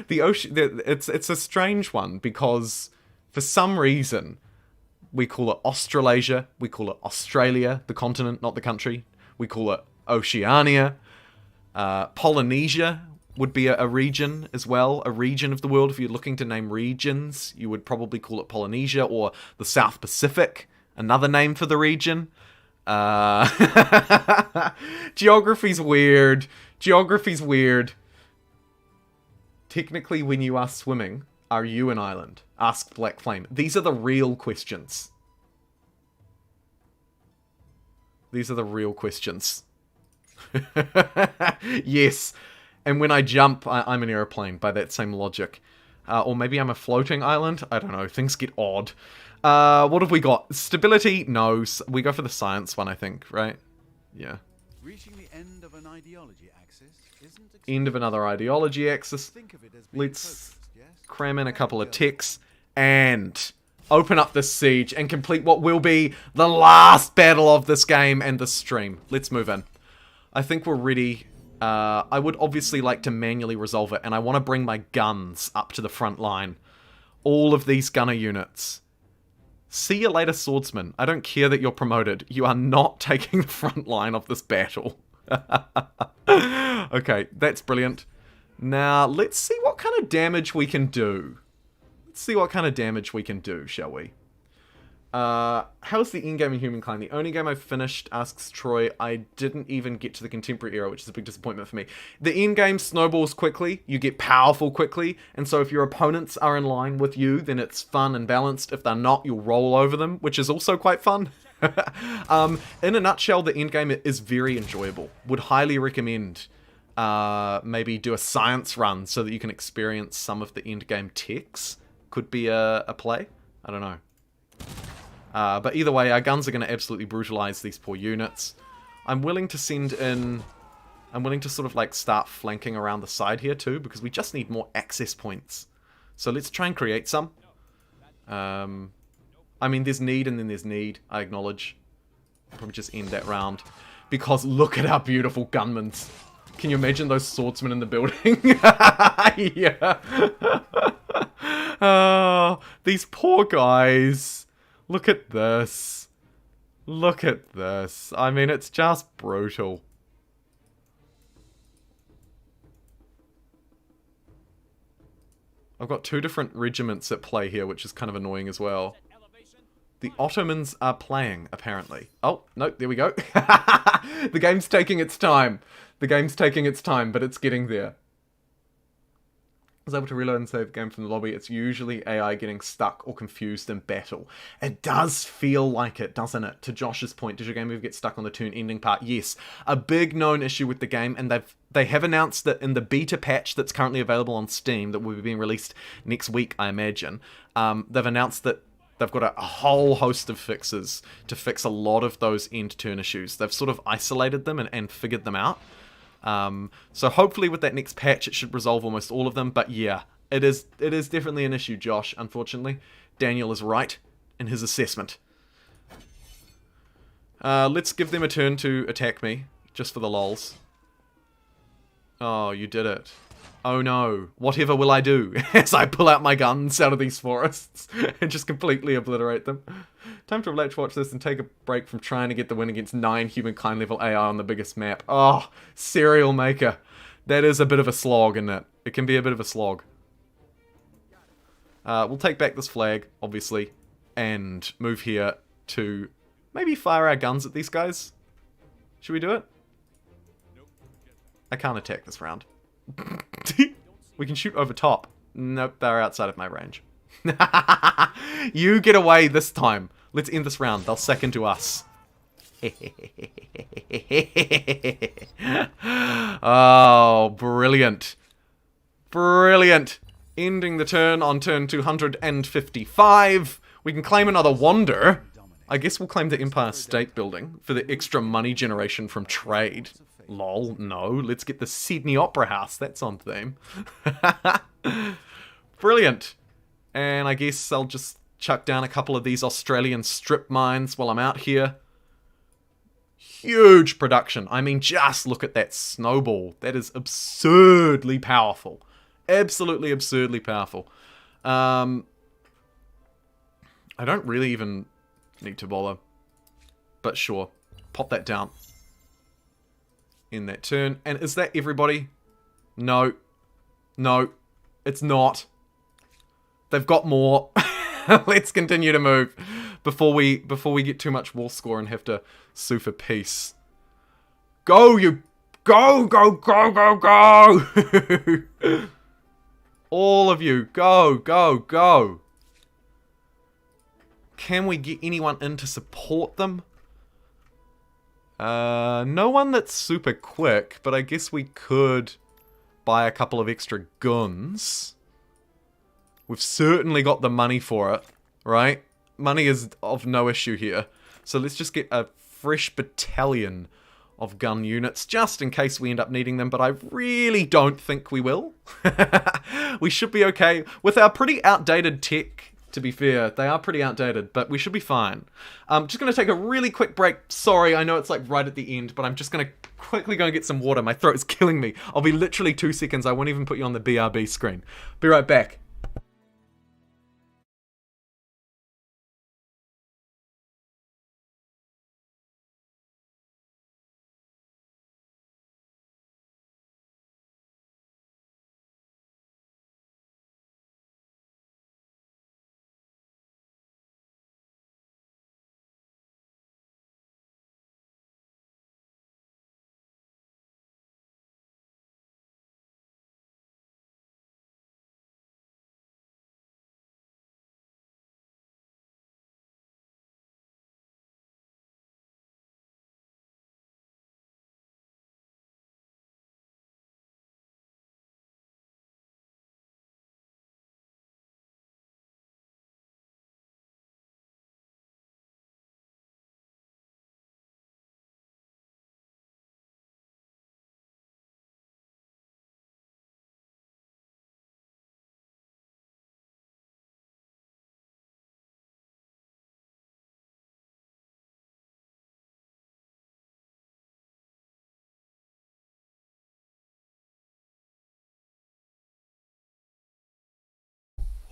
The ocean, it's a strange one, because for some reason, we call it Australasia, we call it Australia, the continent, not the country. We call it Oceania. Polynesia would be a region as well, a region of the world. If you're looking to name regions, you would probably call it Polynesia, or the South Pacific, another name for the region. Geography's weird. Geography's weird. Technically, when you are swimming, are you an island? Asked Black Flame. These are the real questions. These are the real questions. Yes. And when I jump, I'm an airplane by that same logic. Or maybe I'm a floating island? I don't know. Things get odd. What have we got? Stability? No. We go for the science one, I think, right? Yeah. Reaching the end of an ideology axis isn't End of another ideology axis. Think of it as being Let's focused, yes? cram in a couple of ticks and open up this siege and complete what will be the last battle of this game and this stream. Let's move in. I think we're ready. I would obviously like to manually resolve it, and I want to bring my guns up to the front line. All of these gunner units. See you later, swordsman. I don't care that you're promoted. You are not taking the front line of this battle. Okay, that's brilliant. Now, let's see what kind of damage we can do. Let's see what kind of damage we can do, shall we? How's the in-game in Humankind? The only game I've finished, asks Troy. I didn't even get to the contemporary era, which is a big disappointment for me. The in-game snowballs quickly, you get powerful quickly, and so if your opponents are in line with you, then it's fun and balanced. If they're not, you'll roll over them, which is also quite fun. In a nutshell, the in-game is very enjoyable. Would highly recommend maybe do a science run so that you can experience some of the end-game techs. Could be a play. I don't know. But either way, our guns are going to absolutely brutalize these poor units. I'm willing to send in... I'm willing to sort of like start flanking around the side here too, because we just need more access points. So let's try and create some. I mean, there's need and then there's need, I acknowledge. I'll probably just end that round. Because look at our beautiful gunmans. Can you imagine those swordsmen in the building? Yeah. Oh, these poor guys. Look at this. Look at this. I mean, it's just brutal. I've got two different regiments at play here, which is kind of annoying as well. The Ottomans are playing, apparently. Oh, no, there we go. The game's taking its time. The game's taking its time, but it's getting there. I was able to reload and save the game from the lobby. It's usually AI getting stuck or confused in battle. It does feel like it, doesn't it? To Josh's point, did your game ever get stuck on the turn ending part? Yes. A big known issue with the game, and they have announced that in the beta patch that's currently available on Steam, that will be being released next week, I imagine, they've announced that they've got a whole host of fixes to fix a lot of those end-turn issues. They've sort of isolated them and figured them out. So hopefully with that next patch it should resolve almost all of them, but yeah, it is definitely an issue, Josh, unfortunately. Daniel is right in his assessment. Let's give them a turn to attack me, just for the lols. Oh, you did it. Oh no, whatever will I do as I pull out my guns out of these forests and just completely obliterate them. Time to relax, watch this, and take a break from trying to get the win against 9 Humankind level AI on the biggest map. Oh, Serial Maker. That is a bit of a slog, isn't it? It can be a bit of a slog. We'll take back this flag, obviously, and move here to maybe fire our guns at these guys. Should we do it? I can't attack this round. We can shoot over top. Nope, they're outside of my range. You get away this time. Let's end this round. They'll second to us. Oh, brilliant. Brilliant. Ending the turn on turn 255. We can claim another wonder. I guess we'll claim the Empire State Building for the extra money generation from trade. Lol, no. Let's get the Sydney Opera House. That's on theme. Brilliant. And I guess I'll just chuck down a couple of these Australian strip mines while I'm out here. Huge production. I mean, just look at that snowball. That is absurdly powerful. Absolutely absurdly powerful. I don't really even need to bother. But sure. Pop that down. In that turn. And is that everybody? No. No. It's not. They've got more. Let's continue to move before we get too much war score and have to sue for peace. Go, you! Go, go, go, go, go! All of you, go, go, go. Can we get anyone in to support them? No one that's super quick, but I guess we could buy a couple of extra guns. We've certainly got the money for it, right? Money is of no issue here. So let's just get a fresh battalion of gun units, just in case we end up needing them, but I really don't think we will. We should be okay with our pretty outdated tech, to be fair. They are pretty outdated, but we should be fine. I'm just going to take a really quick break. Sorry, I know it's like right at the end, but I'm just going to quickly go and get some water. My throat is killing me. I'll be literally 2 seconds. I won't even put you on the BRB screen. Be right back.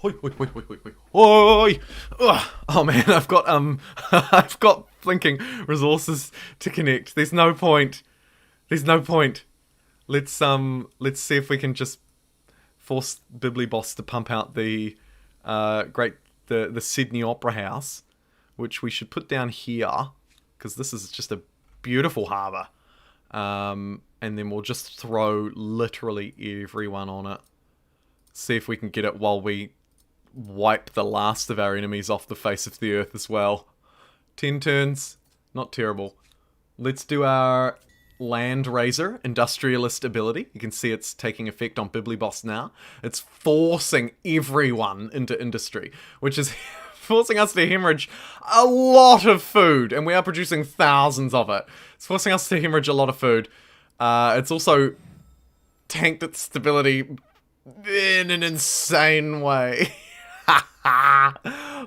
Hoi, hoi, hoi, hoi, hoi, hoi, hoi. Ugh. Oh man, I've got I've got blinking resources to connect. There's no point. There's no point. Let's see if we can just force Bibliboss to pump out the the Sydney Opera House, which we should put down here because this is just a beautiful harbour. And then we'll just throw literally everyone on it. See if we can get it while we wipe the last of our enemies off the face of the earth as well. 10 turns. Not terrible. Let's do our Land Raiser Industrialist ability. You can see it's taking effect on Bibliboss now. It's forcing everyone into industry, which is forcing us to hemorrhage a lot of food, and we are producing thousands of it. It's forcing us to hemorrhage a lot of food. It's also tanked its stability in an insane way.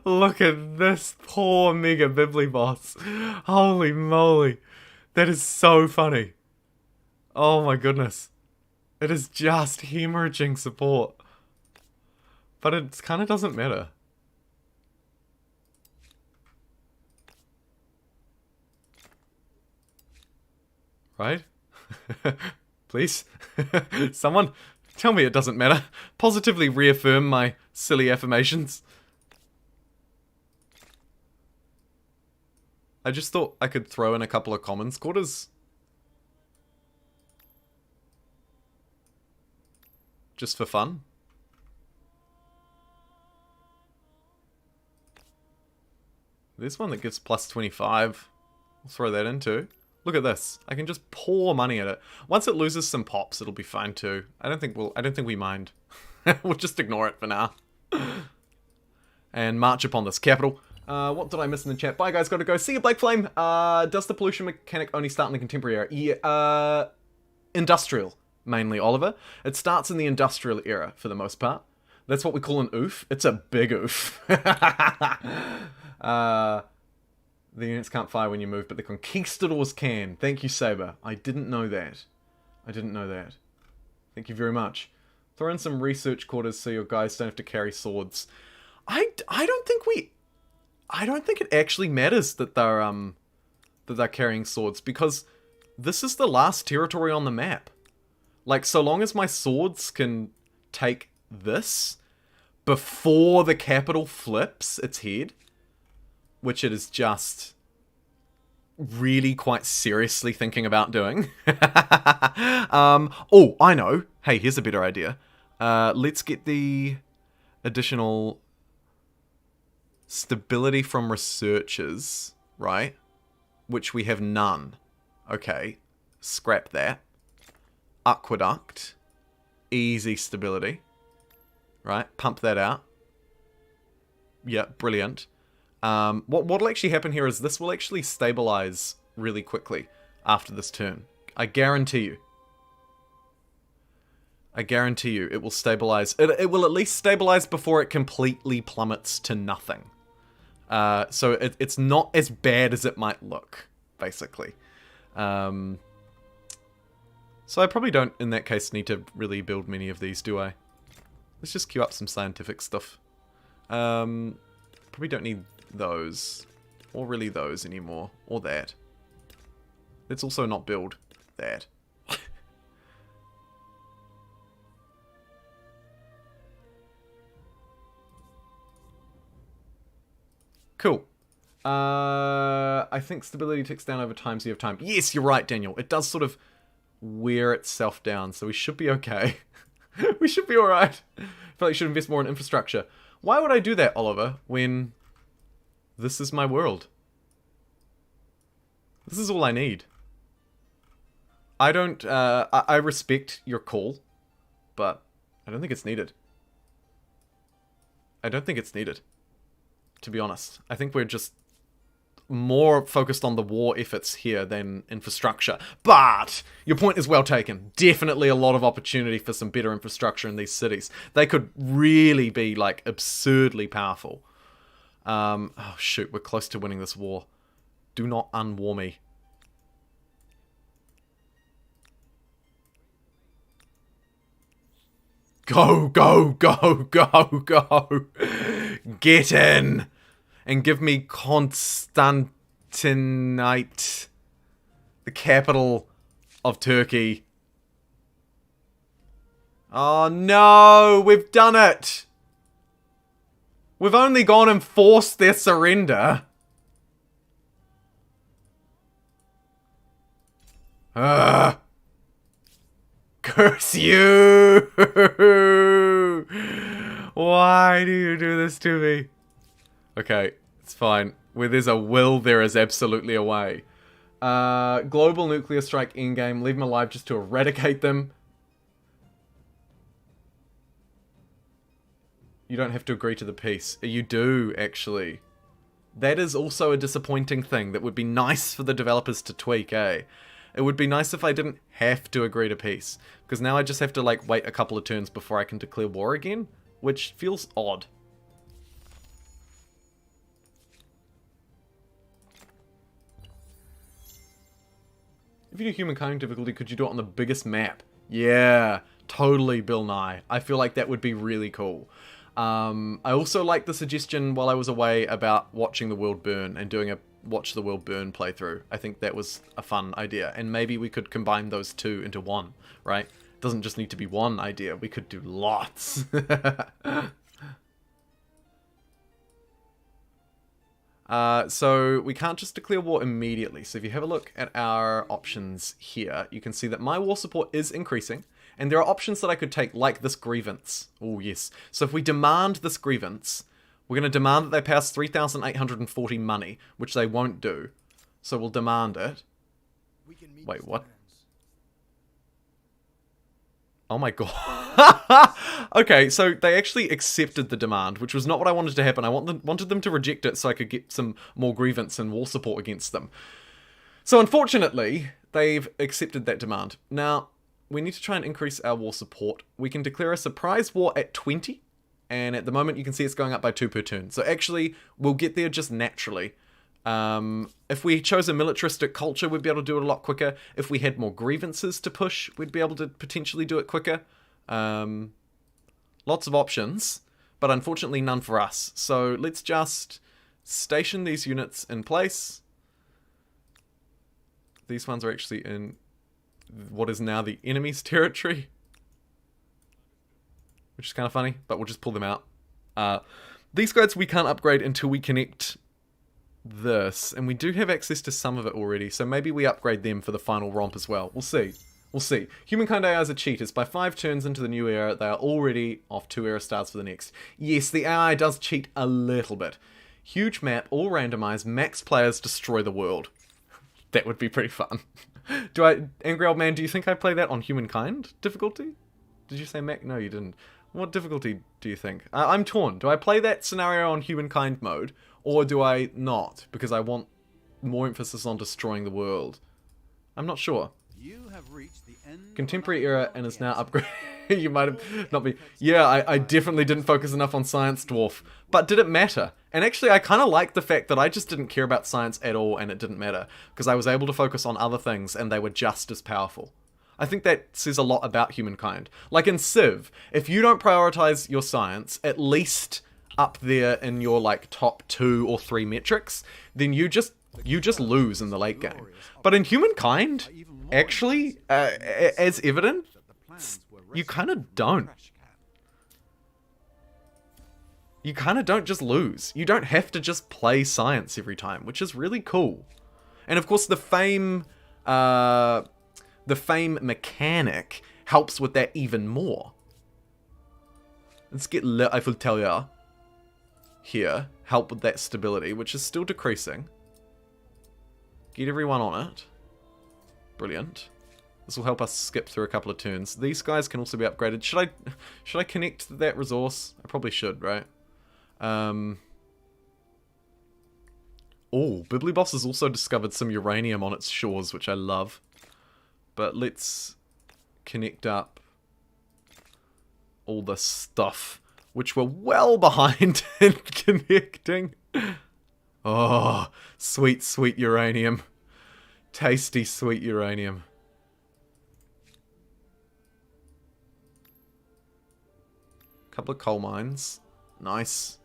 Look at this poor mega Bibliboss. Holy moly. That is so funny. Oh my goodness. It is just hemorrhaging support. But it kind of doesn't matter. Right? Please? Someone tell me it doesn't matter. Positively reaffirm my silly affirmations. I just thought I could throw in a couple of commons quarters. Just for fun. There's one that gives plus 25. I'll throw that in too. Look at this. I can just pour money at it. Once it loses some pops, it'll be fine too. I don't think we mind. We'll just ignore it for now. And march upon this capital. What did I miss in the chat? Bye guys, gotta go. See you, Blake Flame. Does the pollution mechanic only start in the contemporary era? Yeah, industrial, mainly, Oliver. It starts in the industrial era, for the most part. That's what we call an oof. It's a big oof. The units can't fire when you move, but the conquistadors can. Thank you, Saber. I didn't know that. Thank you very much. Throw in some research quarters so your guys don't have to carry swords. I don't think it actually matters that they're carrying swords, because this is the last territory on the map. Like, so long as my swords can take this before the capital flips its head, which it is just really quite seriously thinking about doing. Oh, I know. Hey, here's a better idea. Let's get the additional stability from researchers, right? Which we have none. Okay, scrap that. Aqueduct. Easy stability. Right, pump that out. Yeah, brilliant. What'll actually happen here is this will actually stabilize really quickly after this turn. I guarantee you. It will stabilize. It will at least stabilize before it completely plummets to nothing. So it's not as bad as it might look, basically. So I probably don't, in that case, need to really build many of these, do I? Let's just queue up some scientific stuff. Probably don't need those. Or really those anymore. Or that. Let's also not build that. Cool. I think stability ticks down over time, so you have time. Yes, you're right, Daniel. It does sort of wear itself down, so we should be okay. We should be alright. I feel like you should invest more in infrastructure. Why would I do that, Oliver, when this is my world? This is all I need. I don't, I respect your call, but I don't think it's needed. To be honest. I think we're just more focused on the war efforts here than infrastructure. But your point is well taken. Definitely a lot of opportunity for some better infrastructure in these cities. They could really be, like, absurdly powerful. Oh, shoot. We're close to winning this war. Do not unwar me. Go, go, go, go, go. Get in. And give me Constantinople, the capital of Turkey. Oh no, we've done it. We've only gone and forced their surrender. Curse you! Why do you do this to me? Okay, it's fine. Where there's a will, there is absolutely a way. Global nuclear strike endgame. Leave them alive just to eradicate them. You don't have to agree to the peace. You do, actually. That is also a disappointing thing that would be nice for the developers to tweak, eh? It would be nice if I didn't have to agree to peace. Because now I just have to, like, wait a couple of turns before I can declare war again. Which feels odd. If you do Humankind difficulty, could you do it on the biggest map? Yeah, totally, Bill Nye. I feel like that would be really cool. I also like the suggestion while I was away about watching the world burn and doing a watch the world burn playthrough. I think that was a fun idea. And maybe we could combine those two into one, right? It doesn't just need to be one idea. We could do lots. So we can't just declare war immediately. So if you have a look at our options here, you can see that my war support is increasing. And there are options that I could take, like this grievance. Oh, yes. So if we demand this grievance, we're going to demand that they pay us 3,840 money, which they won't do. So we'll demand it. Wait, what? Oh my god. Okay, so they actually accepted the demand, which was not what I wanted to happen. I wanted them to reject it so I could get some more grievance and war support against them. So unfortunately, they've accepted that demand. Now, we need to try and increase our war support. We can declare a surprise war at 20. and at the moment you can see it's going up by 2 per turn. So actually, we'll get there just naturally. If we chose a militaristic culture, we'd be able to do it a lot quicker. If we had more grievances to push, we'd be able to potentially do it quicker. Lots of options, but unfortunately none for us. So let's just station these units in place. These ones are actually in what is now the enemy's territory, which is kind of funny, but we'll just pull them out. These guys we can't upgrade until we connect this, and we do have access to some of it already, so maybe we upgrade them for the final romp as well. We'll see. We'll see. Humankind AIs are cheaters. By 5 turns into the new era, they are already off 2 era stars for the next. Yes, the AI does cheat a little bit. Huge map, all randomized, max players destroy the world. That would be pretty fun. Angry Old Man, do you think I play that on Humankind difficulty? Did you say Mac? No, you didn't. What difficulty do you think? I'm torn. Do I play that scenario on Humankind mode, or do I not? Because I want more emphasis on destroying the world. I'm not sure. You have reached the end Contemporary era and is now upgraded. You might have not been. Yeah, I definitely didn't focus enough on science, Dwarf. But did it matter? And actually, I kind of like the fact that I just didn't care about science at all and it didn't matter. Because I was able to focus on other things and they were just as powerful. I think that says a lot about Humankind. Like in Civ, if you don't prioritize your science, at least up there in your like top 2 or 3 metrics, then you just lose in the late game. But in Humankind, actually, as evident, you kind of don't. You kind of don't just lose. You don't have to just play science every time, which is really cool. And of course, the fame mechanic helps with that even more. Let's get Le Eiffel Tower here. Help with that stability, which is still decreasing. Get everyone on it. Brilliant. This will help us skip through a couple of turns. These guys can also be upgraded. Should I connect that resource? I probably should, right? Oh, Bibliboss has also discovered some uranium on its shores, which I love. But let's connect up all the stuff, which we're well behind in connecting. Oh, sweet, sweet uranium. Tasty, sweet uranium. Couple of coal mines. Nice.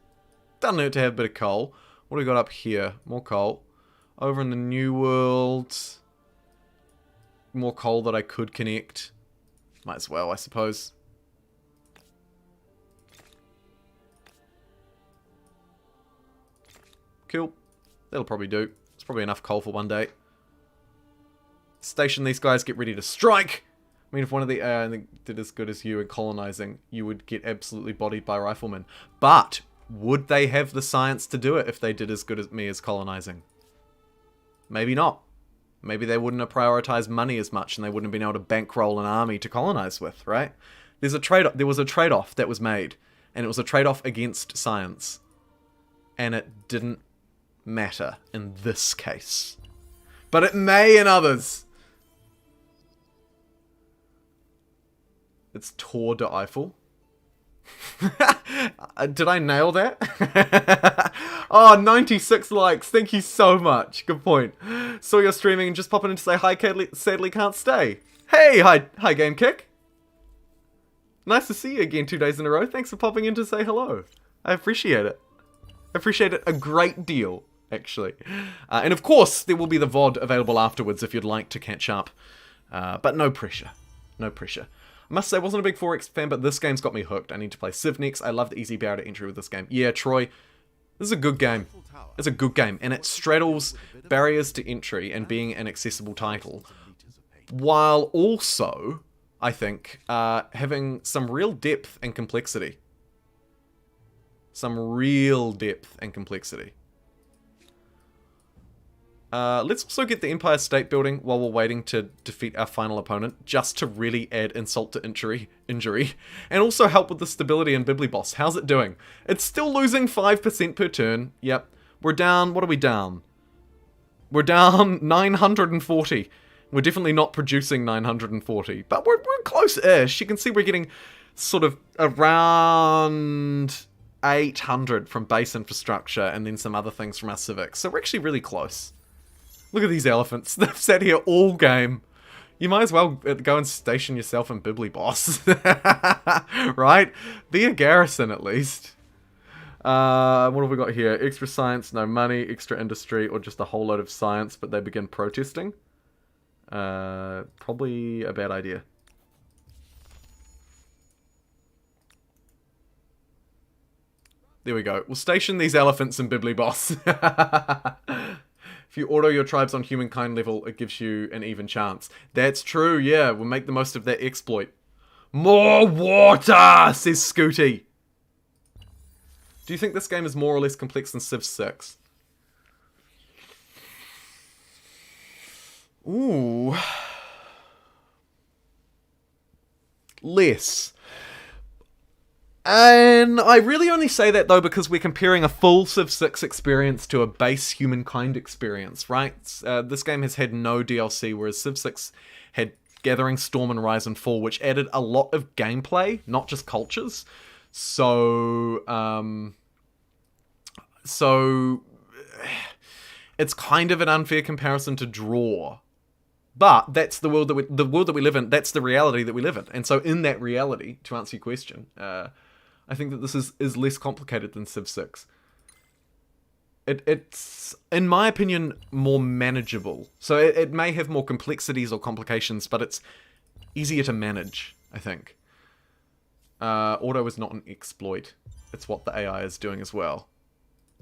Doesn't hurt to have a bit of coal. What do we got up here? More coal. Over in the New World. More coal that I could connect. Might as well, I suppose. Cool. That'll probably do. It's probably enough coal for one day. Station these guys, get ready to strike! I mean, if one of the AI did as good as you in colonizing, you would get absolutely bodied by riflemen. But would they have the science to do it if they did as good as me as colonizing? Maybe not. Maybe they wouldn't have prioritized money as much and they wouldn't have been able to bankroll an army to colonize with, right? There was a trade-off that was made, and it was a trade-off against science. And it didn't matter in this case. But it may in others. It's Tour de Eiffel. Did I nail that? Oh, 96 likes. Thank you so much. Good point. Saw you're streaming and just popping in to say hi, sadly can't stay. Hey, hi Game Kick. Nice to see you again 2 days in a row. Thanks for popping in to say hello. I appreciate it. I appreciate it a great deal, actually. And of course, there will be the VOD available afterwards if you'd like to catch up. But no pressure. No pressure. I must say, I wasn't a big 4X fan, but this game's got me hooked. I need to play Civ next. I love the easy barrier to entry with this game. Yeah, Troy, this is a good game. It's a good game, and it straddles barriers to entry and being an accessible title, while also, I think, having some real depth and complexity. Some real depth and complexity. Let's also get the Empire State Building while we're waiting to defeat our final opponent, just to really add insult to injury, and also help with the stability in Bibliboss. How's it doing? It's still losing 5% per turn. Yep. We're down, what are we down? We're down 940. We're definitely not producing 940, but we're close-ish. You can see we're getting sort of around 800 from base infrastructure and then some other things from our civics. So we're actually really close. Look at these elephants. They've sat here all game. You might as well go and station yourself in Bibliboss. Right? Be a garrison at least. What have we got here? Extra science, no money, extra industry, or just a whole load of science, but they begin protesting. Probably a bad idea. There we go. We'll station these elephants in Bibliboss. If you auto your tribes on humankind level, it gives you an even chance. That's true, yeah. We'll make the most of that exploit. More water, says Scooty. Do you think this game is more or less complex than Civ 6? Ooh. Less. And I really only say that, though, because we're comparing a full Civ 6 experience to a base Humankind experience, right? This game has had no DLC, whereas Civ 6 had Gathering Storm and Rise and Fall, which added a lot of gameplay, not just cultures. So it's kind of an unfair comparison to draw. But that's the world that we live in. That's the reality that we live in. And so in that reality, to answer your question, I think that this is less complicated than Civ 6. It's, in my opinion, more manageable. So it may have more complexities or complications, but it's easier to manage, I think. Auto is not an exploit. It's what the AI is doing as well.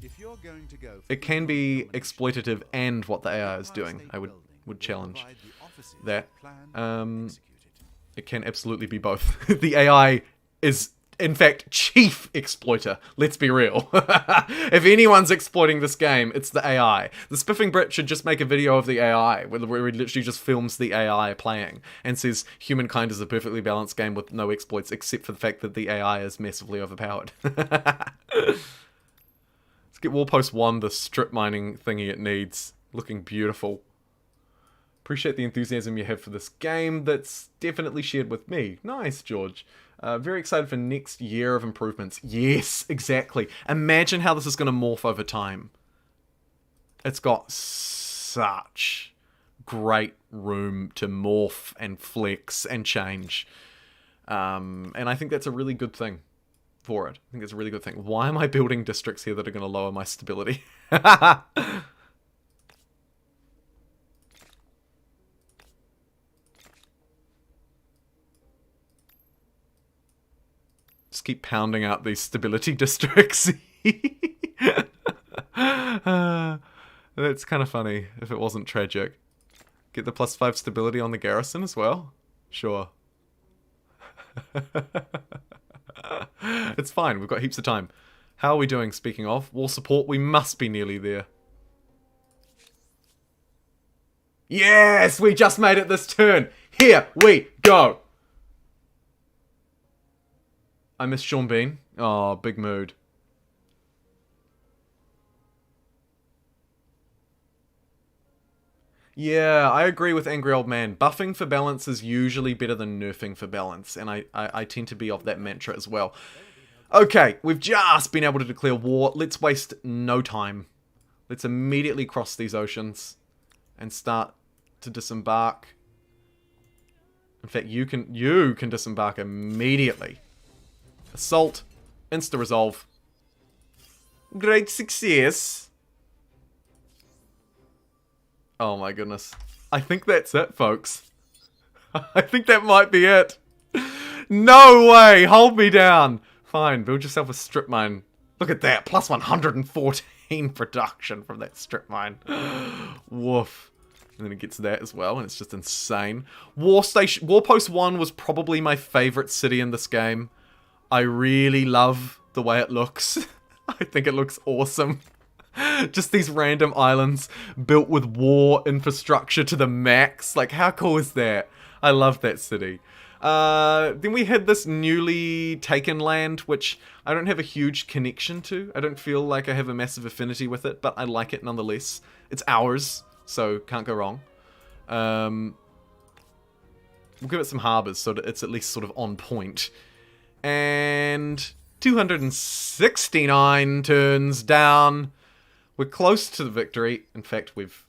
If you're going to go It can be exploitative and what the AI is doing. I would challenge that. It can absolutely be both. The AI is, in fact, chief exploiter. Let's be real. If anyone's exploiting this game, it's the AI. The Spiffing Brit should just make a video of the AI, where he literally just films the AI playing, and says Humankind is a perfectly balanced game with no exploits, except for the fact that the AI is massively overpowered. Let's get Warpost 1, the strip mining thingy it needs. Looking beautiful. Appreciate the enthusiasm you have for this game. That's definitely shared with me. Nice, George. Very excited for next year of improvements. Yes, exactly. Imagine how this is going to morph over time. It's got such great room to morph and flex and change. And I think that's a really good thing for it. I think it's a really good thing. Why am I building districts here that are going to lower my stability? Just keep pounding out these stability districts. That's kind of funny if it wasn't tragic. Get the +5 stability on the garrison as well? Sure. It's fine, we've got heaps of time. How are we doing, speaking of? War support, we must be nearly there. Yes! We just made it this turn! Here we go! I miss Sean Bean. Oh, big mood. Yeah, I agree with Angry Old Man. Buffing for balance is usually better than nerfing for balance, and I tend to be of that mantra as well. Okay, we've just been able to declare war. Let's waste no time. Let's immediately cross these oceans and start to disembark. In fact, you can disembark immediately. Assault, insta-resolve. Great success. Oh my goodness. I think that's it, folks. I think that might be it. No way! Hold me down! Fine, build yourself a strip mine. Look at that, plus 114 production from that strip mine. Woof. And then it gets that as well, and it's just insane. Warpost 1 was probably my favourite city in this game. I really love the way it looks. I think it looks awesome. Just these random islands built with war infrastructure to the max. Like, how cool is that? I love that city. Then we had this newly taken land, which I don't have a huge connection to. I don't feel like I have a massive affinity with it, but I like it nonetheless. It's ours, so can't go wrong. We'll give it some harbours so that it's at least sort of on point. And 269 turns down. We're close to the victory. In fact, we've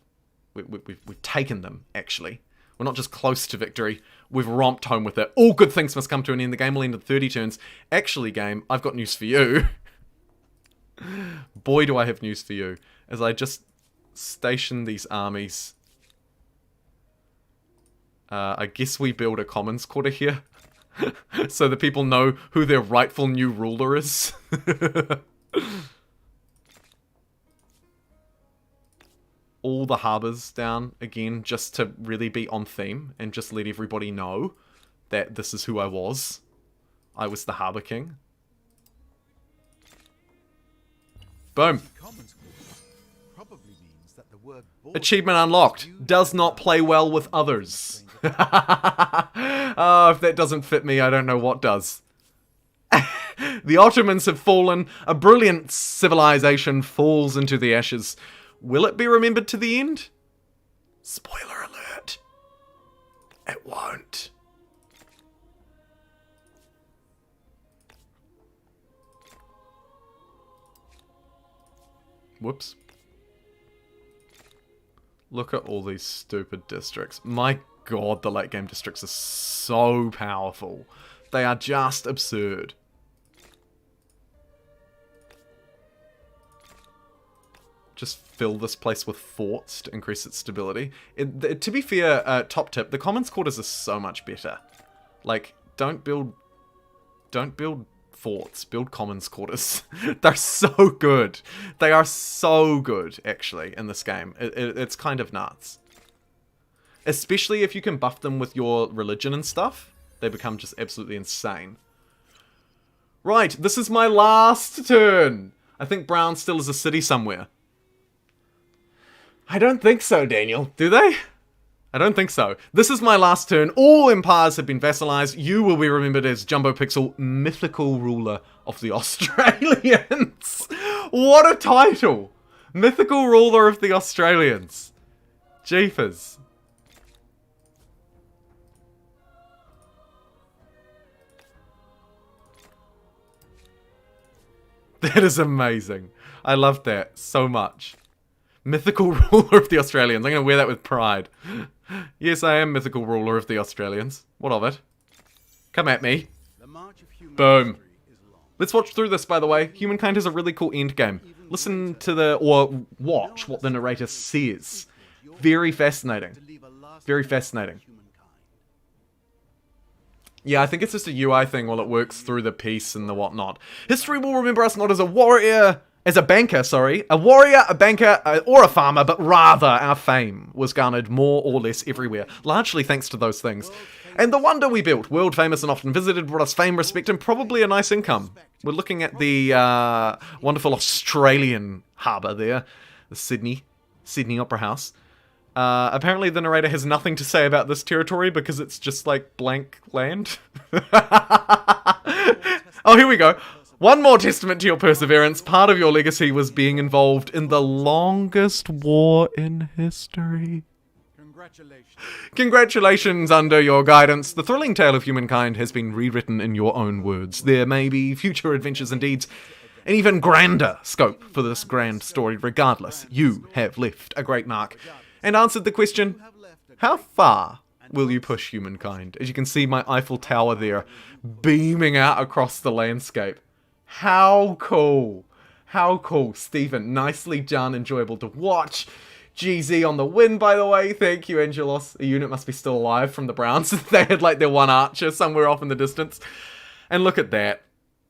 taken them, actually. We're not just close to victory, we've romped home with it. All good things must come to an end. The game will end in 30 turns. Actually, game, I've got news for you. Boy, do I have news for you. As I just station these armies. I guess we build a commons quarter here. So the people know who their rightful new ruler is. All the harbours down again, just to really be on theme and just let everybody know that this is who I was. I was the harbour king. Boom. Achievement unlocked. Does not play well with others. Oh, if that doesn't fit me, I don't know what does. The Ottomans have fallen. A brilliant civilization falls into the ashes. Will it be remembered to the end? Spoiler alert. It won't. Whoops. Look at all these stupid districts. My god, the late game districts are so powerful. They are just absurd. Just fill this place with forts to increase its stability. To be fair, top tip, the commons quarters are so much better. Like, don't build forts, build commons quarters. They're so good. They are so good, actually, in this game. It's kind of nuts. Especially if you can buff them with your religion and stuff. They become just absolutely insane. Right, this is my last turn. I think Brown still is a city somewhere. I don't think so, Daniel. Do they? I don't think so. This is my last turn. All empires have been vassalized. You will be remembered as JumboPixel, mythical ruler of the Australians. What a title! Mythical ruler of the Australians. Jeepers. That is amazing. I love that so much. Mythical ruler of the Australians. I'm going to wear that with pride. Yes, I am mythical ruler of the Australians. What of it? Come at me. Boom. Let's watch through this, by the way. Humankind has a really cool end game. Listen to or watch what the narrator says. Very fascinating. Very fascinating. Yeah, I think it's just a UI thing while it works through the piece and the whatnot. History will remember us not as a warrior... As a banker, sorry. A warrior, a banker, or a farmer, but rather our fame was garnered more or less everywhere, largely thanks to those things. And the wonder we built, world famous and often visited, brought us fame, respect, and probably a nice income. We're looking at the wonderful Australian harbour there, the Sydney Opera House. Apparently the narrator has nothing to say about this territory because it's just like blank land. Oh, here we go. One more testament to your perseverance. Part of your legacy was being involved in the longest war in history. Congratulations under your guidance. The thrilling tale of humankind has been rewritten in your own words. There may be future adventures and deeds, an even grander scope for this grand story. Regardless, you have left a great mark and answered the question, how far will you push humankind? As you can see, my Eiffel Tower there beaming out across the landscape. How cool. How cool. Stephen, nicely done. Enjoyable to watch. GZ on the win, by the way. Thank you, Angelos. A unit must be still alive from the Browns. They had like their one archer somewhere off in the distance. And look at that.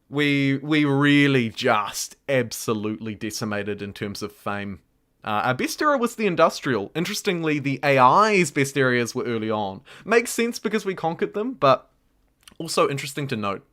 We really just absolutely decimated in terms of fame. Our best era was the industrial. Interestingly, the AI's best areas were early on. Makes sense because we conquered them, but also interesting to note.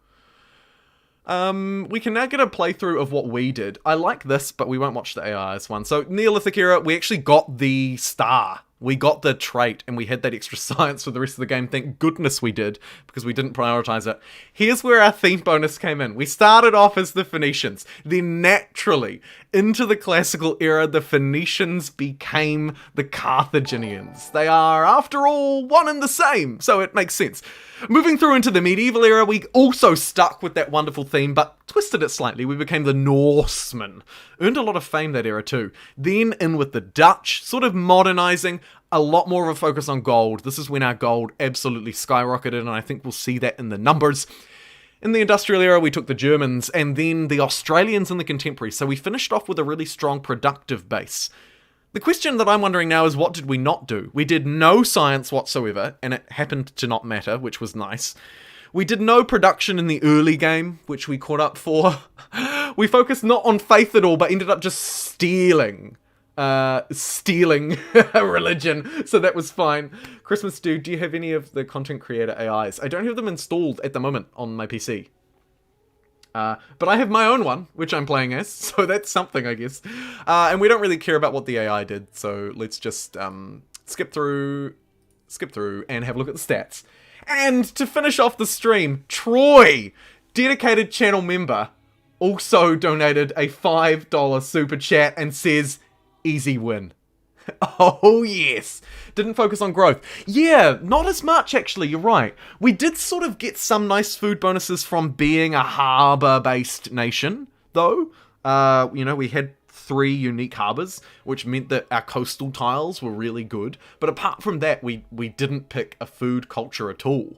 We can now get a playthrough of what we did. I like this, but we won't watch the AI's one. So, Neolithic era, we actually got the star We got the trait, and we had that extra science for the rest of the game. Thank goodness we did, because we didn't prioritize it. Here's where our theme bonus came in. We started off as the Phoenicians. Then naturally, into the classical era, the Phoenicians became the Carthaginians. They are, after all, one and the same, so it makes sense. Moving through into the medieval era, we also stuck with that wonderful theme, but twisted it slightly. We became the Norsemen. Earned a lot of fame that era too. Then in with the Dutch, sort of modernizing, a lot more of a focus on gold. This is when our gold absolutely skyrocketed, and I think we'll see that in the numbers. In the industrial era, we took the Germans, and then the Australians in the contemporary, so we finished off with a really strong productive base. The question that I'm wondering now is, what did we not do? We did no science whatsoever, and it happened to not matter, which was nice. We did no production in the early game, which we caught up for. We focused not on faith at all, but ended up just stealing religion, so that was fine. Christmas Dude, do you have any of the content creator AIs? I don't have them installed at the moment on my PC. But I have my own one, which I'm playing as, so that's something, I guess. And we don't really care about what the AI did, so let's just skip through, and have a look at the stats. And to finish off the stream, Troy, dedicated channel member, also donated a $5 super chat and says, easy win. Oh yes, didn't focus on growth. Yeah, not as much actually, you're right. We did sort of get some nice food bonuses from being a harbour-based nation, though. We had 3 unique harbours, which meant that our coastal tiles were really good. But apart from that, we didn't pick a food culture at all.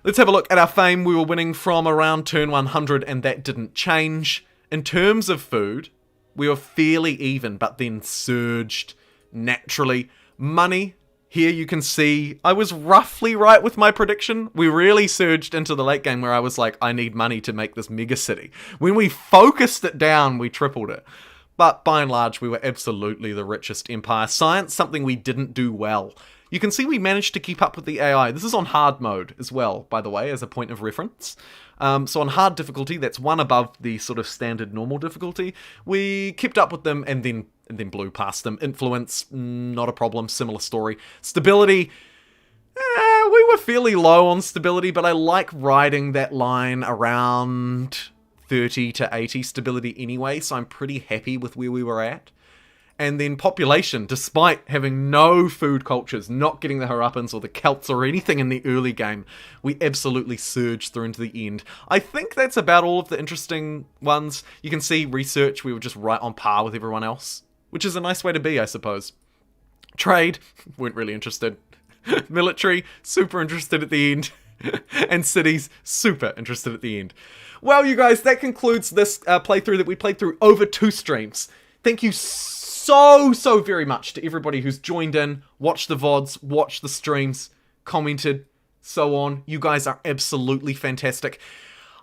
Let's have a look at our fame. We were winning from around turn 100, and that didn't change. In terms of food, we were fairly even, but then surged naturally. Money, here you can see I was roughly right with my prediction. We really surged into the late game where I was like, I need money to make this mega city. When we focused it down, we tripled it. But by and large, we were absolutely the richest empire. Science, something we didn't do well. You can see we managed to keep up with the AI. This is on hard mode as well, by the way, as a point of reference. So on hard difficulty, that's one above the sort of standard normal difficulty. We kept up with them and then blew past them. Influence, not a problem, similar story. Stability, we were fairly low on stability, but I like riding that line around 30 to 80 stability anyway, so I'm pretty happy with where we were at. And then population, despite having no food cultures, not getting the Harappans or the Celts or anything in the early game, we absolutely surged through into the end. I think that's about all of the interesting ones. You can see research, we were just right on par with everyone else, which is a nice way to be, I suppose. Trade, weren't really interested. Military, super interested at the end. And cities, super interested at the end. Well, you guys, that concludes this playthrough that we played through over 2 streams. Thank you so very much to everybody who's joined in, watched the VODs, watched the streams, commented, so on. You guys are absolutely fantastic.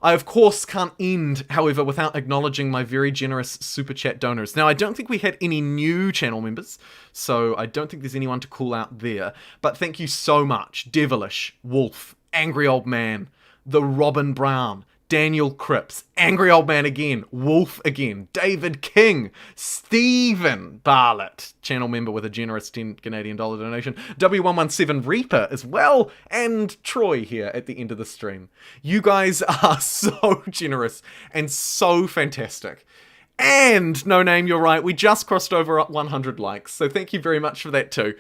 I, of course, can't end, however, without acknowledging my very generous Super Chat donors. Now, I don't think we had any new channel members, so I don't think there's anyone to call out there. But thank you so much. Devilish, Wolf, Angry Old Man, The Robin Brown, Daniel Cripps, Angry Old Man again, Wolf again, David King, Stephen Barlett, channel member with a generous $10 Canadian donation, W117 Reaper as well, and Troy here at the end of the stream. You guys are so generous and so fantastic. And, no name, you're right, we just crossed over 100 likes, so thank you very much for that too.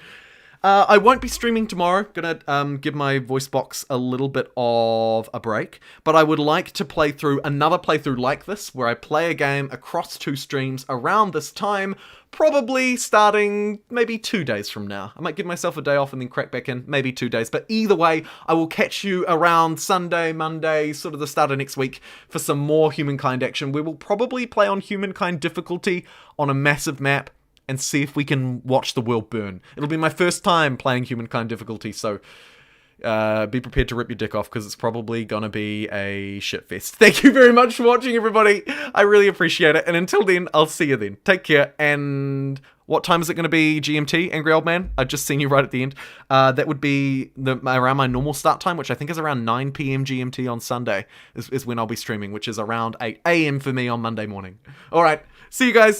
I won't be streaming tomorrow, gonna give my voice box a little bit of a break, but I would like to play through another playthrough like this, where I play a game across 2 streams around this time, probably starting maybe 2 days from now. I might give myself a day off and then crack back in, maybe 2 days, but either way, I will catch you around Sunday, Monday, sort of the start of next week for some more Humankind action. We will probably play on Humankind difficulty on a massive map, and see if we can watch the world burn. It'll be my first time playing Humankind difficulty, so be prepared to rip your dick off, because it's probably gonna be a shitfest. Thank you very much for watching, everybody. I really appreciate it, and until then, I'll see you then. Take care, and what time is it gonna be, GMT, Angry Old Man? I've just seen you right at the end. That would be around my normal start time, which I think is around 9 p.m. GMT on Sunday, is when I'll be streaming, which is around 8 a.m. for me on Monday morning. Alright, see you guys.